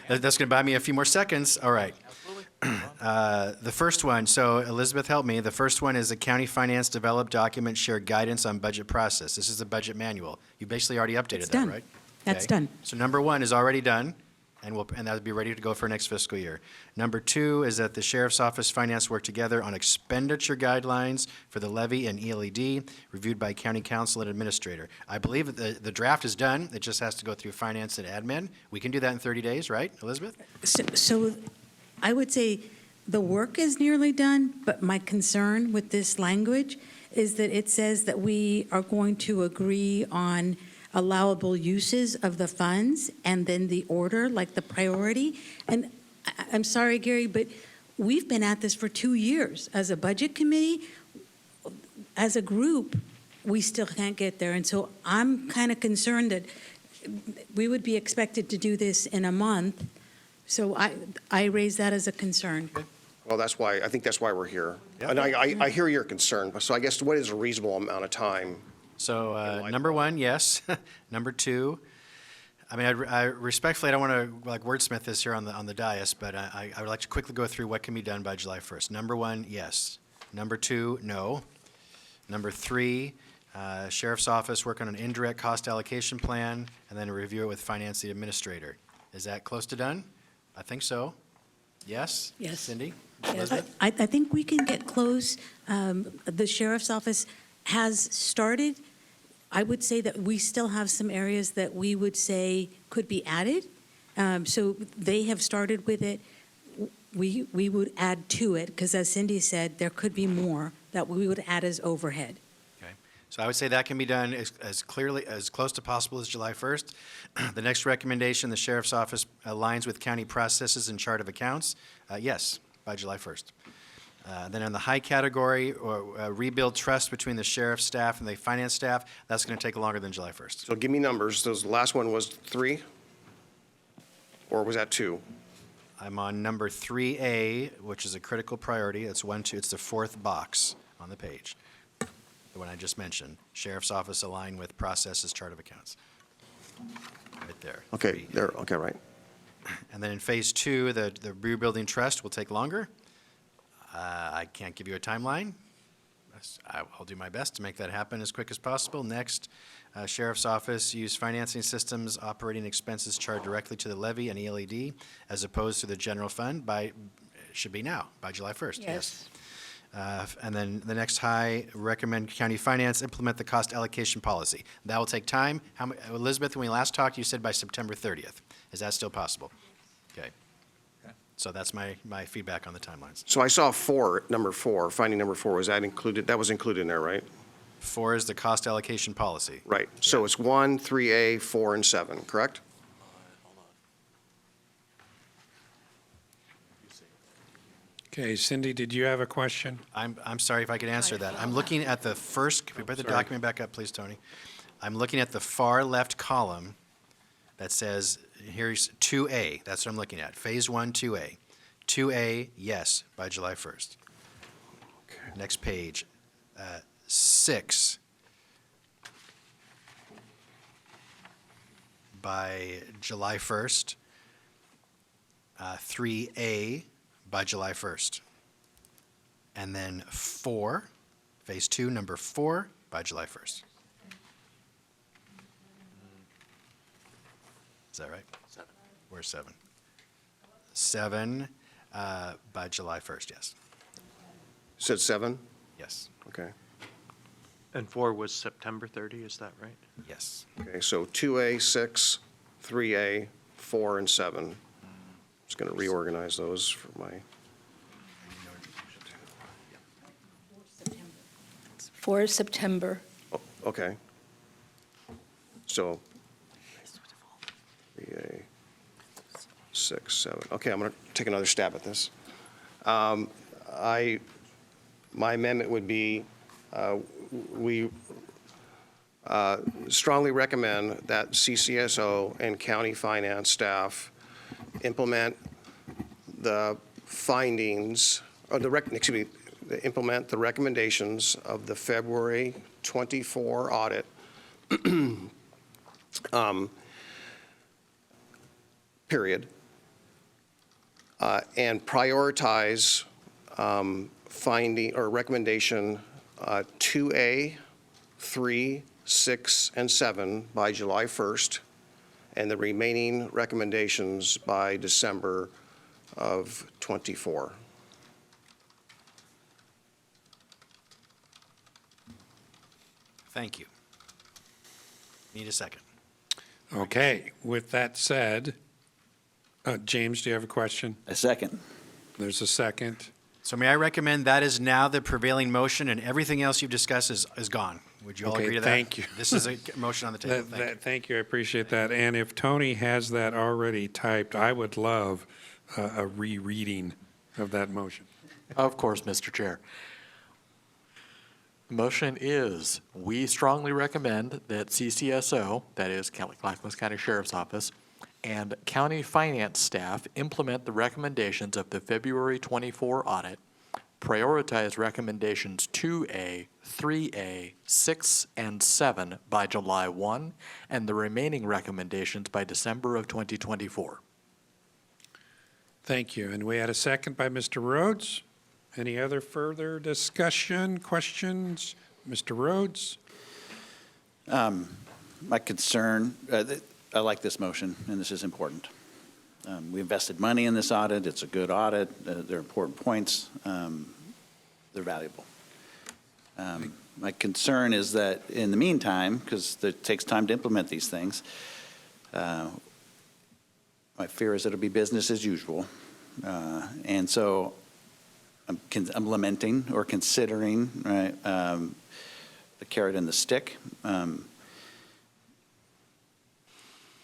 Speaker 3: That's going to buy me a few more seconds. All right. The first one, so Elizabeth, help me. The first one is a county finance developed document shared guidance on budget process. This is the budget manual. You basically already updated that, right?
Speaker 12: That's
Speaker 3: Okay.
Speaker 12: done.
Speaker 3: So number 1 is already done, and that would be ready to go for next fiscal year. Number 2 is that the Sheriff's Office Finance work together on expenditure guidelines for the levy and ELED, reviewed by County Council and Administrator. I believe that the draft is done. It just has to go through Finance and Admin. We can do that in 30 days, right, Elizabeth?
Speaker 12: So I would say the work is nearly done, but my concern with this language is that it says that we are going to agree on allowable uses of the funds and then the order, like the priority. And I'm sorry, Gary, but we've been at this for 2 years. As a budget committee, as a group, we still can't get there. And so I'm kind of concerned that we would be expected to do this in a month. So I raise that as a concern.
Speaker 4: Well, I think that's why we're here. And I hear your concern, so I guess what is a reasonable amount of time?
Speaker 3: So number 1, yes. Number 2, I mean, I respectfully, I don't want to wordsmith this here on the dais, but I would like to quickly go through what can be done by July 1st. Number 1, yes. Number 2, no. Number 3, Sheriff's Office work on an indirect cost allocation plan and then review it with Finance the Administrator. Is that close to done? I think so. Yes?
Speaker 12: Yes.
Speaker 3: Cindy?
Speaker 12: Yes.
Speaker 3: Elizabeth?
Speaker 12: I think we can get close. The Sheriff's Office has started. I would say that we still have some areas that we would say could be added. So they have started with it. We would add to it, because as Cindy said, there could be more that we would add as overhead.
Speaker 3: Okay. So I would say that can be done as clearly, as close to possible as July 1st. The next recommendation, the Sheriff's Office aligns with county processes and chart of accounts. Yes, by July 1st. Then in the high category, or rebuild trust between the sheriff's staff and the finance staff, that's going to take longer than July 1st.
Speaker 4: So give me numbers. The last one was 3? Or was that 2?
Speaker 3: I'm on number 3A, which is a critical priority. It's 1, 2, it's the 4th box on the page. The one I just mentioned. Sheriff's Office align with processes, chart of accounts. Right there.
Speaker 4: Okay, there, okay, right.
Speaker 3: And then in phase 2, the rebuilding trust will take longer. I can't give you a timeline. I'll do my best to make that happen as quick as possible. Next, Sheriff's Office use financing systems, operating expenses charged directly to the levy and ELED as opposed to the general fund should be now, by July 1st.
Speaker 13: Yes.
Speaker 3: And then the next high, recommend county finance implement the cost allocation policy. That will take time. Elizabeth, when we last talked, you said by September 30th. Is that still possible? Okay. So that's my feedback on the timelines.
Speaker 4: So I saw 4, number 4, finding number 4, was that included? That was included in there, right?
Speaker 3: 4 is the cost allocation policy.
Speaker 4: Right. So it's 1, 3A, 4, and 7, correct?
Speaker 1: Okay, Cindy, did you have a question?
Speaker 3: I'm sorry if I could answer that. I'm looking at the first, can we put the
Speaker 1: Sorry.
Speaker 3: document back up, please, Tony? I'm looking at the far left column that says, here's 2A, that's what I'm looking at, Phase 1, 2A. 2A, yes, by July 1st. Next page, 6, by July 1st. 3A by July 1st. And then 4, Phase 2, number 4 by July 1st. Is that right? 7. Where's 7? 7 by July 1st, yes.
Speaker 4: Said 7?
Speaker 3: Yes,
Speaker 4: Okay.
Speaker 8: And 4 was September 30, is that right?
Speaker 3: yes.
Speaker 4: Okay, so 2A, 6, 3A, 4, and 7. Just going to reorganize those for my,
Speaker 13: 4 September.
Speaker 4: oh, okay. So 3A, 6, 7. Okay, I'm going to take another stab at this. My amendment would be, we strongly recommend that CCSO and county finance staff implement the findings, or implement the recommendations of the February 24 audit period, and prioritize finding or recommendation 2A, 3, 6, and 7 by July 1st, and the remaining recommendations by December of '24.
Speaker 3: Thank you. Need a second.
Speaker 1: Okay, with that said, James, do you have a question?
Speaker 16: A second.
Speaker 1: There's a second.
Speaker 3: So may I recommend that is now the prevailing motion, and everything else you've discussed is gone? Would you all
Speaker 1: Okay,
Speaker 3: agree to that?
Speaker 1: thank you.
Speaker 3: This is a motion on the table. Thank you.
Speaker 1: Thank you, I appreciate that. And if Tony has that already typed, I would love a rereading of that motion.
Speaker 11: Of course, Mr. Chair. The motion is, we strongly recommend that CCSO, that is Clackamas County Sheriff's Office, and county finance staff implement the recommendations of the February 24 audit, prioritize recommendations 2A, 3A, 6, and 7 by July 1, and the remaining recommendations by December of 2024.
Speaker 1: Thank you. And we had a second by Mr. Rhodes. Any other further discussion, questions? Mr. Rhodes?
Speaker 16: My concern, I like this motion, and this is important. We invested money in this audit. It's a good audit. They're important points. They're valuable. My concern is that in the meantime, because it takes time to implement these things, my fear is that it'll be business as usual. And so I'm lamenting or considering, right, the carrot and the stick.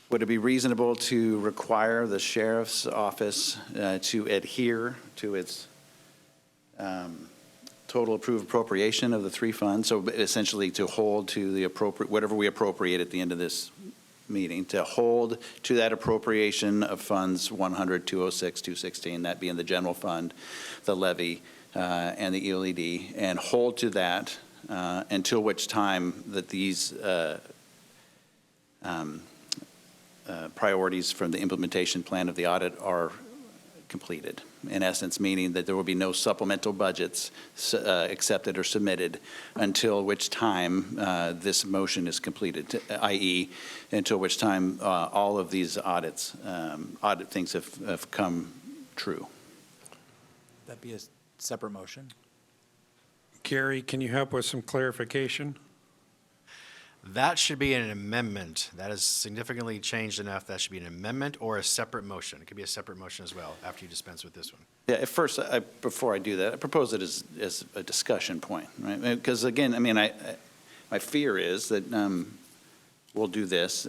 Speaker 16: Would it be reasonable to require the sheriff's office to adhere to its total approved appropriation of the 3 funds? So essentially to hold to the appropriate, whatever we appropriate at the end of this meeting, to hold to that appropriation of funds 100, 206, 216, that being the general fund, the levy, and the ELED, and hold to that until which time that these priorities from the implementation plan of the audit are completed. In essence, meaning that there will be no supplemental budgets accepted or submitted until which time this motion is completed, i.e., until which time all of these audit things have come true.
Speaker 2: That'd be a separate motion?
Speaker 1: Gary, can you help with some clarification?
Speaker 3: That should be an amendment. That is significantly changed enough. That should be an amendment or a separate motion. It could be a separate motion as well after you dispense with this one.
Speaker 16: Yeah, at first, before I do that, I propose it as a discussion point, right? Because again, I mean, my fear is that we'll do this.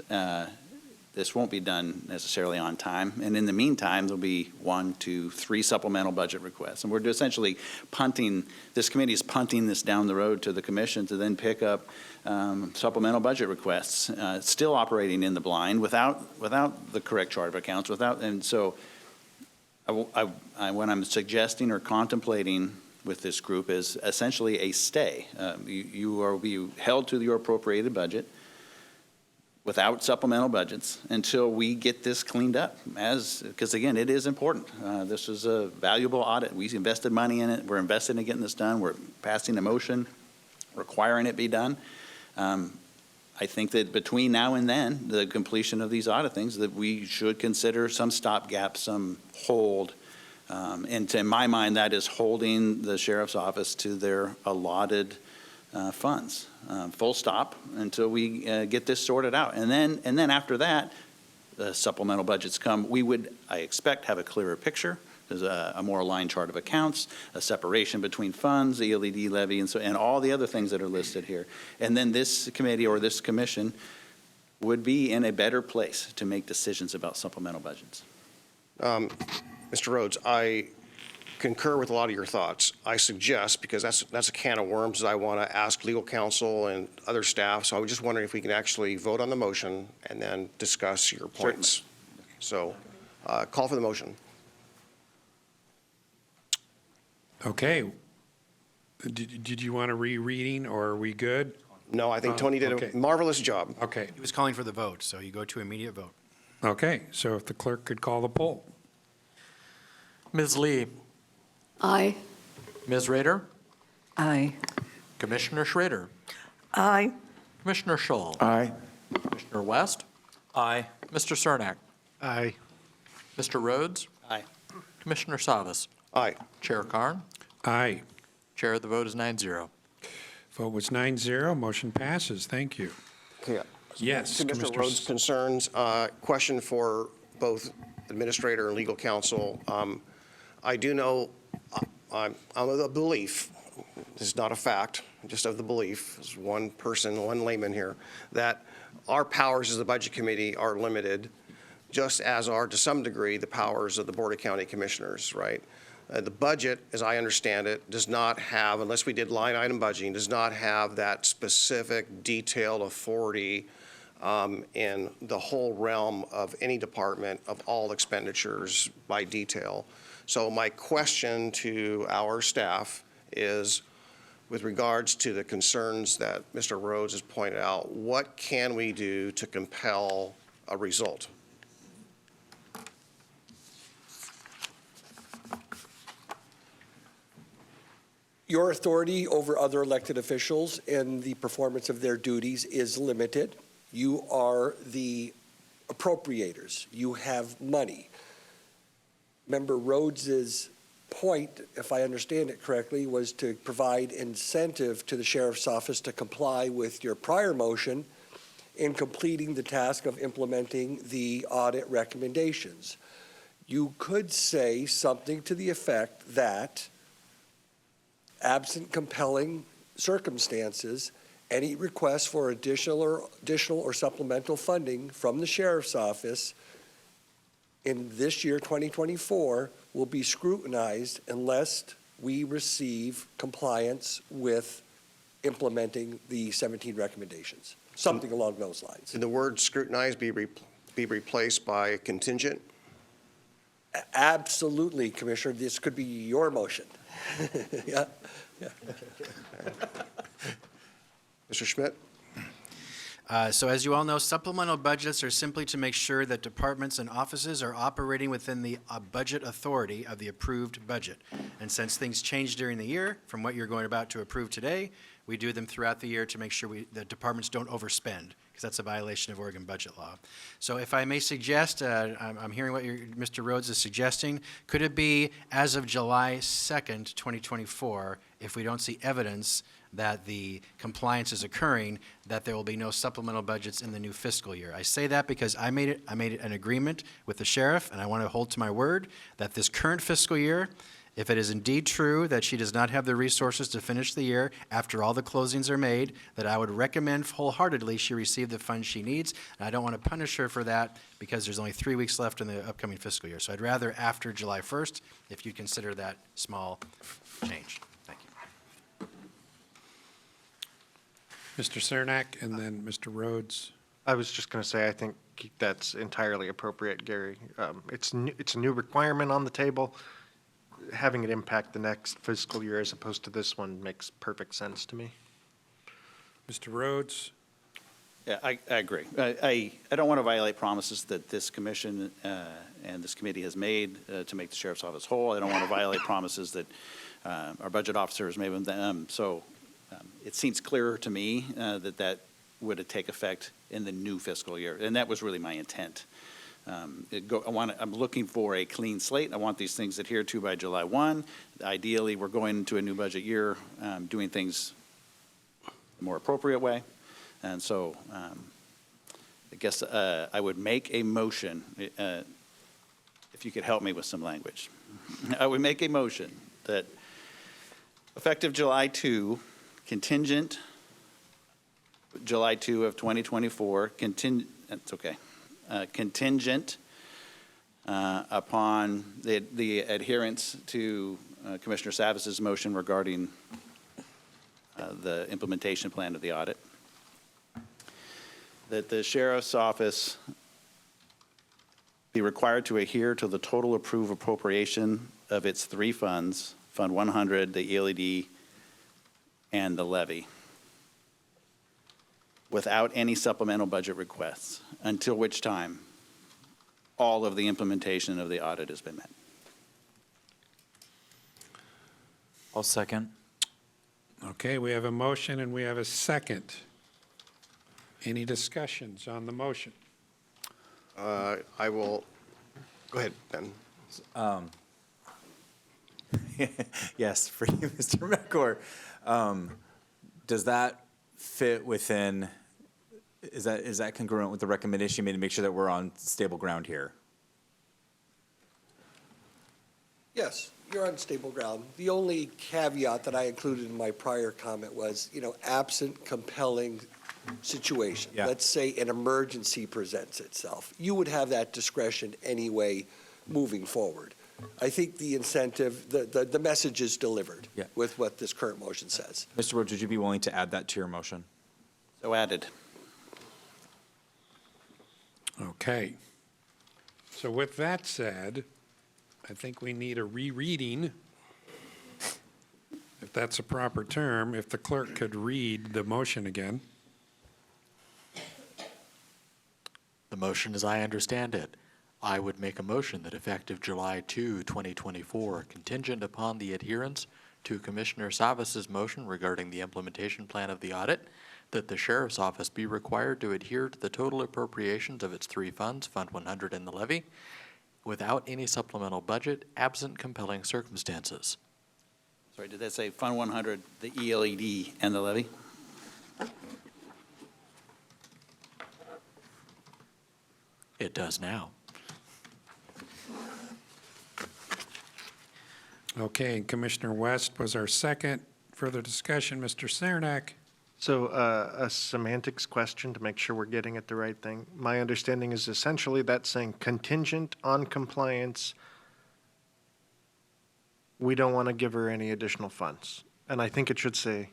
Speaker 16: this won't be done necessarily on time. And in the meantime, there'll be 1, 2, 3 supplemental budget requests. And we're essentially punting, this committee is punting this down the road to the commission to then pick up supplemental budget requests, still operating in the blind without the correct chart of accounts, and so what I'm suggesting or contemplating with this group is essentially a stay. You will be held to your appropriated budget without supplemental budgets until we get this cleaned up, because again, it is important. This is a valuable audit. We invested money in it. We're invested in getting this done. We're passing a motion requiring it be done. I think that between now and then, the completion of these audit things, that we should consider some stopgap, some hold. And in my mind, that is holding the sheriff's office to their allotted funds, full stop, until we get this sorted out. And then after that, the supplemental budgets come. We would, I expect, have a clearer picture. There's a more aligned chart of accounts, a separation between funds, the LED levy, and all the other things that are listed here. And then this committee or this commission would be in a better place to make decisions about supplemental budgets.
Speaker 4: Mr. Rhodes, I concur with a lot of your thoughts. I suggest, because that's a can of worms that I want to ask legal counsel and other staff, so I was just wondering if we can actually vote on the motion and then discuss your points. So call for the motion.
Speaker 1: Okay. Did you want a rereading, or are we good?
Speaker 4: No, I think Tony did
Speaker 1: okay.
Speaker 4: a marvelous job.
Speaker 1: Okay.
Speaker 3: He was calling for the vote, so you go to immediate vote.
Speaker 1: Okay, so if the clerk could call the poll.
Speaker 11: Ms. Lee,
Speaker 6: Aye.
Speaker 11: Ms. Rader,
Speaker 14: Aye.
Speaker 11: Commissioner Schrader,
Speaker 9: Aye.
Speaker 11: Commissioner Scholl,
Speaker 5: Aye.
Speaker 11: Commissioner West,
Speaker 2: Aye.
Speaker 11: Mr. Cernak,
Speaker 8: Aye.
Speaker 11: Mr. Rhodes,
Speaker 16: Aye.
Speaker 11: Commissioner Savas,
Speaker 4: Aye.
Speaker 11: Chair Karn.
Speaker 1: Aye.
Speaker 11: Chair, the vote is 9-0.
Speaker 1: Vote was 9-0. Motion passes. Thank you.
Speaker 4: Okay.
Speaker 1: Yes,
Speaker 4: To Mr.
Speaker 1: Commissioner
Speaker 4: Rhodes' concerns, question for both administrator and legal counsel. I do know, I'm of the belief, this is not a fact, just of the belief, as one person, one layman here, that our powers as the Budget Committee are limited, just as are, to some degree, the powers of the Board of County Commissioners, right? The budget, as I understand it, does not have, unless we did line item budgeting, does not have that specific detailed authority in the whole realm of any department of all expenditures by detail. So my question to our staff is, with regards to the concerns that Mr. Rhodes has pointed out, what can we do to compel a result?
Speaker 10: Your authority over other elected officials and the performance of their duties is limited. You are the appropriators. You have money. Member Rhodes's point, if I understand it correctly, was to provide incentive to the sheriff's office to comply with your prior motion in completing the task of implementing the audit recommendations. You could say something to the effect that, absent compelling circumstances, any request for additional or supplemental funding from the sheriff's office in this year, 2024, will be scrutinized unless we receive compliance with implementing the 17 recommendations, something along those lines.
Speaker 4: Can the word scrutinize be replaced by contingent?
Speaker 10: Absolutely, Commissioner. This could be your motion. Yeah.
Speaker 4: Mr. Schmidt?
Speaker 3: So as you all know, supplemental budgets are simply to make sure that departments and offices are operating within the budget authority of the approved budget. And since things change during the year, from what you're going about to approve today, we do them throughout the year to make sure the departments don't overspend, because that's a violation of Oregon budget law. So if I may suggest, I'm hearing what Mr. Rhodes is suggesting, could it be as of July 2nd, 2024, if we don't see evidence that the compliance is occurring, that there will be no supplemental budgets in the new fiscal year? I say that because I made an agreement with the sheriff, and I want to hold to my word that this current fiscal year, If it is indeed true that she does not have the resources to finish the year after all the closings are made, that I would recommend wholeheartedly she receive the funds she needs. And I don't want to punish her for that because there's only 3 weeks left in the upcoming fiscal year. So I'd rather after July 1st, if you consider that small change. Thank you.
Speaker 1: Mr. Cernak and then Mr. Rhodes.
Speaker 8: I was just going to say, I think that's entirely appropriate, Gary. It's a new requirement on the table. Having it impact the next fiscal year as opposed to this one makes perfect sense to me.
Speaker 1: Mr. Rhodes.
Speaker 16: Yeah, I agree. I don't want to violate promises that this commission and this committee has made to make the sheriff's office whole. I don't want to violate promises that our budget officer has made with them. So it seems clearer to me that would take effect in the new fiscal year, and that was really my intent. I'm looking for a clean slate. I want these things adhered to by July 1. Ideally, we're going into a new budget year, doing things the more appropriate way. And so I guess I would make a motion, if you could help me with some language. I would make a motion that effective July 2, contingent, July 2 of 2024, that's okay. Contingent upon the adherence to Commissioner Savis's motion regarding the implementation plan of the audit, that the sheriff's office be required to adhere to the total approved appropriation of its 3 funds, Fund 100, the ELED, and the levy, without any supplemental budget requests, until which time all of the implementation of the audit has been met.
Speaker 2: I'll second.
Speaker 1: Okay, we have a motion and we have a second. Any discussions on the motion?
Speaker 4: I will, go ahead, Ben.
Speaker 2: Yes, for you, Mr. McCord. Does that fit within, is that congruent with the recommendation you made to make sure that we're on stable ground here?
Speaker 10: Yes, you're on stable ground. The only caveat that I included in my prior comment was, absent compelling situation.
Speaker 2: Yeah.
Speaker 10: Let's say an emergency presents itself. You would have that discretion anyway moving forward. I think the incentive, the message is delivered
Speaker 2: Yeah.
Speaker 10: with what this current motion says.
Speaker 2: Mr. Rhodes, would you be willing to add that to your motion?
Speaker 16: So added.
Speaker 1: Okay. So with that said, I think we need a rereading, if that's a proper term, if the clerk could read the motion again.
Speaker 11: The motion, as I understand it, I would make a motion that effective July 2, 2024, contingent upon the adherence to Commissioner Savis's motion regarding the implementation plan of the audit, that the Sheriff's Office be required to adhere to the total appropriations of its 3 funds, Fund 100 and the levy, without any supplemental budget, absent compelling circumstances.
Speaker 16: Sorry, did that say Fund 100, the ELED, and the levy?
Speaker 11: It does now.
Speaker 1: Okay, and Commissioner West was our second. Further discussion, Mr. Cernak.
Speaker 8: So a semantics question to make sure we're getting at the right thing. My understanding is essentially that's saying contingent on compliance. We don't want to give her any additional funds. And I think it should say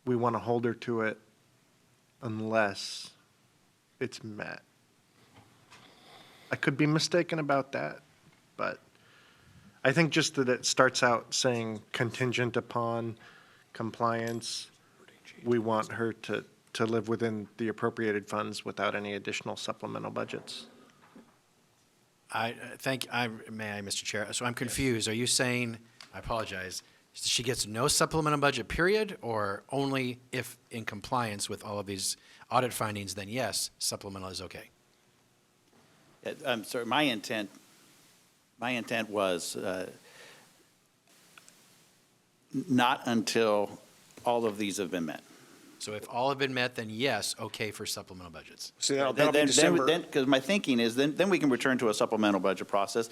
Speaker 8: we want to hold her to it unless it's met. I could be mistaken about that, but I think just that it starts out saying contingent upon compliance, we want her to live within the appropriated funds without any additional supplemental budgets.
Speaker 3: May I, Mr. Chair? So I'm confused. Are you saying, I apologize, she gets no supplemental budget, period, or only if in compliance with all of these audit findings, then yes, supplemental is okay?
Speaker 16: I'm sorry, my intent was not until all of these have been met.
Speaker 3: So if all have been met, then yes, okay for supplemental budgets.
Speaker 4: See, that'll be December.
Speaker 16: Because my thinking is then we can return to a supplemental budget process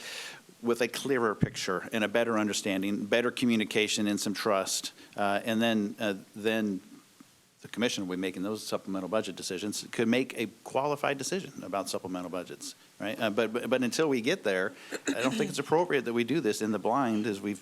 Speaker 16: with a clearer picture and a better understanding, better communication and some trust. And then the commission will be making those supplemental budget decisions, could make a qualified decision about supplemental budgets, right? But until we get there, I don't think it's appropriate that we do this in the blind as we've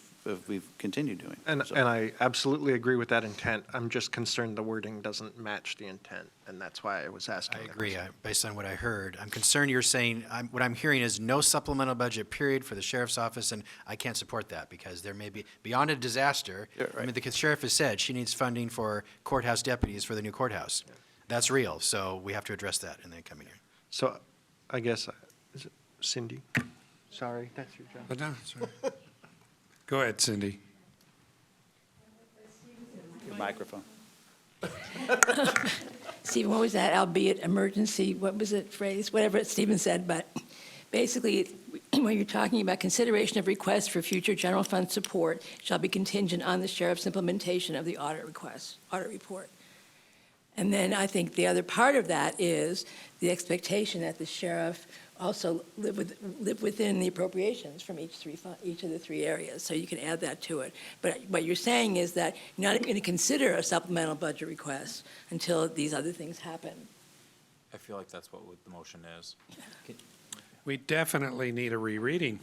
Speaker 16: continued doing.
Speaker 8: And
Speaker 16: So-
Speaker 8: I absolutely agree with that intent. I'm just concerned the wording doesn't match the intent, and that's why I was asking.
Speaker 3: I
Speaker 8: that.
Speaker 3: agree, based on what I heard. I'm concerned you're saying, what I'm hearing is no supplemental budget, period, for the sheriff's office, and I can't support that because there may be, beyond a disaster,
Speaker 16: Yeah,
Speaker 3: I
Speaker 16: right.
Speaker 3: mean, the sheriff has said she needs funding for courthouse deputies for the new courthouse. That's real, so we have to address that in the coming year.
Speaker 8: So I guess, is it Cindy? Sorry, that's your job.
Speaker 1: But no, sorry. Go ahead, Cindy.
Speaker 16: Your microphone.
Speaker 13: Stephen, what was that, albeit emergency, what was it phrase, whatever Stephen said, but basically, when you're talking about consideration of requests for future general fund support shall be contingent on the sheriff's implementation of the audit report. And then I think the other part of that is the expectation that the sheriff also live within the appropriations from each of the three areas, so you can add that to it. But what you're saying is that you're not going to consider a supplemental budget request until these other things happen.
Speaker 2: I feel like that's what the motion is.
Speaker 1: We definitely need a rereading.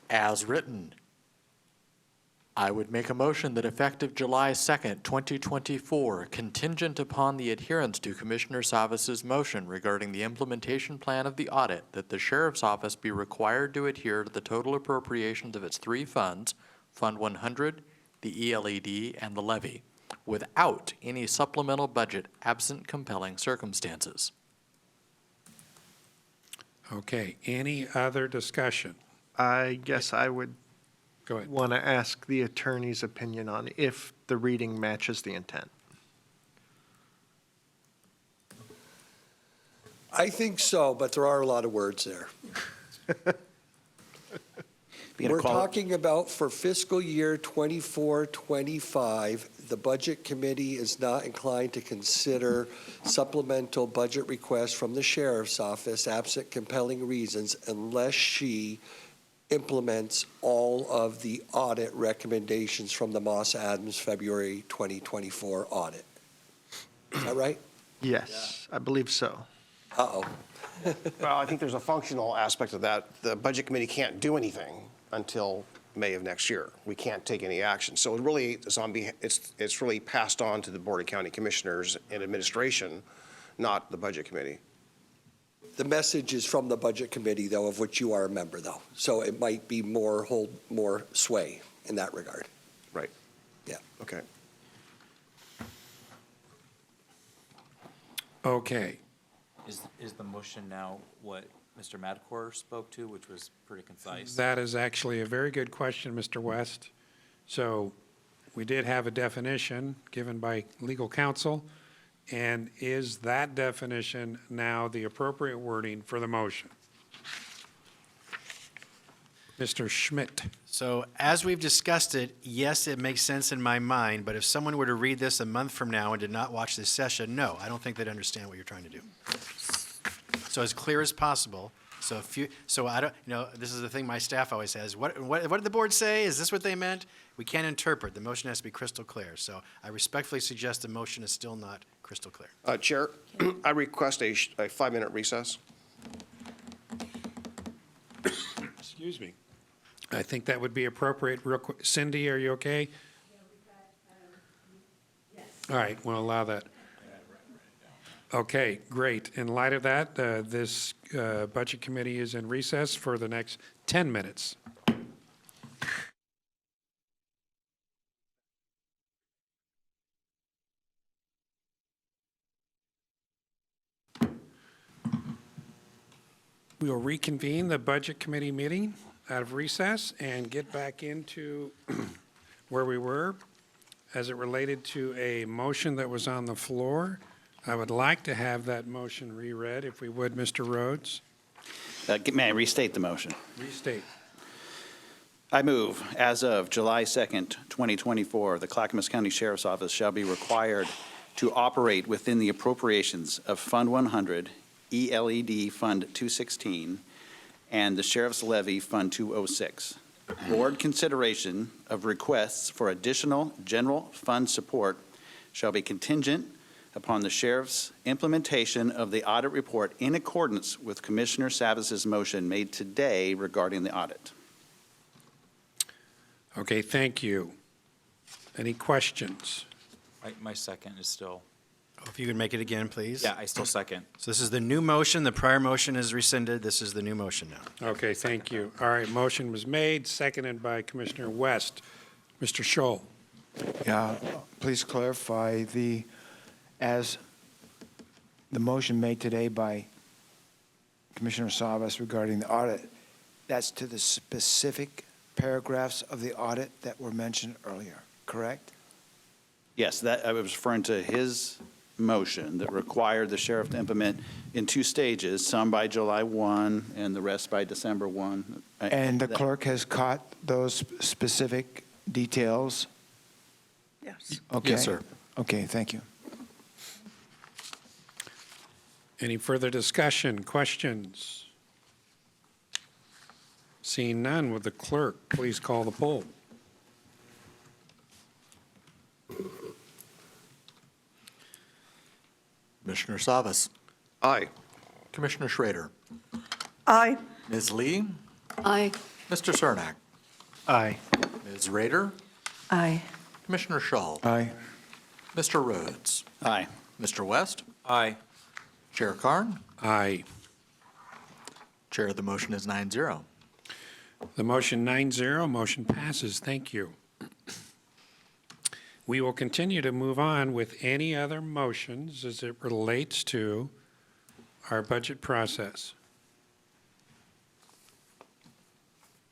Speaker 11: As written, I would make a motion that effective July 2nd, 2024, contingent upon the adherence to Commissioner Savas's motion regarding the implementation plan of the audit, that the Sheriff's Office be required to adhere to the total appropriations of its three funds, Fund 100, the ELED, and the levy, without any supplemental budget absent compelling circumstances.
Speaker 1: Okay, any other discussion?
Speaker 8: I guess I would
Speaker 1: Go ahead.
Speaker 8: want to ask the attorney's opinion on if the reading matches the intent.
Speaker 10: I think so, but there are a lot of words there. We're talking about for fiscal year 24-25, the Budget Committee is not inclined to consider supplemental budget requests from the Sheriff's Office absent compelling reasons unless she implements all of the audit recommendations from the Moss Adams February 2024 audit. Is that right?
Speaker 8: Yes, I believe so.
Speaker 10: Uh-oh.
Speaker 4: Well, I think there's a functional aspect of that. The Budget Committee can't do anything until May of next year. We can't take any action. So it really is it's really passed on to the Board of County Commissioners and administration, not the Budget Committee.
Speaker 10: The message is from the Budget Committee, though, of which you are a member, though. So it might be hold more sway in that regard.
Speaker 4: Right.
Speaker 10: Yeah.
Speaker 4: Okay.
Speaker 1: Okay,
Speaker 2: Is the motion now what Mr. Madcore spoke to, which was pretty concise?
Speaker 1: that is actually a very good question, Mr. West. So we did have a definition given by legal counsel, and is that definition now the appropriate wording for the motion? Mr. Schmidt.
Speaker 3: So as we've discussed it, yes, it makes sense in my mind, but if someone were to read this a month from now and did not watch this session, no, I don't think they'd understand what you're trying to do. So as clear as possible. So I don't, this is the thing my staff always says, what did the board say? Is this what they meant? We can't interpret. The motion has to be crystal clear. So I respectfully suggest the motion is still not crystal clear.
Speaker 4: Chair, I request a 5-minute recess.
Speaker 1: Excuse me. I think that would be appropriate real quick. Cindy, are you okay?
Speaker 12: Yes.
Speaker 1: All right, we'll allow that. Okay, great. In light of that, this Budget Committee is in recess for the next 10 minutes. We will reconvene the Budget Committee meeting out of recess and get back into where we were as it related to a motion that was on the floor. I would like to have that motion reread, if we would, Mr. Rhodes.
Speaker 16: May I restate the motion?
Speaker 1: Restate.
Speaker 16: I move, as of July 2nd, 2024, the Clackamas County Sheriff's Office shall be required to operate within the appropriations of Fund 100, ELED Fund 216, and the Sheriff's Levy Fund 206. Board consideration of requests for additional general fund support shall be contingent upon the sheriff's implementation of the audit report in accordance with Commissioner Savis's motion made today regarding the audit.
Speaker 1: Okay, thank you. Any questions?
Speaker 2: My second is still,
Speaker 3: If you could make it again, please.
Speaker 2: yeah, I still second.
Speaker 3: So this is the new motion. The prior motion is rescinded. This is the new motion now.
Speaker 1: Okay, thank you. All right, motion was made, seconded by Commissioner West. Mr. Scholl.
Speaker 5: Yeah, please clarify as the motion made today by Commissioner Savas regarding the audit, that's to the specific paragraphs of the audit that were mentioned earlier, correct?
Speaker 16: Yes, that, I was referring to his motion that required the sheriff to implement in two stages, some by July 1 and the rest by December 1.
Speaker 5: And the clerk has caught those specific details?
Speaker 9: Yes.
Speaker 5: Okay.
Speaker 11: Yes, sir.
Speaker 5: Okay, thank you.
Speaker 1: Any further discussion, questions? Seeing none, would the clerk please call the poll?
Speaker 11: Commissioner Savas,
Speaker 4: Aye.
Speaker 11: Commissioner Schrader,
Speaker 9: Aye.
Speaker 11: Ms. Lee,
Speaker 6: Aye.
Speaker 11: Mr. Cernak,
Speaker 8: Aye.
Speaker 11: Ms. Rader,
Speaker 14: Aye.
Speaker 11: Commissioner Shull,
Speaker 5: Aye.
Speaker 11: Mr. Rhodes,
Speaker 16: Aye.
Speaker 11: Mr. West,
Speaker 2: Aye.
Speaker 11: Chair Karn.
Speaker 1: Aye.
Speaker 11: Chair, the motion is 9-0.
Speaker 1: The motion 9-0, motion passes. Thank you. We will continue to move on with any other motions as it relates to our budget process.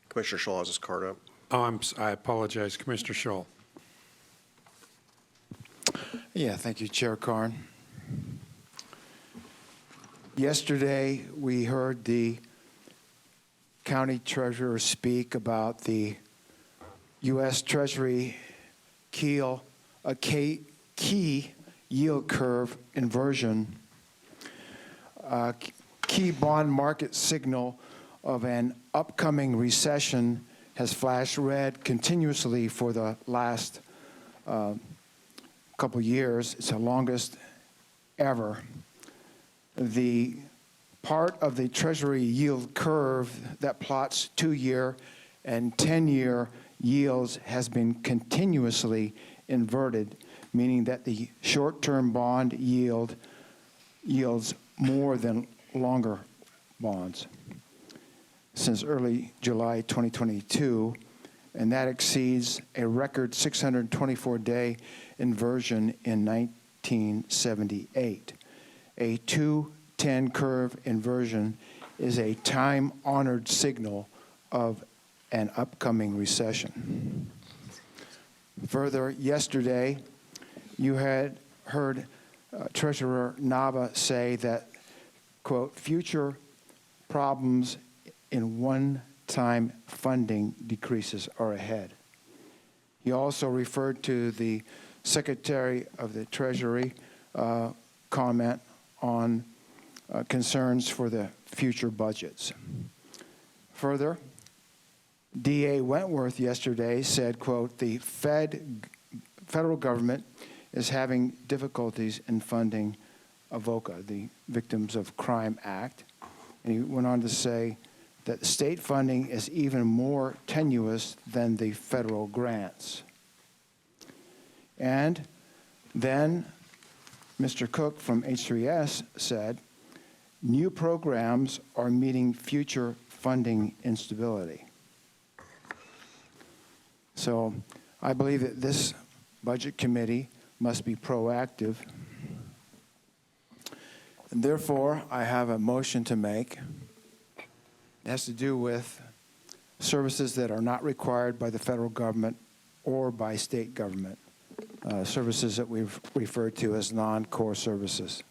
Speaker 4: Commissioner Shaw has his card up.
Speaker 1: Oh, I apologize, Commissioner Scholl.
Speaker 5: Yeah, thank you, Chair Karn. Yesterday, we heard the county treasurer speak about the U.S. Treasury key yield curve inversion, key bond market signal of an upcoming recession has flashed red continuously for the last couple years. It's the longest ever. The part of the Treasury yield curve that plots 2-year and 10-year yields has been continuously inverted, meaning that the short-term bond yield yields more than longer bonds since early July 2022, and that exceeds a record 624-day inversion in 1978. A 2-10 curve inversion is a time-honored signal of an upcoming recession. Further, yesterday, you had heard Treasurer Nava say that, quote, future problems in one-time funding decreases are ahead. He also referred to the Secretary of the Treasury comment on concerns for the future budgets. Further, D.A. Wentworth yesterday said, quote, the federal government is having difficulties in funding AVOCA, the Victims of Crime Act. And he went on to say that state funding is even more tenuous than the federal grants. And then Mr. Cook from H3S said, new programs are meeting future funding instability. So I believe that this budget committee must be proactive. And therefore, I have a motion to make. It has to do with services that are not required by the federal government or by state government, services that we've referred to as non-core services.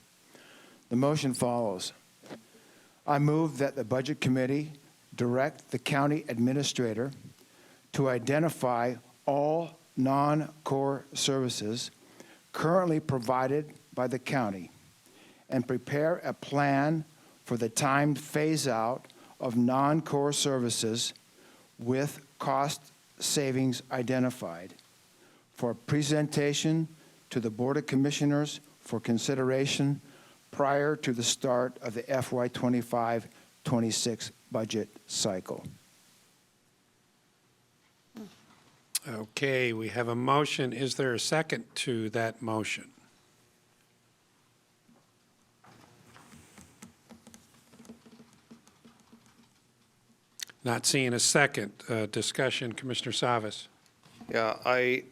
Speaker 5: The motion follows. I move that the Budget Committee direct the county administrator to identify all non-core services currently provided by the county and prepare a plan for the timed phase-out of non-core services with cost savings identified for presentation to the Board of Commissioners for consideration prior to the start of the FY25-26 budget cycle.
Speaker 1: Okay, we have a motion. Is there a second to that motion? Not seeing a second. Discussion, Commissioner Savas.
Speaker 4: Yeah, I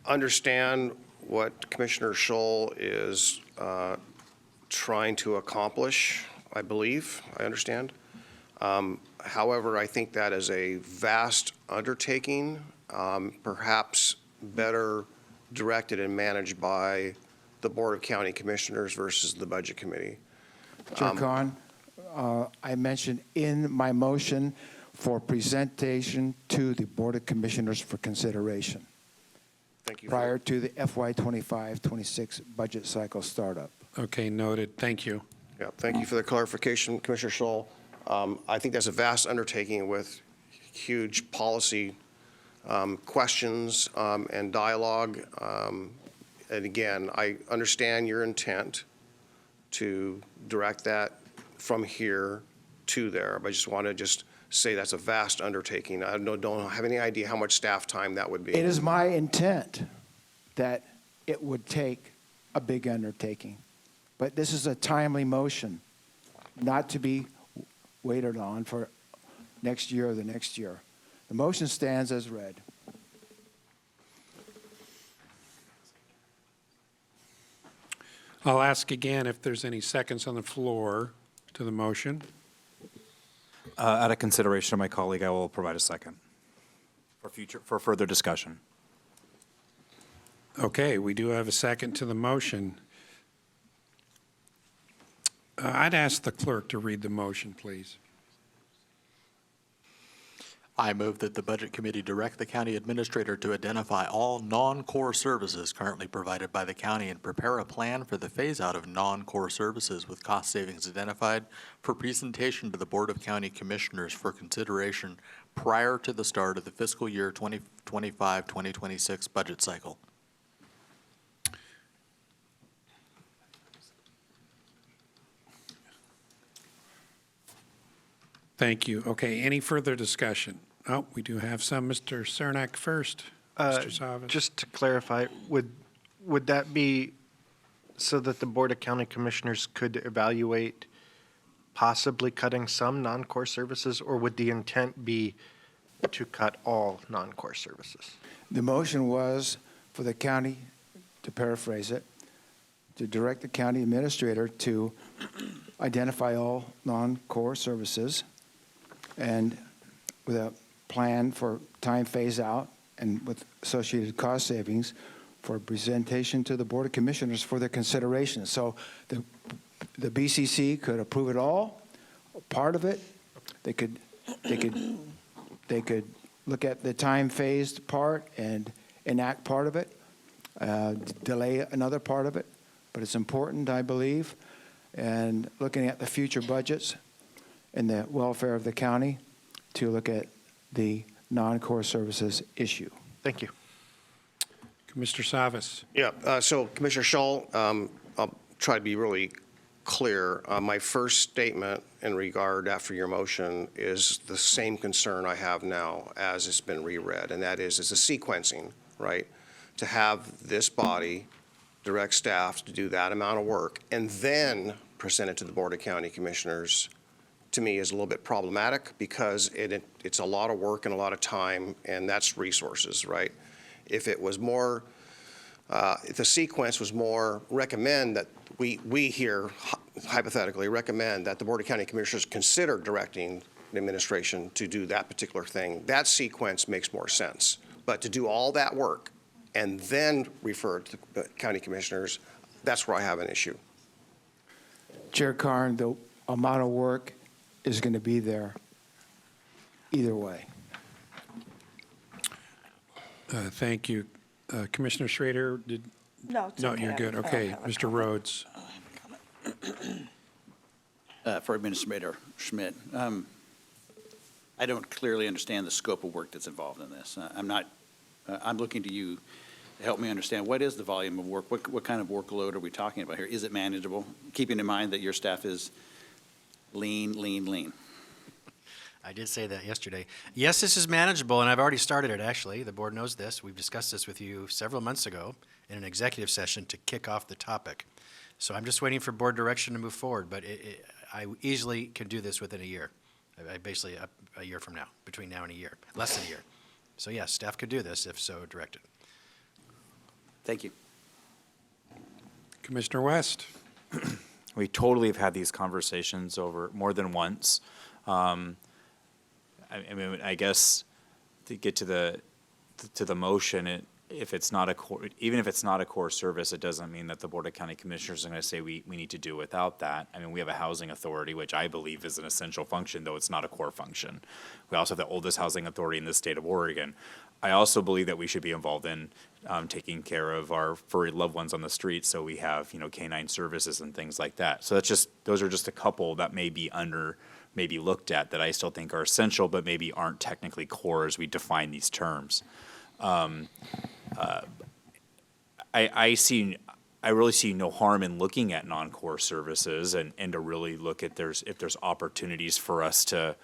Speaker 4: understand what Commissioner Scholl is trying to accomplish, I believe, I understand. However, I think that is a vast undertaking, perhaps better directed and managed by the Board of County Commissioners versus the Budget Committee.
Speaker 5: Chair Khan, I mentioned in my motion for presentation to the Board of Commissioners for consideration
Speaker 4: Thank you.
Speaker 5: prior to the FY25-26 budget cycle startup.
Speaker 1: Okay, noted. Thank you.
Speaker 4: Yeah, thank you for the clarification, Commissioner Scholl. I think that's a vast undertaking with huge policy questions and dialogue. And again, I understand your intent to direct that from here to there, but I just want to say that's a vast undertaking. I don't have any idea how much staff time that would be.
Speaker 5: It is my intent that it would take a big undertaking, but this is a timely motion, not to be waited on for next year or the next year. The motion stands as read.
Speaker 1: I'll ask again if there's any seconds on the floor to the motion.
Speaker 2: Out of consideration of my colleague, I will provide a second for further discussion.
Speaker 1: Okay, we do have a second to the motion. I'd ask the clerk to read the motion, please.
Speaker 11: I move that the Budget Committee direct the county administrator to identify all non-core services currently provided by the county and prepare a plan for the phase-out of non-core services with cost savings identified for presentation to the Board of County Commissioners for consideration prior to the start of the fiscal year 2025-2026 budget cycle.
Speaker 1: Thank you. Okay, any further discussion? Oh, we do have some. Mr. Cernak first. Mr. Savas.
Speaker 8: Just to clarify, would that be so that the Board of County Commissioners could evaluate possibly cutting some non-core services, or would the intent be to cut all non-core services?
Speaker 5: The motion was for the county, to paraphrase it, to direct the county administrator to identify all non-core services and with a plan for time phase out and with associated cost savings for presentation to the Board of Commissioners for their consideration. So the BCC could approve it all, part of it. They could look at the time phased part and enact part of it, delay another part of it. But it's important, I believe, and looking at the future budgets and the welfare of the county to look at the non-core services issue.
Speaker 8: Thank you.
Speaker 1: Commissioner Savas.
Speaker 4: Yeah, so Commissioner Scholl, I'll try to be really clear. My first statement in regard after your motion is the same concern I have now as it's been reread, and that is it's a sequencing, right? To have this body direct staff to do that amount of work and then present it to the Board of County Commissioners, to me, is a little bit problematic because it's a lot of work and a lot of time, and that's resources, right? If it was more, if the sequence was more recommend that we here hypothetically recommend that the Board of County Commissioners consider directing the administration to do that particular thing, that sequence makes more sense. But to do all that work and then refer to the county commissioners, that's where I have an issue.
Speaker 5: Chair Karn, the amount of work is going to be there either way.
Speaker 1: Thank you. Commissioner Schrader,
Speaker 9: No, it's
Speaker 1: no,
Speaker 9: okay.
Speaker 1: you're good.
Speaker 9: I don't
Speaker 1: Okay,
Speaker 9: have a
Speaker 1: Mr.
Speaker 9: comment.
Speaker 1: Rhodes.
Speaker 16: For Administrator Schmidt, I don't clearly understand the scope of work that's involved in this. I'm looking to you to help me understand what is the volume of work? What kind of workload are we talking about here? Is it manageable? Keeping in mind that your staff is lean.
Speaker 3: I did say that yesterday. Yes, this is manageable, and I've already started it, actually. The board knows this. We've discussed this with you several months ago in an executive session to kick off the topic. So I'm just waiting for board direction to move forward, but I easily can do this within a year. Basically, a year from now, between now and a year, less than a year. So yes, staff could do this if so directed.
Speaker 16: Thank you.
Speaker 1: Commissioner West.
Speaker 2: We totally have had these conversations over more than once. I mean, I guess to get to the motion, if it's not a core, even if it's not a core service, it doesn't mean that the Board of County Commissioners are going to say we need to do without that. I mean, we have a housing authority, which I believe is an essential function, though it's not a core function. We also have the oldest housing authority in the state of Oregon. I also believe that we should be involved in taking care of our furry loved ones on the street, so we have, canine services and things like that. So those are just a couple that may be looked at that I still think are essential, but maybe aren't technically core as we define these terms. I really see no harm in looking at non-core services and to really look at if there's opportunities for us to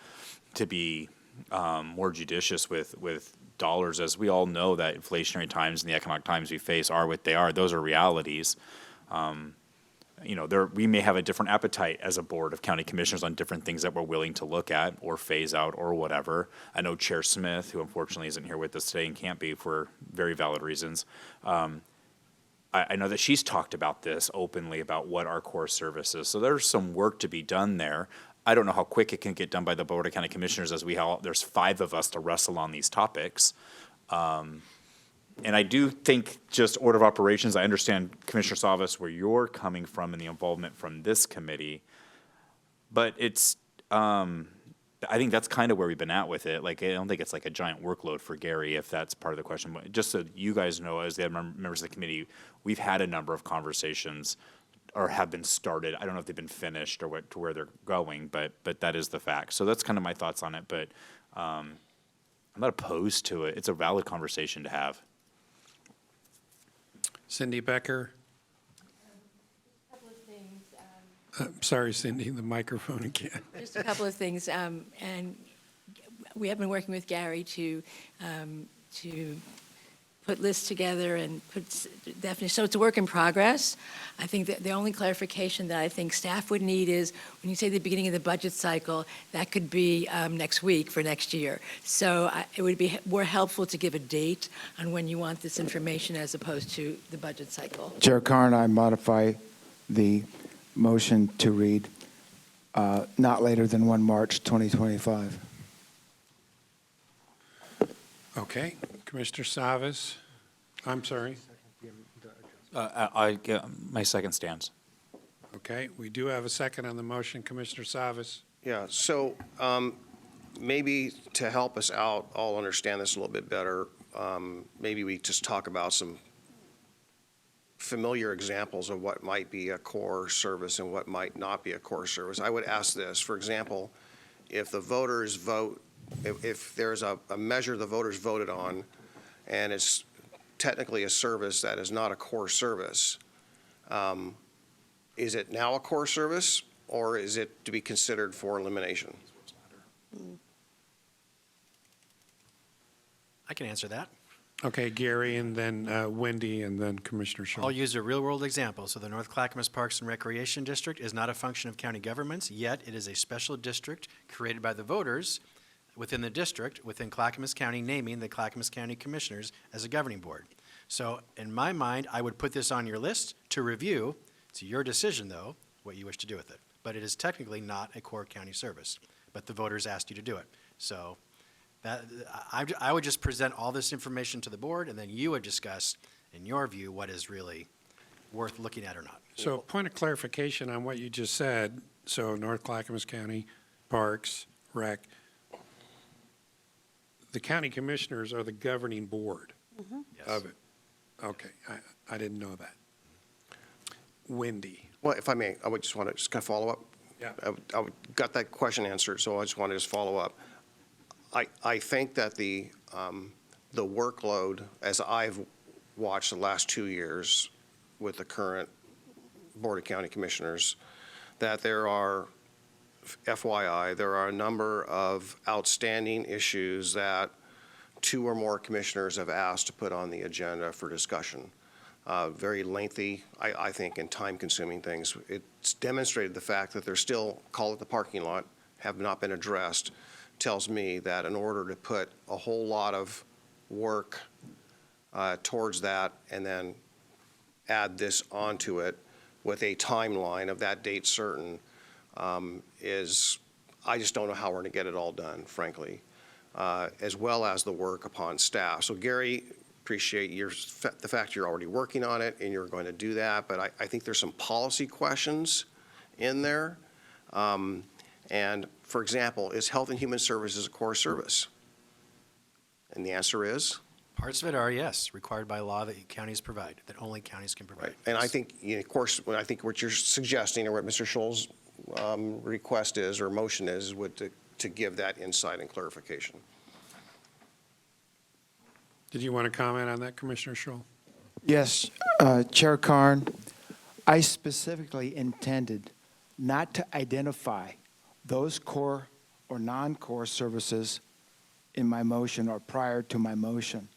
Speaker 2: be more judicious with dollars. As we all know, that inflationary times and the economic times we face are what they are. Those are realities. We may have a different appetite as a board of county commissioners on different things that we're willing to look at or phase out or whatever. I know Chair Smith, who unfortunately isn't here with us today and can't be for very valid reasons, I know that she's talked about this openly about what our core service is. So there's some work to be done there. I don't know how quick it can get done by the Board of County Commissioners as there's 5 of us to wrestle on these topics. And I do think just order of operations, I understand, Commissioner Savas, where you're coming from and the involvement from this committee. But I think that's kind of where we've been at with it. Like, I don't think it's like a giant workload for Gary, if that's part of the question. But just so you guys know, as the members of the committee, we've had a number of conversations or have been started. I don't know if they've been finished or to where they're going, but that is the fact. So that's kind of my thoughts on it. But I'm not opposed to it. It's a valid conversation to have.
Speaker 1: Cindy Becker. Sorry, Cindy, the microphone again.
Speaker 13: Just a couple of things, and we have been working with Gary to put lists together and put definitions. So it's a work in progress. I think that the only clarification that I think staff would need is when you say the beginning of the budget cycle, that could be next week for next year. So it would be more helpful to give a date on when you want this information as opposed to the budget cycle.
Speaker 5: Chair Karn, I modify the motion to read not later than 1 March 2025.
Speaker 1: Okay, Commissioner Savas. I'm sorry.
Speaker 2: My second stands.
Speaker 1: Okay, we do have a second on the motion, Commissioner Savas.
Speaker 4: Yeah, so maybe to help us out, all understand this a little bit better, maybe we just talk about some familiar examples of what might be a core service and what might not be a core service. I would ask this, for example, if the voters vote, if there's a measure the voters voted on and it's technically a service that is not a core service, is it now a core service or is it to be considered for elimination?
Speaker 3: I can answer that.
Speaker 1: Okay, Gary, and then Wendy, and then Commissioner Shaw.
Speaker 3: I'll use a real-world example. So the North Clackamas Parks and Recreation District is not a function of county governments, yet it is a special district created by the voters within the district, within Clackamas County, naming the Clackamas County Commissioners as a governing board. So in my mind, I would put this on your list to review. It's your decision, though, what you wish to do with it. But it is technically not a core county service, but the voters asked you to do it. So I would just present all this information to the board, and then you would discuss, in your view, what is really worth looking at or not.
Speaker 1: So point of clarification on what you just said. So North Clackamas County, Parks, Rec, the county commissioners are the governing board. of it? Okay, I didn't know that. Wendy?
Speaker 4: Well, if I may, I would just want to just kind of follow up.
Speaker 1: Yeah.
Speaker 4: I got that question answered, so I just want to just follow up. I think that the workload, as I've watched the last 2 years with the current Board of County Commissioners, that there are, FYI, there are a number of outstanding issues that 2 or more commissioners have asked to put on the agenda for discussion. Very lengthy, I think, and time-consuming things. It's demonstrated the fact that they're still, call it the parking lot, have not been addressed, tells me that in order to put a whole lot of work towards that and then add this onto it with a timeline of that date certain is, I just don't know how we're going to get it all done, frankly, as well as the work upon staff. So Gary, appreciate the fact you're already working on it and you're going to do that, but I think there's some policy questions in there. And for example, is Health and Human Services a core service? And the answer is?
Speaker 3: Parts of it are, yes, required by law that counties provide, that only counties can provide.
Speaker 4: And I think, of course, I think what you're suggesting or what Mr. Scholl's request is or motion is to give that insight and clarification.
Speaker 1: Did you want to comment on that, Commissioner Scholl?
Speaker 5: Yes, Chair Karn, I specifically intended not to identify those core or non-core services in my motion or prior to my motion.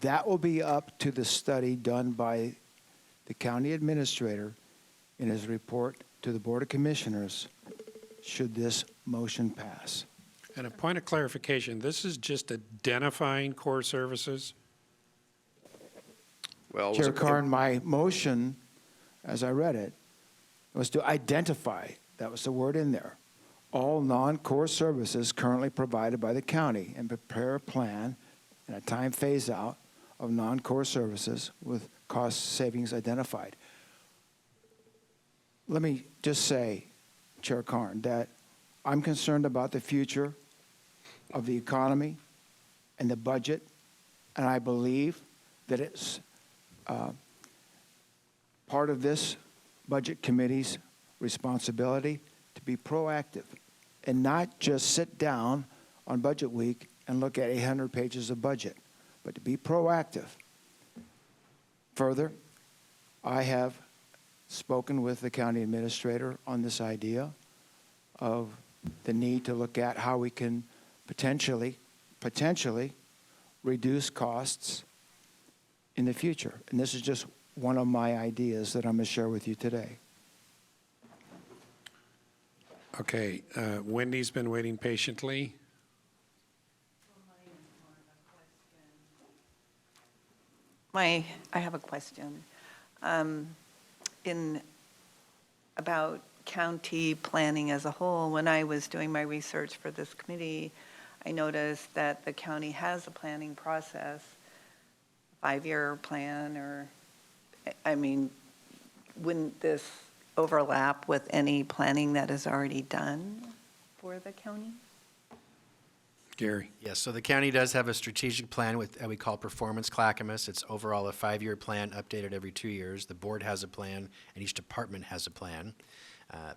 Speaker 5: That will be up to the study done by the county administrator in his report to the Board of Commissioners should this motion pass.
Speaker 1: And a point of clarification, this is just identifying core services?
Speaker 4: Well,
Speaker 5: Chair Karn, my motion, as I read it, was to identify, that was the word in there, all non-core services currently provided by the county and prepare a plan and a time phase-out of non-core services with cost savings identified. Let me just say, Chair Karn, that I'm concerned about the future of the economy and the budget, and I believe that it's part of this Budget Committee's responsibility to be proactive and not just sit down on Budget Week and look at 800 pages of budget, but to be proactive. Further, I have spoken with the county administrator on this idea of the need to look at how we can potentially reduce costs in the future. And this is just one of my ideas that I'm going to share with you today.
Speaker 1: Okay, Wendy's been waiting patiently.
Speaker 14: I have a question. About county planning as a whole, when I was doing my research for this committee, I noticed that the county has a planning process, 5-year plan, or, I mean, wouldn't this overlap with any planning that is already done for the county?
Speaker 1: Gary.
Speaker 3: Yes, so the county does have a strategic plan with, we call Performance Clackamas. It's overall a 5-year plan updated every 2 years. The board has a plan, and each department has a plan.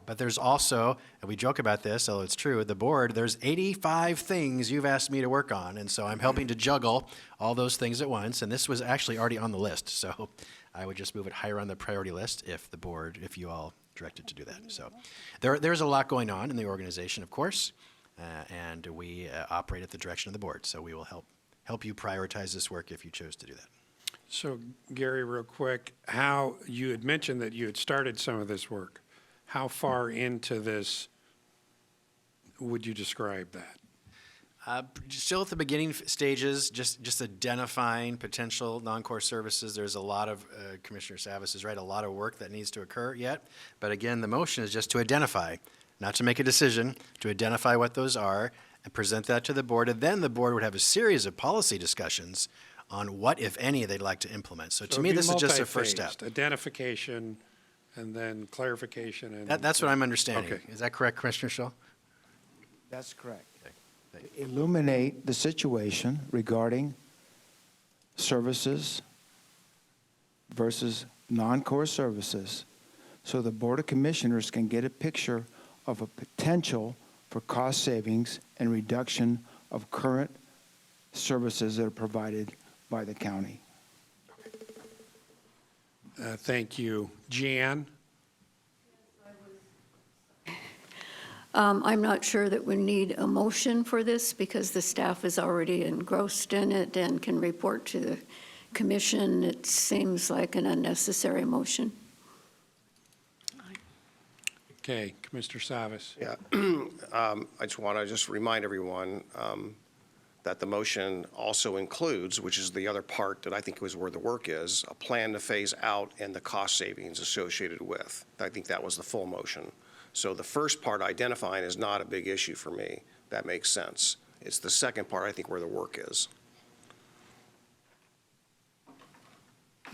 Speaker 3: But there's also, and we joke about this, although it's true, the board, there's 85 things you've asked me to work on, and so I'm helping to juggle all those things at once, and this was actually already on the list, so I would just move it higher on the priority list if the board, if you all directed to do that. So there's a lot going on in the organization, of course, and we operate at the direction of the board, so we will help you prioritize this work if you chose to do that.
Speaker 1: So Gary, real quick, how you had mentioned that you had started some of this work. How far into this would you describe that?
Speaker 3: Still at the beginning stages, just identifying potential non-core services. There's a lot of, Commissioner Savis is right, a lot of work that needs to occur yet. But again, the motion is just to identify, not to make a decision, to identify what those are and present that to the board. And then the board would have a series of policy discussions on what, if any, they'd like to implement. So to me, this is just a first step.
Speaker 1: Identification and then clarification. And
Speaker 3: That's what I'm understanding.
Speaker 1: Okay.
Speaker 3: Is that correct, Commissioner Shaw?
Speaker 5: That's correct. To illuminate the situation regarding services versus non-core services, so the Board of Commissioners can get a picture of a potential for cost savings and reduction of current services that are provided by the county.
Speaker 1: Thank you. Jan?
Speaker 6: I'm not sure that we need a motion for this because the staff is already engrossed in it and can report to the commission. It seems like an unnecessary motion.
Speaker 1: Okay, Commissioner Savas.
Speaker 4: Yeah, I just want to remind everyone that the motion also includes, which is the other part that I think was where the work is, a plan to phase out and the cost savings associated with. I think that was the full motion. So the first part identifying is not a big issue for me. That makes sense. It's the second part, I think, where the work is.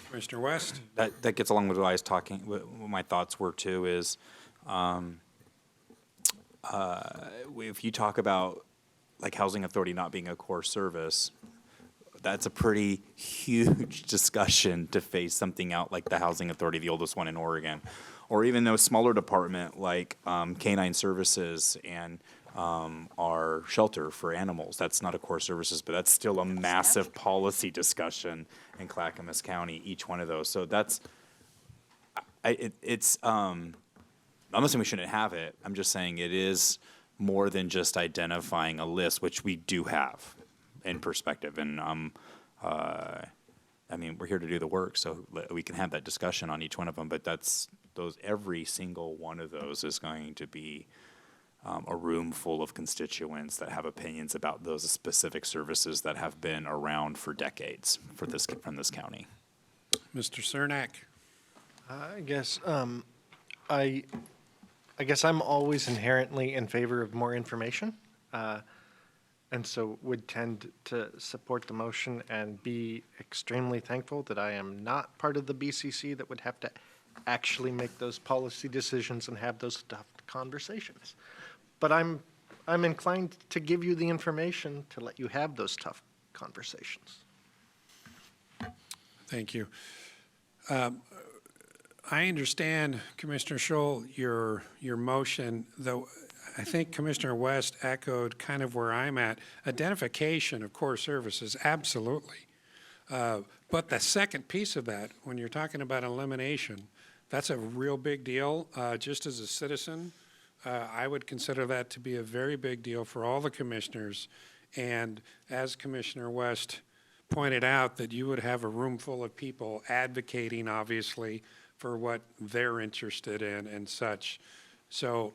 Speaker 1: Commissioner West?
Speaker 2: That gets along with what I was talking, what my thoughts were too, is if you talk about like housing authority not being a core service, that's a pretty huge discussion to phase something out like the housing authority, the oldest one in Oregon, or even a smaller department like canine services and our shelter for animals. That's not a core services, but that's still a massive policy discussion in Clackamas County, each one of those. So that's, I'm not saying we shouldn't have it. I'm just saying it is more than just identifying a list, which we do have in perspective. And I mean, we're here to do the work, so we can have that discussion on each one of them. But every single one of those is going to be a room full of constituents that have opinions about those specific services that have been around for decades from this county.
Speaker 1: Mr. Cernak?
Speaker 8: I guess I'm always inherently in favor of more information, and so would tend to support the motion and be extremely thankful that I am not part of the BCC that would have to actually make those policy decisions and have those tough conversations. But I'm inclined to give you the information to let you have those tough conversations.
Speaker 1: Thank you. I understand, Commissioner Scholl, your motion, though I think Commissioner West echoed kind of where I'm at. Identification of core services, absolutely. But the second piece of that, when you're talking about elimination, that's a real big deal. Just as a citizen, I would consider that to be a very big deal for all the commissioners. And as Commissioner West pointed out, that you would have a room full of people advocating, obviously, for what they're interested in and such. So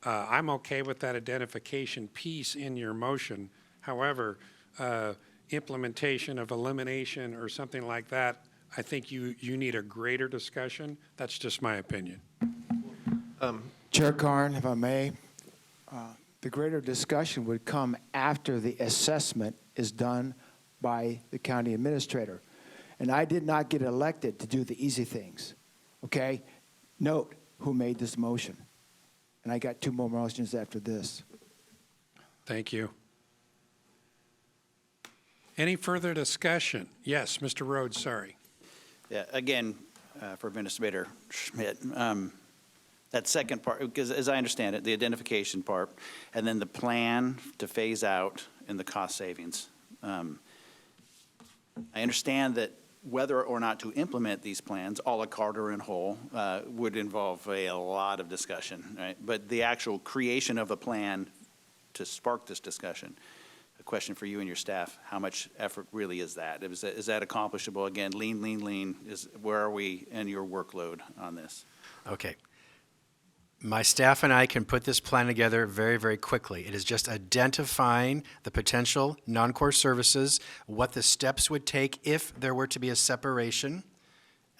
Speaker 1: I'm okay with that identification piece in your motion. However, implementation of elimination or something like that, I think you need a greater discussion. That's just my opinion.
Speaker 5: Chair Karn, if I may, the greater discussion would come after the assessment is done by the county administrator. And I did not get elected to do the easy things, okay? Note who made this motion. And I got 2 more motions after this.
Speaker 1: Thank you. Any further discussion? Yes, Mr. Rhodes, sorry.
Speaker 16: Yeah, again, for Administrator Schmidt, that second part, because as I understand it, the identification part, and then the plan to phase out and the cost savings. I understand that whether or not to implement these plans, a la carte or in whole, would involve a lot of discussion, right? But the actual creation of a plan to spark this discussion, a question for you and your staff, how much effort really is that? Is that accomplishable? Again, lean, where are we in your workload on this?
Speaker 3: Okay. My staff and I can put this plan together very, very quickly. It is just identifying the potential non-core services, what the steps would take if there were to be a separation,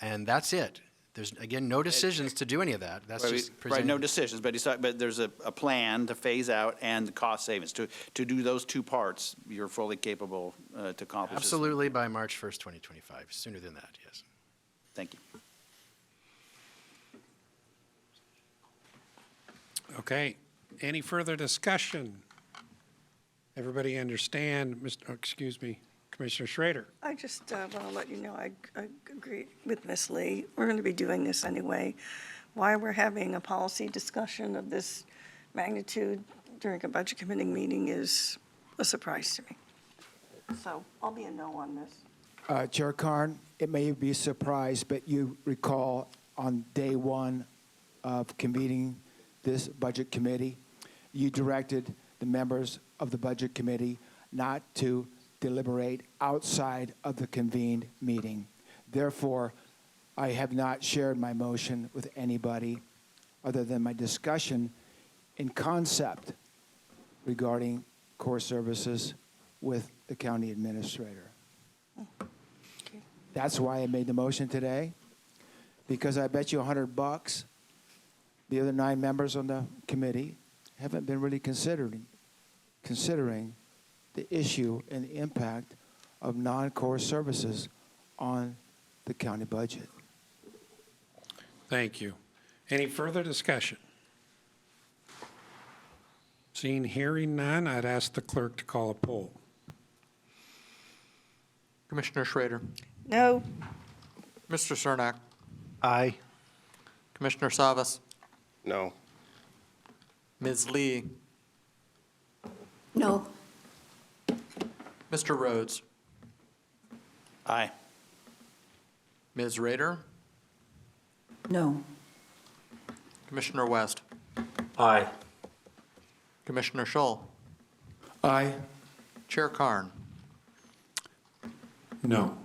Speaker 3: and that's it. There's, again, no decisions to do any of that. That's just
Speaker 16: Right,
Speaker 3: presenting.
Speaker 16: no decisions, but there's a plan to phase out and the cost savings. To do those two parts, you're fully capable to accomplish this.
Speaker 3: Absolutely by March 1st, 2025. Sooner than that, yes.
Speaker 16: Thank you.
Speaker 1: Okay, any further discussion? Everybody understand, Commissioner Schrader?
Speaker 9: I just want to let you know, I agree with Ms. Lee. We're going to be doing this anyway. Why we're having a policy discussion of this magnitude during a budget committee meeting is a surprise to me. So I'll be a no on this.
Speaker 5: Chair Karn, it may be a surprise, but you recall on day one of convening this budget committee, you directed the members of the budget committee not to deliberate outside of the convened meeting. Therefore, I have not shared my motion with anybody other than my discussion in concept regarding core services with the county administrator. That's why I made the motion today, because I bet you $100 the other 9 members on the committee haven't been really considering the issue and the impact of non-core services on the county budget.
Speaker 1: Thank you. Any further discussion? Seeing, hearing none, I'd ask the clerk to call a poll.
Speaker 11: Commissioner Schrader,
Speaker 9: No.
Speaker 11: Mr. Cernak,
Speaker 8: Aye.
Speaker 11: Commissioner Savas,
Speaker 4: No.
Speaker 11: Ms. Lee,
Speaker 6: No.
Speaker 11: Mr. Rhodes,
Speaker 16: Aye.
Speaker 11: Ms. Rader,
Speaker 14: No.
Speaker 11: Commissioner West,
Speaker 2: Aye.
Speaker 11: Commissioner Schull,
Speaker 5: Aye.
Speaker 11: Chair Karn.
Speaker 1: No.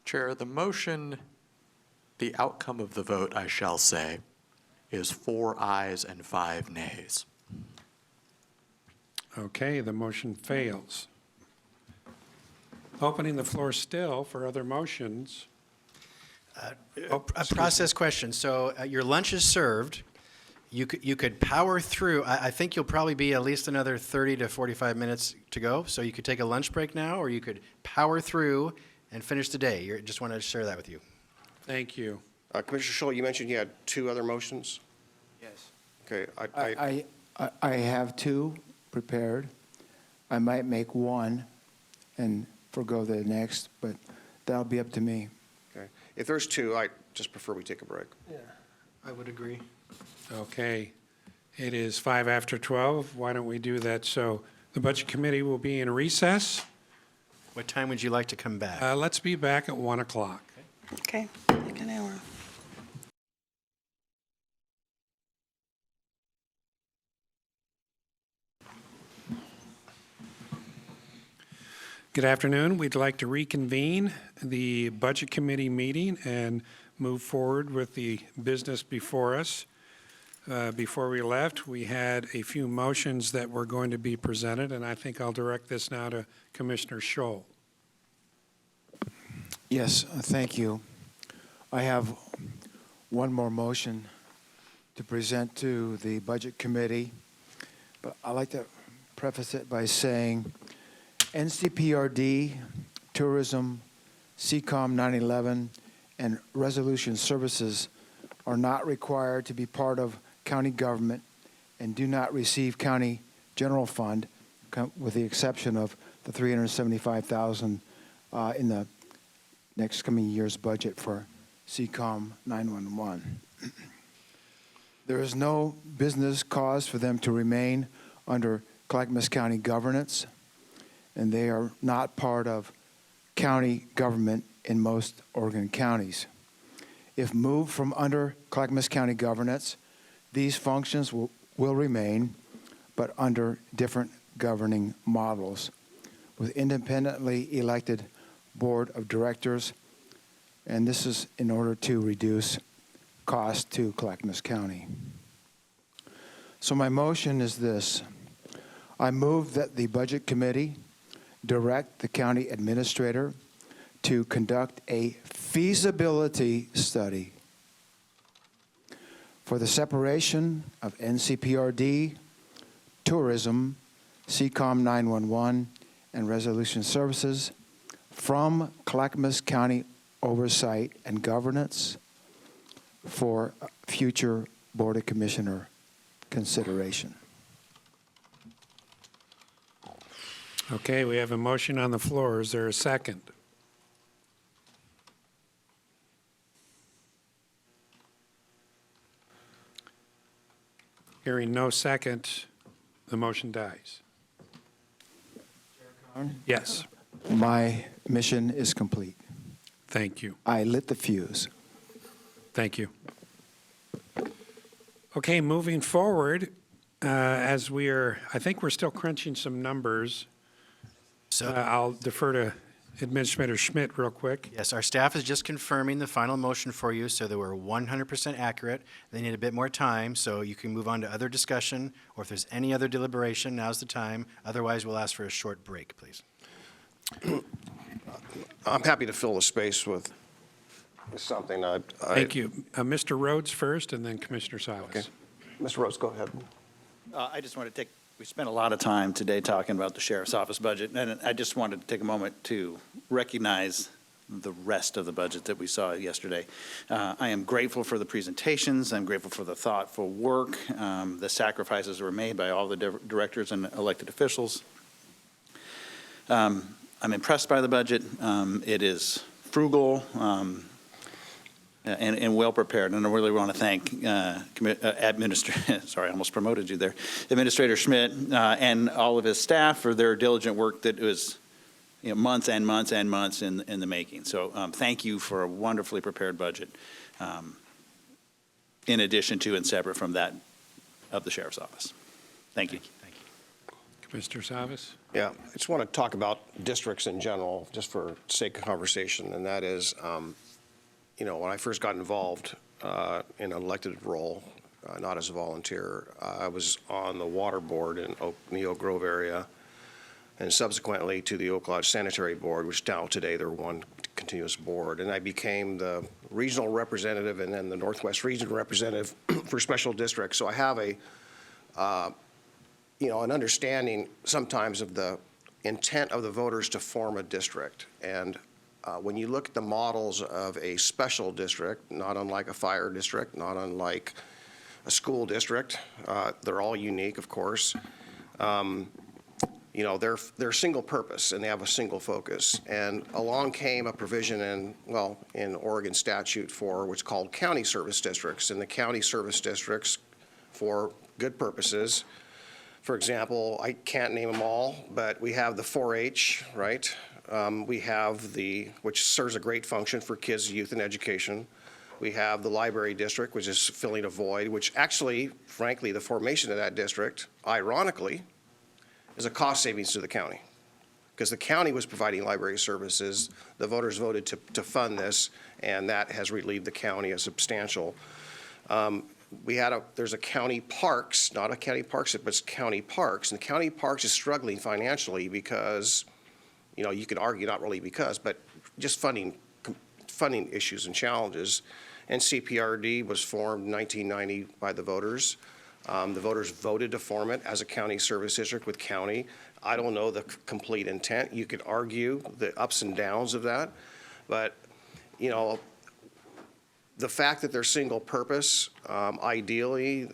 Speaker 11: Chair, the motion, the outcome of the vote, I shall say, is 4 ayes and 5 nays.
Speaker 1: Okay, the motion fails. Opening the floor still for other motions.
Speaker 3: A process question. So your lunch is served. You could power through. I think you'll probably be at least another 30 to 45 minutes to go. So you could take a lunch break now, or you could power through and finish the day. Just wanted to share that with you.
Speaker 1: Thank you.
Speaker 4: Commissioner Schull, you mentioned you had 2 other motions?
Speaker 3: Yes.
Speaker 4: Okay,
Speaker 5: I have 2 prepared. I might make 1 and forgo the next, but that'll be up to me.
Speaker 4: okay. If there's 2, I just prefer we take a break.
Speaker 8: Yeah, I would agree.
Speaker 1: Okay. It is 5 after 12. Why don't we do that? So the Budget Committee will be in recess.
Speaker 3: What time would you like to come back?
Speaker 1: Let's be back at 1 o'clock.
Speaker 9: Okay, like an hour.
Speaker 1: Good afternoon. We'd like to reconvene the Budget Committee meeting and move forward with the business before us. Before we left, we had a few motions that were going to be presented, and I think I'll direct this now to Commissioner Schull.
Speaker 5: Yes, thank you. I have one more motion to present to the Budget Committee, but I'd like to preface it by saying NCPRD, Tourism, CCOM 911, and Resolution Services are not required to be part of county government and do not receive county general fund, with the exception of the $375,000 in the next coming year's budget for CCOM 911. There is no business cause for them to remain under Clackamas County governance, and they are not part of county government in most Oregon counties. If moved from under Clackamas County governance, these functions will remain, but under different governing models, with independently elected board of directors, and this is in order to reduce cost to Clackamas County. So my motion is this. I move that the Budget Committee direct the county administrator to conduct a feasibility study for the separation of NCPRD, tourism, CCOM 911, and resolution services from Clackamas County Oversight and Governance for future Board of Commissioner consideration.
Speaker 1: Okay, we have a motion on the floor. Is there a second? Hearing no second, the motion dies. Yes,
Speaker 5: My mission is complete.
Speaker 1: thank you.
Speaker 5: I lit the fuse.
Speaker 1: Thank you. Okay, moving forward, as we are, I think we're still crunching some numbers.
Speaker 3: So,
Speaker 1: I'll defer to Administrator Schmidt real quick.
Speaker 3: yes, our staff is just confirming the final motion for you so that we're 100% accurate. They need a bit more time, so you can move on to other discussion, or if there's any other deliberation, now's the time. Otherwise, we'll ask for a short break, please.
Speaker 4: I'm happy to fill the space with something.
Speaker 1: Thank you. Mr. Rhodes first, and then Commissioner Silas.
Speaker 4: Okay. Mr. Rhodes, go ahead.
Speaker 16: I just want to we spent a lot of time today talking about the sheriff's office budget, and I just wanted to take a moment to recognize the rest of the budget that we saw yesterday. I am grateful for the presentations. I'm grateful for the thoughtful work. The sacrifices were made by all the directors and elected officials. I'm impressed by the budget. It is frugal and well-prepared, and I really want to thank sorry, I almost promoted you there, Administrator Schmidt and all of his staff for their diligent work that was months and months and months in the making. So thank you for a wonderfully prepared budget, in addition to and separate from that of the Sheriff's Office. Thank you.
Speaker 1: Commissioner Savas?
Speaker 4: Yeah, I just want to talk about districts in general, just for sake of conversation, and that is, when I first got involved in an elected role, not as a volunteer, I was on the water board in the Oak Grove area, and subsequently to the Oak Lodge Sanitary Board, which now today they're one continuous board. And I became the regional representative and then the Northwest Region representative for special districts. So I have an understanding sometimes of the intent of the voters to form a district. And when you look at the models of a special district, not unlike a fire district, not unlike a school district, they're all unique, of course. They're single purpose and they have a single focus. And along came a provision in Oregon statute for what's called county service districts. And the county service districts, for good purposes, for example, I can't name them all, but we have the 4-H, right? We have which serves a great function for kids, youth, and education. We have the library district, which is filling a void, which actually, frankly, the formation of that district, ironically, is a cost savings to the county. Because the county was providing library services, the voters voted to fund this, and that has relieved the county a substantial. There's a county parks, not a county parks, but it's county parks, and the county parks is struggling financially because, you could argue not really because, but just funding issues and challenges. And CPRD was formed in 1990 by the voters. The voters voted to form it as a county service district with county. I don't know the complete intent. You could argue the ups and downs of that, but the fact that they're single purpose, ideally,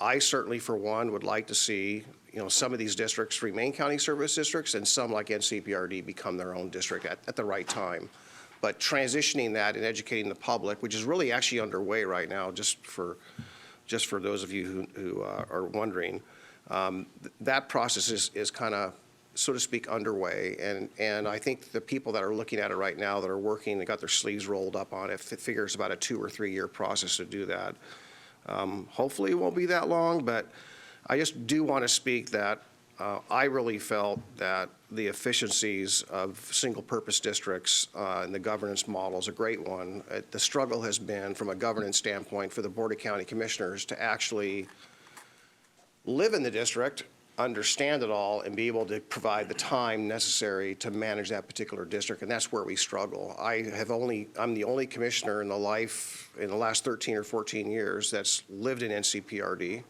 Speaker 4: I certainly for one would like to see some of these districts remain county service districts and some like NCPRD become their own district at the right time. But transitioning that and educating the public, which is really actually underway right now, just for those of you who are wondering, that process is kind of, so to speak, underway. And I think the people that are looking at it right now that are working, they got their sleeves rolled up on it, figures about a 2 or 3 year process to do that. Hopefully it won't be that long, but I just do want to speak that I really felt that the efficiencies of single-purpose districts and the governance model is a great one. The struggle has been, from a governance standpoint, for the Board of County Commissioners to actually live in the district, understand it all, and be able to provide the time necessary to manage that particular district, and that's where we struggle. I'm the only commissioner in the last 13 or 14 years that's lived in NCPRD.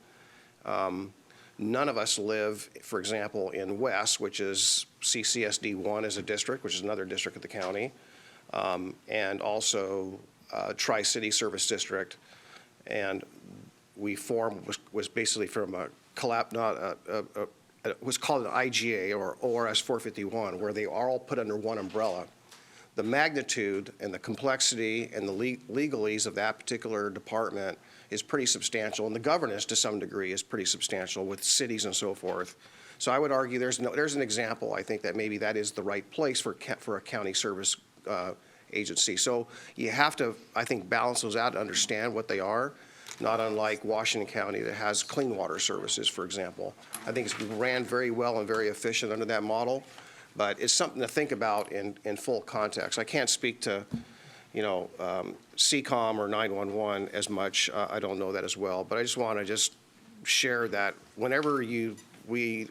Speaker 4: None of us live, for example, in West, which is CCSD1 as a district, which is another district of the county, and also Tri-City Service District. And we was basically from a it was called an IGA, or ORS 451, where they are all put under one umbrella. The magnitude and the complexity and the legalese of that particular department is pretty substantial, and the governance to some degree is pretty substantial with cities and so forth. So I would argue there's an example, I think, that maybe that is the right place for a county service agency. So you have to, I think, balance those out to understand what they are, not unlike Washington County that has clean water services, for example. I think it's ran very well and very efficient under that model, but it's something to think about in full context. I can't speak to, you know, CCOM or 911 as much. I don't know that as well, but I just want to share that whenever we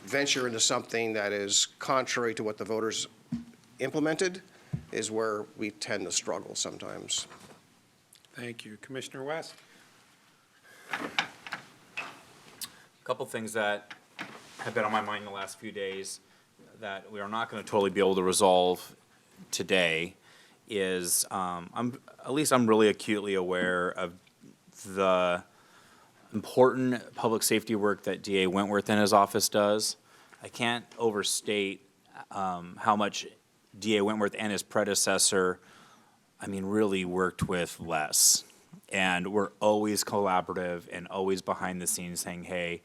Speaker 4: venture into something that is contrary to what the voters implemented is where we tend to struggle sometimes.
Speaker 1: Thank you. Commissioner West?
Speaker 2: A couple things that have been on my mind the last few days that we are not going to totally be able to resolve today is I'm really acutely aware of the important public safety work that DA Wentworth and his office does. I can't overstate how much DA Wentworth and his predecessor, really worked with less. And we're always collaborative and always behind the scenes saying, hey,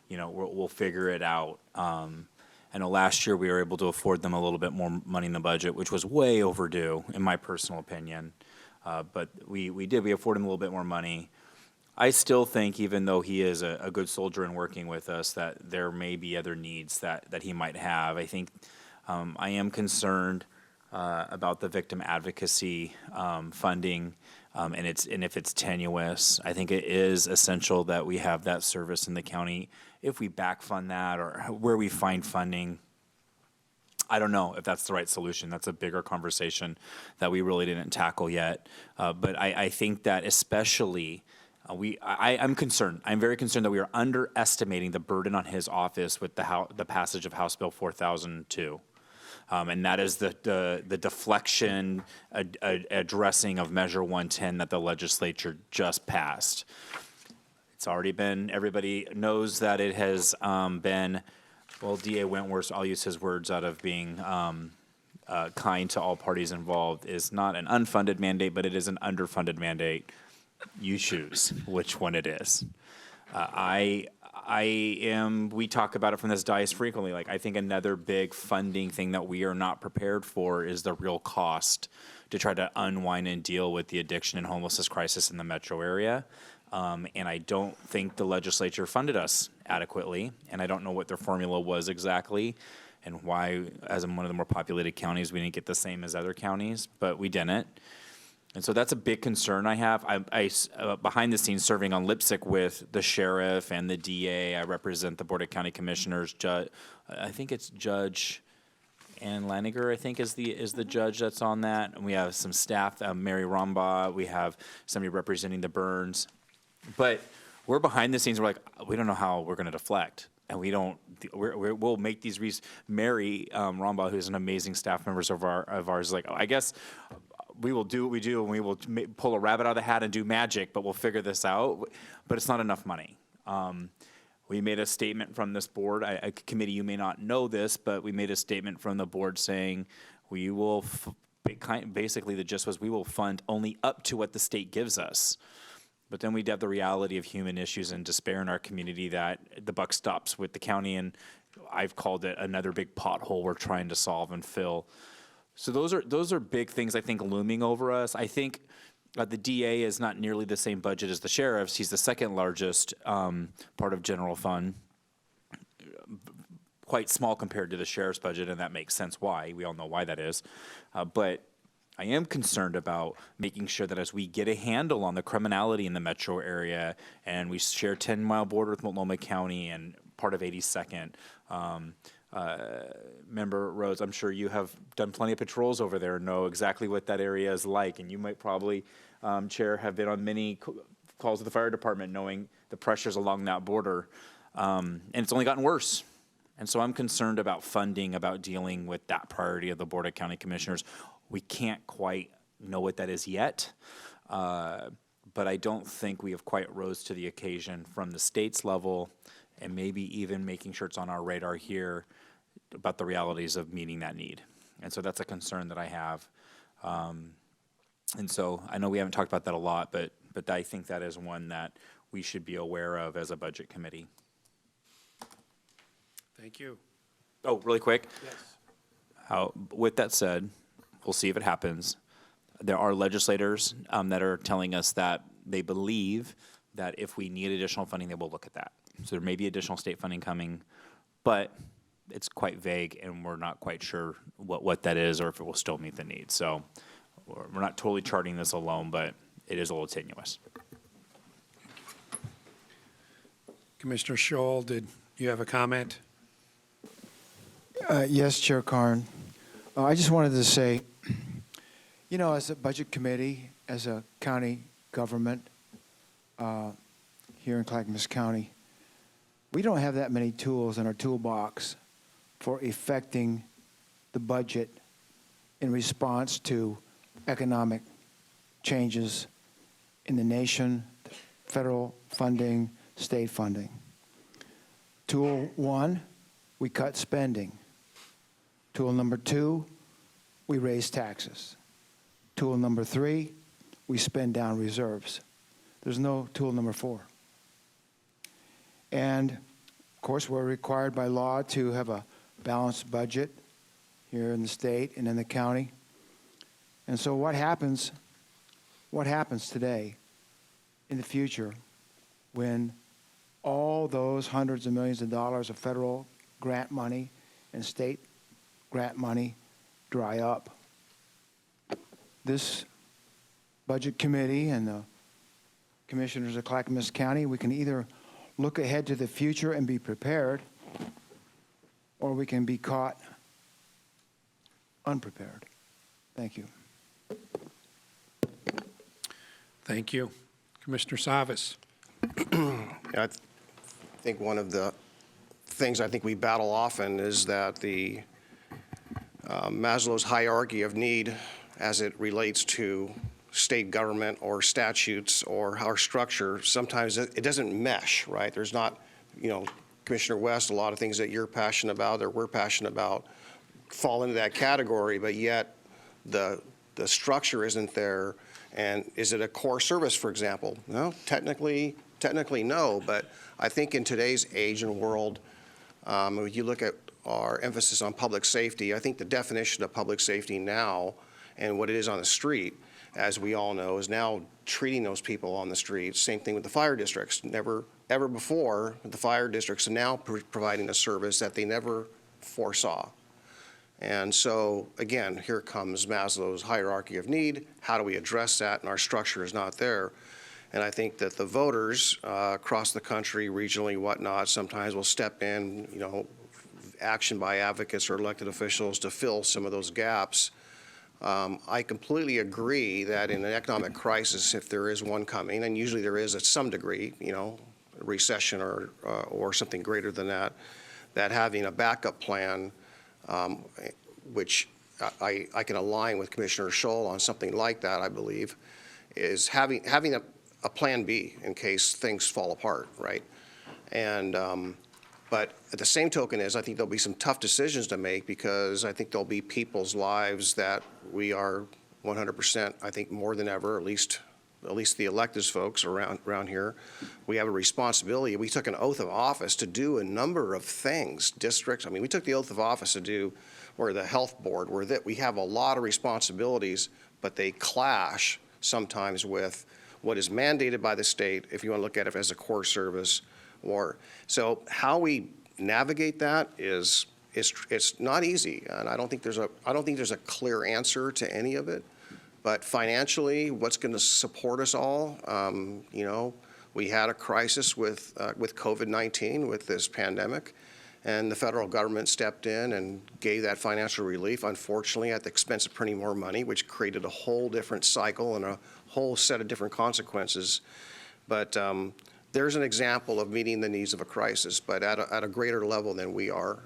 Speaker 2: we'll figure it out. I know last year we were able to afford them a little bit more money in the budget, which was way overdue, in my personal opinion. But we afforded him a little bit more money. I still think, even though he is a good soldier in working with us, that there may be other needs that he might have. I think I am concerned about the victim advocacy funding, and if it's tenuous. I think it is essential that we have that service in the county. If we back fund that or where we find funding, I don't know if that's the right solution. That's a bigger conversation that we really didn't tackle yet. But I think that especially I'm concerned. I'm very concerned that we are underestimating the burden on his office with the passage of House Bill 4002. And that is the deflection addressing of Measure 110 that the legislature just passed. It's already been, everybody knows that it has been, well, DA Wentworth, I'll use his words out of being kind to all parties involved, is not an unfunded mandate, but it is an underfunded mandate. You choose which one it is. We talk about it from this dais frequently. I think another big funding thing that we are not prepared for is the real cost to try to unwind and deal with the addiction and homelessness crisis in the metro area. And I don't think the legislature funded us adequately, and I don't know what their formula was exactly and why, as in one of the more populated counties, we didn't get the same as other counties, but we didn't. And so that's a big concern I have. I behind the scenes, serving on Lipsick with the sheriff and the DA. I represent the Board of County Commissioners. I think it's Judge Ann Laniger, I think, is the judge that's on that. And we have some staff, Mary Rombaugh. We have somebody representing the Burns. But we're behind the scenes. We're like, we don't know how we're going to deflect. And we'll make these Mary Rombaugh, who's an amazing staff member of ours, like, I guess we will do what we do, and we will pull a rabbit out of the hat and do magic, but we'll figure this out. But it's not enough money. We made a statement from this board. Committee, you may not know this, but we made a statement from the board saying we will, basically the gist was we will fund only up to what the state gives us. But then we'd have the reality of human issues and despair in our community that the buck stops with the county, and I've called it another big pothole we're trying to solve and fill. So those are big things, I think, looming over us. I think the DA is not nearly the same budget as the sheriff's. He's the second largest part of general fund, quite small compared to the sheriff's budget, and that makes sense why. We all know why that is. But I am concerned about making sure that as we get a handle on the criminality in the metro area, and we share 10-mile border with Multnomah County and part of 82nd, Member Rhodes, I'm sure you have done plenty of patrols over there and know exactly what that area is like, and you might probably, Chair, have been on many calls with the fire department knowing the pressures along that border. And it's only gotten worse. And so I'm concerned about funding, about dealing with that priority of the Board of County Commissioners. We can't quite know what that is yet, but I don't think we have quite rose to the occasion from the state's level, and maybe even making sure it's on our radar here about the realities of meeting that need. And so that's a concern that I have. And so I know we haven't talked about that a lot, but I think that is one that we should be aware of as a budget committee.
Speaker 1: Thank you.
Speaker 2: Oh, really quick.
Speaker 1: Yes.
Speaker 2: With that said, we'll see if it happens. There are legislators that are telling us that they believe that if we need additional funding, they will look at that. So there may be additional state funding coming, but it's quite vague, and we're not quite sure what that is or if it will still meet the needs. So we're not totally charting this alone, but it is a little tenuous.
Speaker 1: Commissioner Scholl, did you have a comment?
Speaker 5: Yes, Chair Karn. I just wanted to say, you know, as a budget committee, as a county government here in Clackamas County, we don't have that many tools in our toolbox for effecting the budget in response to economic changes in the nation, federal funding, state funding. Tool one, we cut spending. Tool number two, we raise taxes. Tool number three, we spend down reserves. There's no tool number four. And of course, we're required by law to have a balanced budget here in the state and in the county. And so what happens today in the future when all those hundreds of millions of dollars of federal grant money and state grant money dry up? This budget committee and the commissioners of Clackamas County, we can either look ahead to the future and be prepared, or we can be caught unprepared. Thank you.
Speaker 1: Thank you. Commissioner Savas.
Speaker 4: I think one of the things I think we battle often is that the Maslow's hierarchy of need as it relates to state government or statutes or our structure, sometimes it doesn't mesh, right? There's not, you know, Commissioner West, a lot of things that you're passionate about or we're passionate about fall into that category, but yet the structure isn't there. And is it a core service, for example? No, technically no, but I think in today's age and world, if you look at our emphasis on public safety, I think the definition of public safety now and what it is on the street, as we all know, is now treating those people on the street. Same thing with the fire districts. Never, ever before, the fire districts are now providing a service that they never foresaw. And so, again, here comes Maslow's hierarchy of need. How do we address that? And our structure is not there. And I think that the voters across the country, regionally, whatnot, sometimes will step in, you know, action by advocates or elected officials to fill some of those gaps. I completely agree that in an economic crisis, if there is one coming, and usually there is at some degree, you know, a recession or something greater than that, that having a backup plan, which I can align with Commissioner Scholl on something like that, I believe, is having a plan B in case things fall apart, right? And but at the same token is I think there'll be some tough decisions to make because I think there'll be people's lives that we are 100%, I think more than ever, at least the elected folks around here, we have a responsibility. We took an oath of office to do a number of things. Districts, I mean, we took the oath of office to do, or the health board, where that we have a lot of responsibilities, but they clash sometimes with what is mandated by the state, if you want to look at it as a core service. So how we navigate that is it's not easy, and I don't think there's a clear answer to any of it. But financially, what's going to support us all? You know, we had a crisis with COVID-19, with this pandemic, and the federal government stepped in and gave that financial relief, unfortunately, at the expense of printing more money, which created a whole different cycle and a whole set of different consequences. But there's an example of meeting the needs of a crisis, but at a greater level than we are.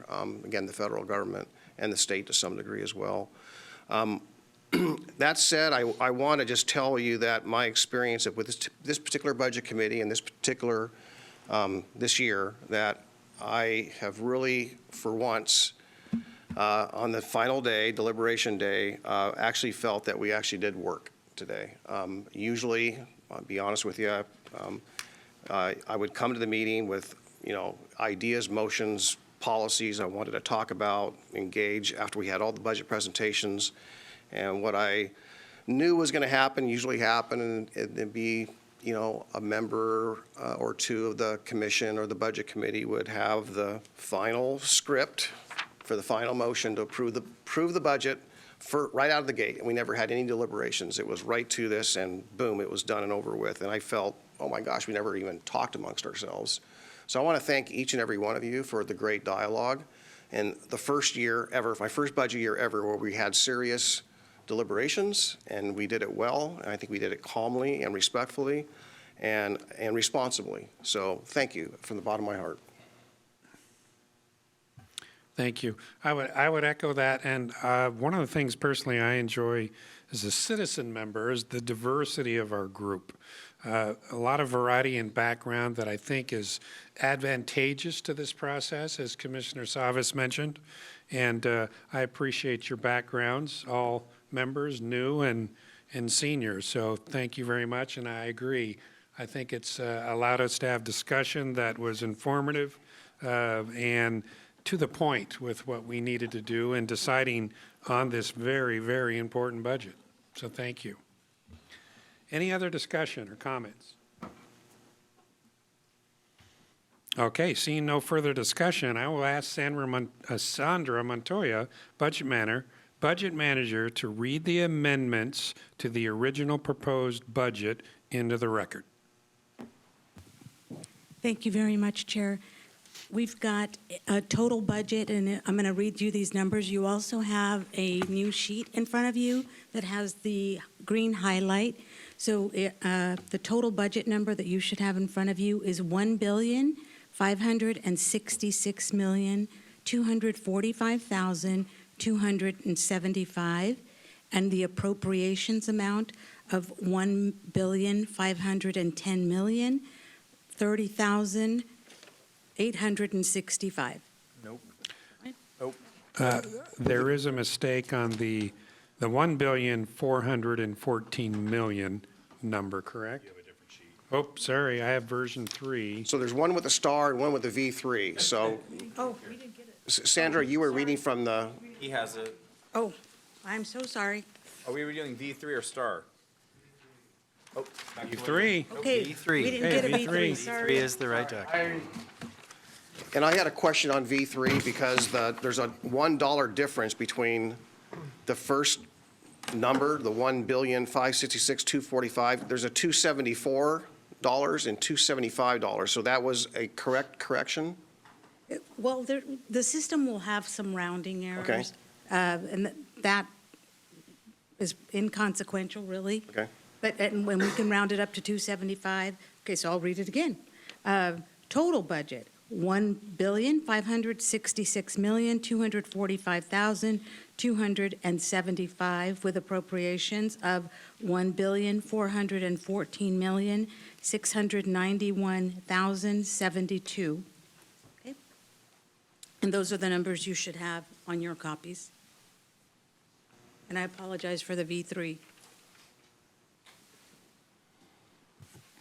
Speaker 4: Again, the federal government and the state to some degree as well. That said, I want to just tell you that my experience with this particular budget committee and this year, that I have really, for once, on the final day, deliberation day, actually felt that we actually did work today. Usually, I'll be honest with you, I would come to the meeting with, ideas, motions, policies I wanted to talk about, engage after we had all the budget presentations. And what I knew was going to happen usually happened, and it'd be, a member or two of the commission or the budget committee would have the final script for the final motion to approve the budget right out of the gate. And we never had any deliberations. It was right to this, and boom, it was done and over with. And I felt, oh my gosh, we never even talked amongst ourselves. So I want to thank each and every one of you for the great dialogue. And the first year ever, my first budget year ever, where we had serious deliberations, and we did it well, and I think we did it calmly and respectfully and responsibly. So thank you from the bottom of my heart.
Speaker 1: Thank you. I would echo that, and one of the things personally I enjoy as a citizen member is the diversity of our group. A lot of variety in background that I think is advantageous to this process, as Commissioner Savas mentioned, and I appreciate your backgrounds, all members, new and seniors, so thank you very much, and I agree. I think it's allowed us to have discussion that was informative and to the point with what we needed to do in deciding on this very, very important budget. So thank you. Any other discussion or comments? Okay, seeing no further discussion, I will ask Sandra Montoya, Budget Manager, to read the amendments to the original proposed budget into the record.
Speaker 12: Thank you very much, Chair. We've got a total budget, and I'm going to read you these numbers. You also have a new sheet in front of you that has the green highlight. So the total budget number that you should have in front of you is $1,566,245,275, and the appropriations amount of $1,510,030,865.
Speaker 2: Nope.
Speaker 1: There is a mistake on the $1,414,000,000 number, correct? You have a different sheet. Oh, sorry, I have version 3.
Speaker 4: So there's one with a star and one with a V3. So,
Speaker 12: Oh, we didn't get it.
Speaker 4: Sandra, you were reading from the,
Speaker 2: He has a,
Speaker 12: Oh, I'm so sorry.
Speaker 2: are we doing V3 or star? Oh, back to
Speaker 1: V3.
Speaker 12: Okay,
Speaker 3: V3.
Speaker 12: we didn't
Speaker 1: Hey,
Speaker 12: get a
Speaker 1: V3.
Speaker 12: V3,
Speaker 3: V3
Speaker 12: sorry.
Speaker 3: is the right document.
Speaker 4: and I had a question on V3 because there's a $1 difference between the first number, the $1,566,245. There's a $274 and $275. So that was a correction?
Speaker 12: Well, the system will have some rounding errors.
Speaker 4: Okay.
Speaker 12: And that is inconsequential, really.
Speaker 4: Okay.
Speaker 12: But when we can round it up to 275, okay, so I'll read it again. Total budget, $1,566,245,275, with appropriations of $1,414,691,072. Okay? And those are the numbers you should have on your copies. And I apologize for the V3.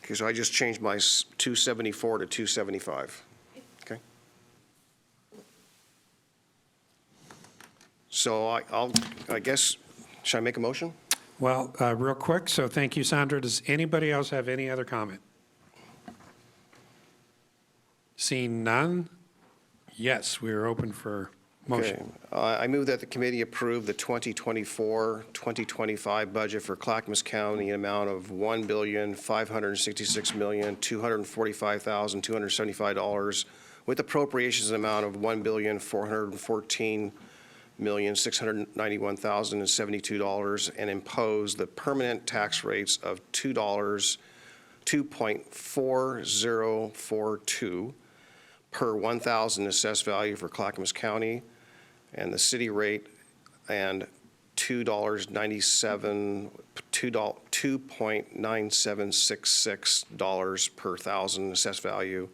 Speaker 4: Okay, so I just changed my 274 to 275. Okay. So I guess, should I make a motion?
Speaker 1: Well, real quick, so thank you, Sandra. Does anybody else have any other comment? Seeing none? Yes, we are open for motion.
Speaker 4: Okay. I move that the committee approve the 2024-2025 budget for Clackamas County in amount of $1,566,245,275 with appropriations in amount of $1,414,691,072 and impose the permanent tax rates of $2 2.4042 per 1,000 assessed value for Clackamas County, and the city rate, and $2.9766 per 1,000 assessed value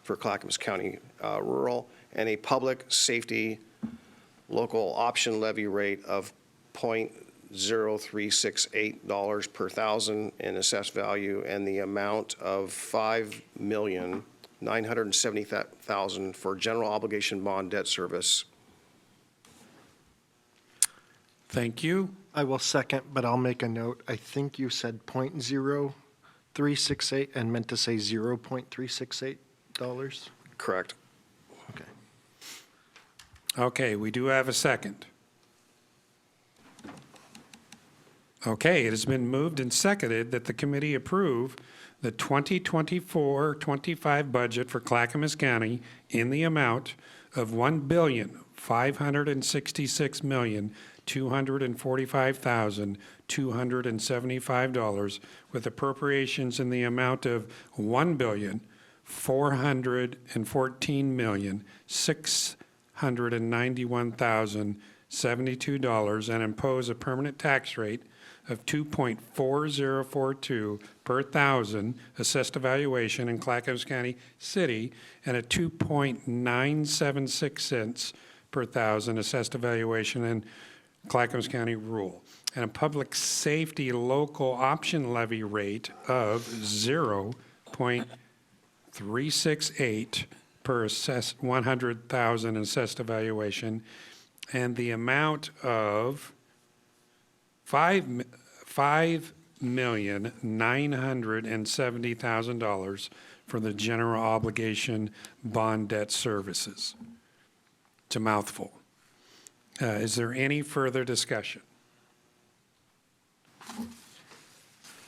Speaker 4: for Clackamas County rural, and a public safety local option levy rate of $0.0368 per 1,000 in assessed value, and the amount of $5,970,000 for general obligation bond debt service.
Speaker 1: Thank you.
Speaker 8: I will second, but I'll make a note. I think you said .0368 and meant to say $0.368.
Speaker 4: Correct.
Speaker 8: Okay.
Speaker 1: Okay, we do have a second. Okay, it has been moved and seconded that the committee approve the 2024-25 budget for Clackamas County in the amount of $1,566,245,275 with appropriations in the amount of $1,414,691,072 and impose a permanent tax rate of 2.4042 per 1,000 assessed evaluation in Clackamas County City and a 2.976 cents per 1,000 assessed evaluation in Clackamas County rural, and a public safety local option levy rate of 0.368 per 100,000 assessed evaluation, and the amount of $5,970,000 for the general obligation bond debt services. It's a mouthful. Is there any further discussion?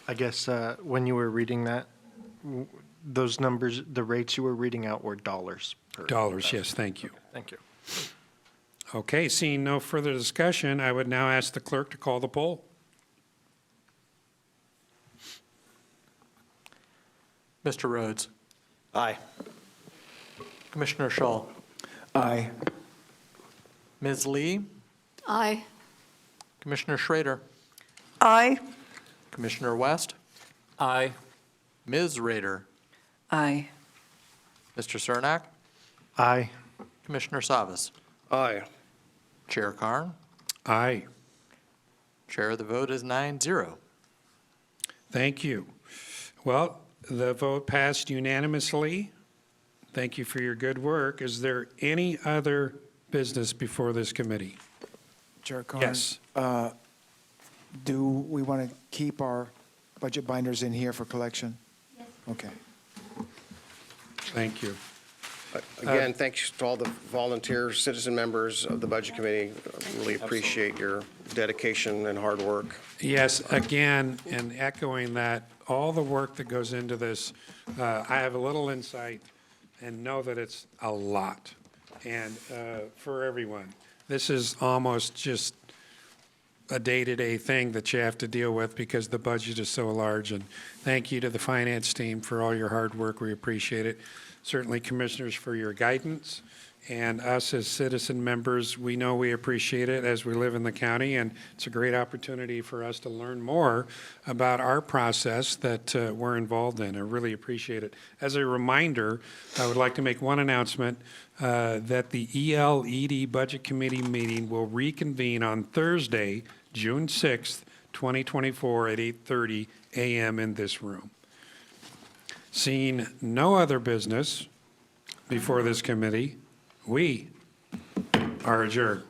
Speaker 8: I guess when you were reading that, those numbers, the rates you were reading out were dollars per.
Speaker 1: Dollars, yes, thank you.
Speaker 8: Okay, thank you.
Speaker 1: Okay, seeing no further discussion, I would now ask the clerk to call the poll.
Speaker 11: Mr. Rhodes,
Speaker 16: Aye.
Speaker 11: Commissioner Schull,
Speaker 5: Aye.
Speaker 11: Ms. Lee,
Speaker 6: Aye.
Speaker 11: Commissioner Schrader,
Speaker 9: Aye.
Speaker 11: Commissioner West,
Speaker 2: Aye.
Speaker 11: Ms. Rader,
Speaker 14: Aye.
Speaker 11: Mr. Cernak,
Speaker 8: Aye.
Speaker 11: Commissioner Savas,
Speaker 4: Aye.
Speaker 11: Chair Karn.
Speaker 1: Aye.
Speaker 11: Chair, the vote is 9-0.
Speaker 1: Thank you. Well, the vote passed unanimously. Thank you for your good work. Is there any other business before this committee?
Speaker 5: Chair Carn?
Speaker 1: Yes.
Speaker 5: Do we want to keep our budget binders in here for collection? Yes. Okay.
Speaker 1: Thank you.
Speaker 4: Again, thanks to all the volunteer citizen members of the Budget Committee. I really appreciate your dedication and hard work.
Speaker 1: Yes, again, and echoing that, all the work that goes into this, I have a little insight and know that it's a lot. And for everyone, this is almost just a day-to-day thing that you have to deal with because the budget is so large. And thank you to the finance team for all your hard work. We appreciate it. Certainly, commissioners, for your guidance. And us as citizen members, we know we appreciate it as we live in the county. And it's a great opportunity for us to learn more about our process that we're involved in. I really appreciate it. As a reminder, I would like to make one announcement that the ELED Budget Committee meeting will reconvene on Thursday, June 6th, 2024 at 8:30 a.m. in this room. Seeing no other business before this committee, we are adjourned.